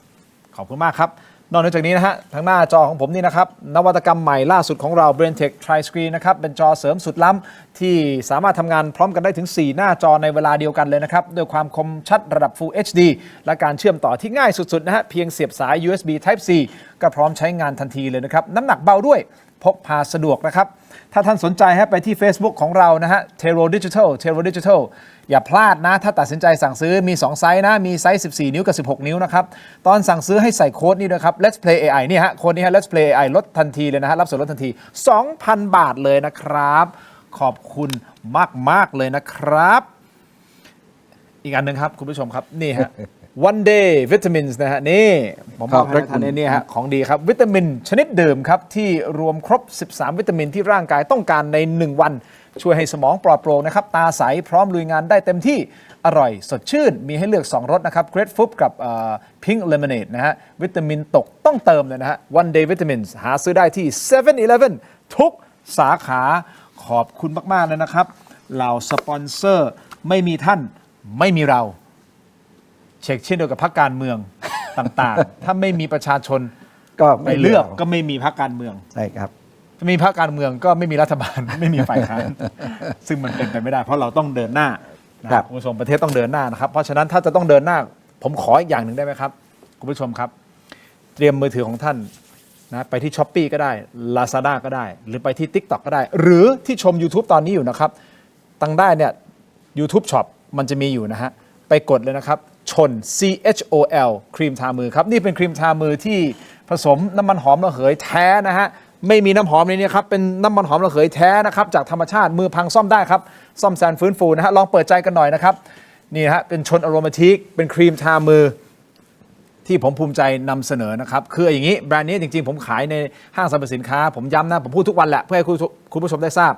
ขอบคุณมากครับนอกจากนี้นะฮะทางหน้าจอของผมนี่นะครับนวัตกรรมใหม่ล่าสุดของเรา BrainTech Tri-Screen นะครับเป็นจอเสริมสุดล้ำที่สามารถทำงานพร้อมกันได้ถึง 4 หน้าจอในเวลาเดียวกันเลยนะครับด้วยความคมชัดระดับ Full HD และการเชื่อมต่อที่ง่ายสุดๆนะฮะเพียงเสียบสาย USB Type C ก็พร้อมใช้งานทันทีเลยนะครับน้ำหนักเบาด้วยพกพาสะดวกนะครับถ้าท่านสนใจไปที่ Facebook ของเรานะฮะ Tero Digital อย่าพลาดนะถ้าตัดสินใจสั่งซื้อมี2ไซส์นะมีไซส์14 นิ้วกับ16 นิ้วนะครับตอนสั่งซื้อให้ใส่โค้ดนี้ด้วยครับ Let's Play AI นี่ฮะโค้ดนี้ฮะ Let's Play AI ลดทันทีเลยนะฮะรับส่วนลดทันที 2,000 บาทเลยนะครับขอบคุณมากๆเลยนะครับอีกอันหนึ่งครับคุณผู้ชมครับนี่ฮะ One Day Vitamins นะฮะนี่ผมบอกให้ท่านนี่ฮะของดีครับวิตามินชนิดดื่มครับที่รวมครบ13วิตามินที่ร่างกายต้องการใน1 วันช่วยให้สมองปลอดโปร่งนะครับตาใสพร้อมลุยงานได้เต็มที่อร่อยสดชื่นมีให้เลือก2รสนะครับ Grapefruit กับPink Lemonade นะฮะวิตามินตกต้องเติมเลยนะฮะ One Day Vitamins หาซื้อได้ที่ 7-Eleven ทุกสาขาขอบคุณมากๆเลยนะครับเหล่าสปอนเซอร์ไม่มีท่านไม่มีเราเช็คเช่นเดียวกับพรรคการเมือง ต่างๆ ถ้าไม่มีประชาชน ก็ ไปเลือกก็ไม่มีพรรคการเมือง ใช่ครับ ถ้ามีพรรคการเมืองก็ไม่มีรัฐบาล ไม่มีฝ่ายค้าน ซึ่งมันเป็นไปไม่ได้เพราะเราต้องเดินหน้านะครับคุณผู้ชมประเทศต้องเดินหน้านะครับเพราะฉะนั้นถ้าจะต้องเดินหน้าผมขออีกอย่างหนึ่งได้ไหมครับคุณผู้ชมครับเตรียมมือถือของท่านนะไปที่ Shopee ก็ได้ Lazada ก็ได้ หรือไปที่ TikTok ก็ได้ หรือที่ชม YouTube ตอนนี้อยู่นะครับตั้งได้เนี่ย YouTube Shop มันจะมีอยู่นะฮะไปกดเลยนะครับชน CHOL ครีมทามือครับนี่เป็นครีมทามือที่ผสมน้ำมันหอมระเหยแท้นะฮะไม่มีน้ำหอมในนี้ครับเป็นน้ำมันหอมระเหยแท้นะครับจากธรรมชาติมือพังซ่อมได้ครับซ่อมแซมฟื้นฟูนะฮะลองเปิดใจกันหน่อยนะครับนี่ฮะเป็นชนอโรมาทิกเป็นครีมทามือที่ผมภูมิใจนำเสนอนะครับคืออย่างนี้แบรนด์นี้จริงๆผมขายในห้างสรรพสินค้าผมย้ำนะผมพูดทุกวันแหละเพื่อให้คุณผู้ชมได้ทราบ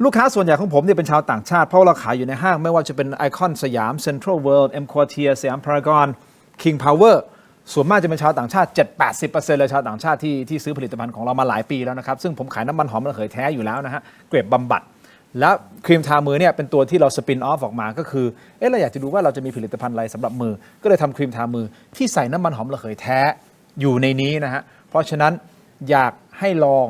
ลูกค้าส่วนใหญ่ของผมเนี่ยเป็นชาวต่างชาติเพราะเราขายอยู่ในห้างไม่ว่าจะเป็นไอคอนสยามเซ็นทรัลเวิลด์เอ็มควอเทียสยามพารากอนคิงพาวเวอร์ส่วนมากจะเป็นชาวต่างชาติ 7-80% เลยชาวต่างชาติที่ซื้อผลิตภัณฑ์ของเรามาหลายปีแล้วนะครับซึ่งผมขายน้ำมันหอมระเหยแท้อยู่แล้วนะฮะเกรดบำบัดแล้วครีมทามือเนี่ยเป็นตัวที่เราสปินออฟออกมาก็คือเราอยากจะดูว่าเราจะมีผลิตภัณฑ์อะไรสำหรับมือก็เลยทำครีมทามือที่ใส่น้ำมันหอมระเหยแท้อยู่ในนี้นะฮะเพราะฉะนั้นอยากให้ลอง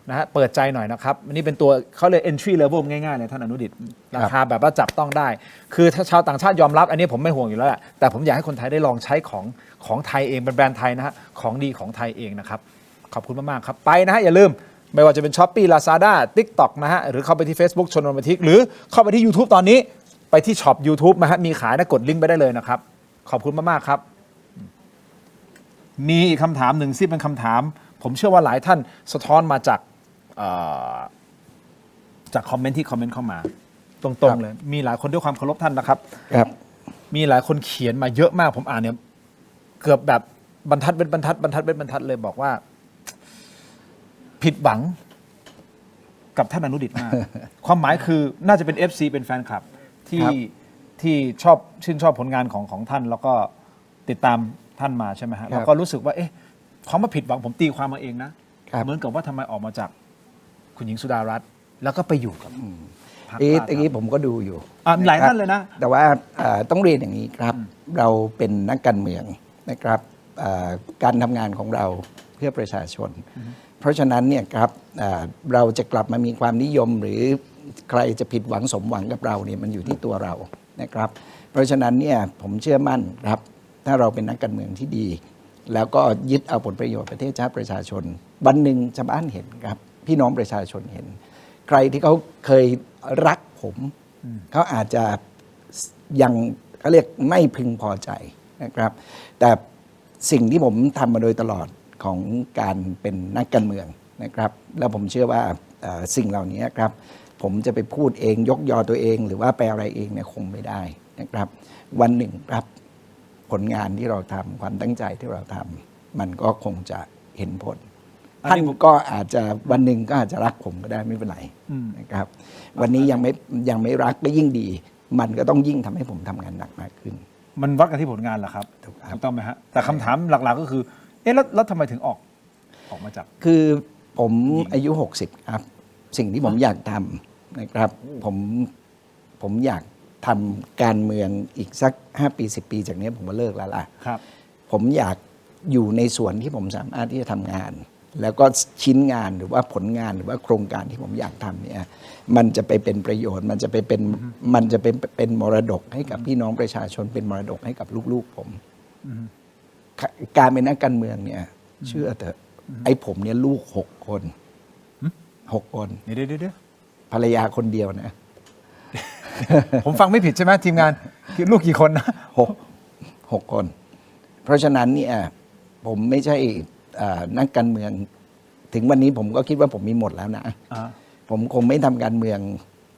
นะฮะเปิดใจหน่อยนะครับอันนี้เป็นตัวเขาเลย entry level ง่ายๆเลยท่านอนุดิษฐ์ราคาแบบว่าจับต้องได้คือถ้าชาวต่างชาติยอมรับอันนี้ผมไม่ห่วงอยู่แล้วแหละแต่ผมอยากให้คนไทยได้ลองใช้ของไทยเองเป็นแบรนด์ไทยนะฮะของดีของไทยเองนะครับขอบคุณมากๆครับไปนะฮะอย่าลืมไม่ว่าจะเป็น Shopee Lazada TikTok นะฮะหรือเข้าไปที่ Facebook ชนโรมาทิกหรือเข้าไปที่ YouTube ตอนนี้ไปที่ช็อป YouTube นะฮะมีขายนะกดลิงก์ไปได้เลยนะครับขอบคุณมากๆครับมีอีกคำถามหนึ่งที่เป็นคำถามผมเชื่อว่าหลายท่านสะท้อนมาจากคอมเมนต์ที่คอมเมนต์เข้ามาตรงๆเลยมีหลายคนด้วยความเคารพท่านนะครับมีหลายคนเขียนมาเยอะมากผมอ่านเนี่ยเกือบแบบบรรทัดเป็นบรรทัดบรรทัดเป็นบรรทัดเลยบอกว่าผิดหวังกับท่านอนุดิษฐ์มาก ความหมายคือน่าจะเป็น FC เป็นแฟนคลับที่ชอบชื่นชอบผลงานของท่านแล้วก็ติดตามท่านมาใช่ไหมฮะแล้วก็รู้สึกว่าความว่าผิดหวังผมตีความมาเองนะเหมือนกับว่าทำไมออกมาจากคุณหญิงสุดารัตน์แล้วก็ไปอยู่กับพรรคกล้า ตะกี้ผมก็ดูอยู่ หลายท่านเลยนะแต่ว่าต้องเรียนอย่างนี้ครับเราเป็นนักการเมืองนะครับการทำงานของเราเพื่อประชาชนเพราะฉะนั้นเนี่ยครับเราจะกลับมามีความนิยมหรือใครจะผิดหวังสมหวังกับเราเนี่ยมันอยู่ที่ตัวเรานะครับเพราะฉะนั้นเนี่ยผมเชื่อมั่นครับถ้าเราเป็นนักการเมืองที่ดีแล้วก็ยึดเอาผลประโยชน์ประเทศชาติประชาชนวันหนึ่งชาวบ้านเห็นครับพี่น้องประชาชนเห็นใครที่เขาเคยรักผมเขาอาจจะยังเขาเรียกไม่พึงพอใจนะครับแต่สิ่งที่ผมทำมาโดยตลอดของการเป็นนักการเมืองนะครับแล้วผมเชื่อว่าสิ่งเหล่านี้ครับผมจะไปพูดเองยกยอตัวเองหรือว่าไปอะไรเองเนี่ยคงไม่ได้นะครับวันหนึ่งครับผลงานที่เราทำความตั้งใจที่เราทำมันก็คงจะเห็นผลท่านก็อาจจะวันหนึ่งก็อาจจะรักผมก็ได้ไม่เป็นไรนะครับวันนี้ยังไม่รักก็ยิ่งดีมันก็ต้องยิ่งทำให้ผมทำงานหนักมากขึ้นมันวัดกันที่ผลงานเหรอครับถูกต้องไหมฮะแต่คำถามหลักๆก็คือแล้วทำไมถึงออกมาจากคือผมอายุ60ครับ สิ่งที่ผมอยากทำนะครับผมอยากทำการเมืองอีกสัก5 ปี 10 ปีจากนี้ผมก็เลิกแล้วล่ะ ครับ ผมอยากอยู่ในส่วนที่ผมสามารถที่จะทำงาน แล้วก็ชิ้นงานหรือว่าผลงานหรือว่าโครงการที่ผมอยากทำเนี่ยมันจะไปเป็นประโยชน์ มันจะเป็นมรดกให้กับพี่น้องประชาชนเป็นมรดกให้กับลูกๆผม การเป็นนักการเมืองเนี่ยเชื่อเถอะไอ้ผมเนี่ยลูก6 คน6 คน เดี๋ยว ภรรยาคนเดียวนะ ผมฟังไม่ผิดใช่ไหมทีมงานลูกกี่คนนะ 6 คน เพราะฉะนั้นเนี่ยผมไม่ใช่นักการเมืองถึงวันนี้ผมก็คิดว่าผมมีหมดแล้วนะผมคงไม่ทำการเมือง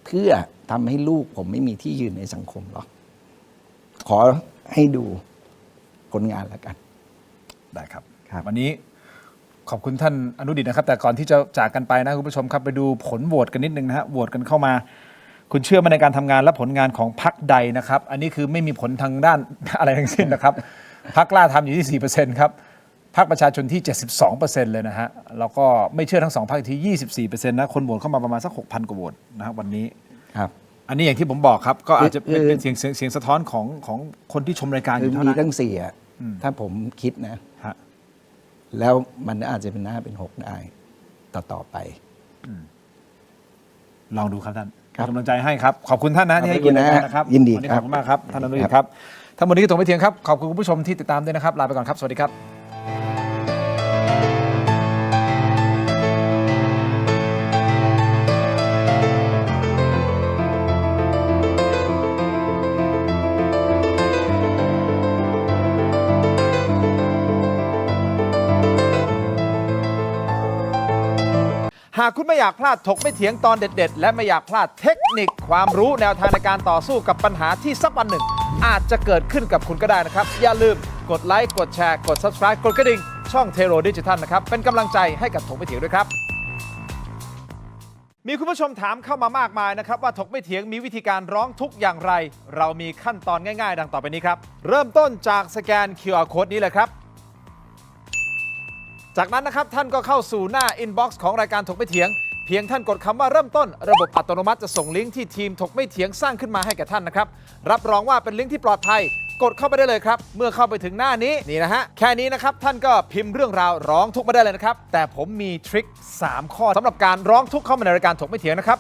เพื่อทำให้ลูกผมไม่มีที่ยืนในสังคมหรอกขอให้ดูผลงานแล้วกัน ได้ครับ วันนี้ขอบคุณท่านอนุดิษฐ์นะครับแต่ก่อนที่จะจากกันไปนะคุณผู้ชมครับไปดูผลโหวตกันนิดนึงนะฮะโหวตกันเข้ามาคุณเชื่อมั่นในการทำงานและผลงานของพรรคใดนะครับอันนี้คือไม่มีผลทางด้าน อะไรทั้งสิ้นนะครับพรรคกล้าทำอยู่ที่ 4% ครับพรรคประชาชนที่ 72% เลยนะฮะแล้วก็ไม่เชื่อทั้ง2พรรคที่ 24% นะคนโหวตเข้ามาประมาณสัก 6,000 กว่าโหวตนะฮะวันนี้ครับอันนี้อย่างที่ผมบอกครับก็อาจจะเป็นเสียงสะท้อนของคนที่ชมรายการอยู่เท่านั้น มีทั้ง4ถ้าผมคิดนะแล้วมันอาจจะเป็น5 เป็น 6ได้ต่อไปลองดูครับท่านเป็นกำลังใจให้ครับขอบคุณท่านนะที่ให้เกียรตินะครับ ยินดี ขอบคุณมากครับท่านอนุดิษฐ์ครับทั้งหมดนี้ก็ตรงไปเทียงครับขอบคุณคุณผู้ชมที่ติดตามด้วยนะครับลาไปก่อนครับสวัสดีครับหากคุณไม่อยากพลาดถกไม่เถียงตอนเด็ดๆและไม่อยากพลาดเทคนิคความรู้แนวทางในการต่อสู้กับปัญหาที่สักวันหนึ่งอาจจะเกิดขึ้นกับคุณก็ได้นะครับอย่าลืมกดไลค์กดแชร์กด Subscribe กดกระดิ่งช่องเทโรดิจิทัลนะครับเป็นกำลังใจให้กับถกไม่เถียงด้วยครับมีคุณผู้ชมถามเข้ามามากมายนะครับว่าถกไม่เถียงมีวิธีการร้องทุกข์อย่างไรเรามีขั้นตอนง่ายๆดังต่อไปนี้ครับเริ่มต้นจากสแกน QR Code นี้เลยครับจากนั้นนะครับท่านก็เข้าสู่หน้า inbox ของรายการถกไม่เถียงเพียงท่านกดคำว่าเริ่มต้นระบบอัตโนมัติจะส่งลิงก์ที่ทีมถกไม่เถียงสร้างขึ้นมาให้แก่ท่านนะครับรับรองว่าเป็นลิงก์ที่ปลอดภัยกดเข้าไปได้เลยครับเมื่อเข้าไปถึงหน้านี้นี่นะฮะแค่นี้นะครับท่านก็พิมพ์เรื่องราวร้องทุกข์มาได้เลยนะครับแต่ผมมีทริค3 ข้อสำหรับการร้องทุกข์เข้ามาในรายการถกไม่เถียงนะครับ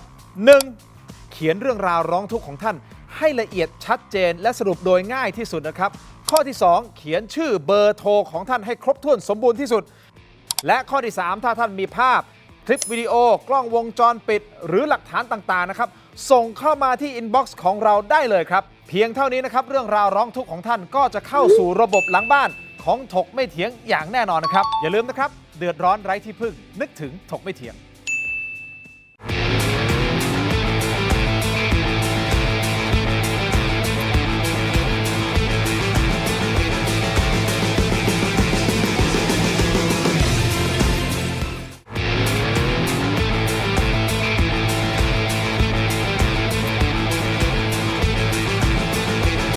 1. เขียนเรื่องราวร้องทุกข์ของท่านให้ละเอียดชัดเจนและสรุปโดยง่ายที่สุดนะครับข้อที่ 2 เขียนชื่อเบอร์โทรของท่านให้ครบถ้วนสมบูรณ์ที่สุดและข้อที่ 3 ถ้าท่านมีภาพคลิปวิดีโอกล้องวงจรปิดหรือหลักฐานต่างๆนะครับส่งเข้ามาที่อินบ็อกซ์ของเราได้เลยครับเพียงเท่านี้นะครับเรื่องราวร้องทุกข์ของท่านก็จะเข้าสู่ระบบหลังบ้านของถกไม่เถียงอย่างแน่นอนนะครับอย่าลืมนะครับเดือดร้อนไร้ที่พึ่งนึกถึงถกไม่เถียง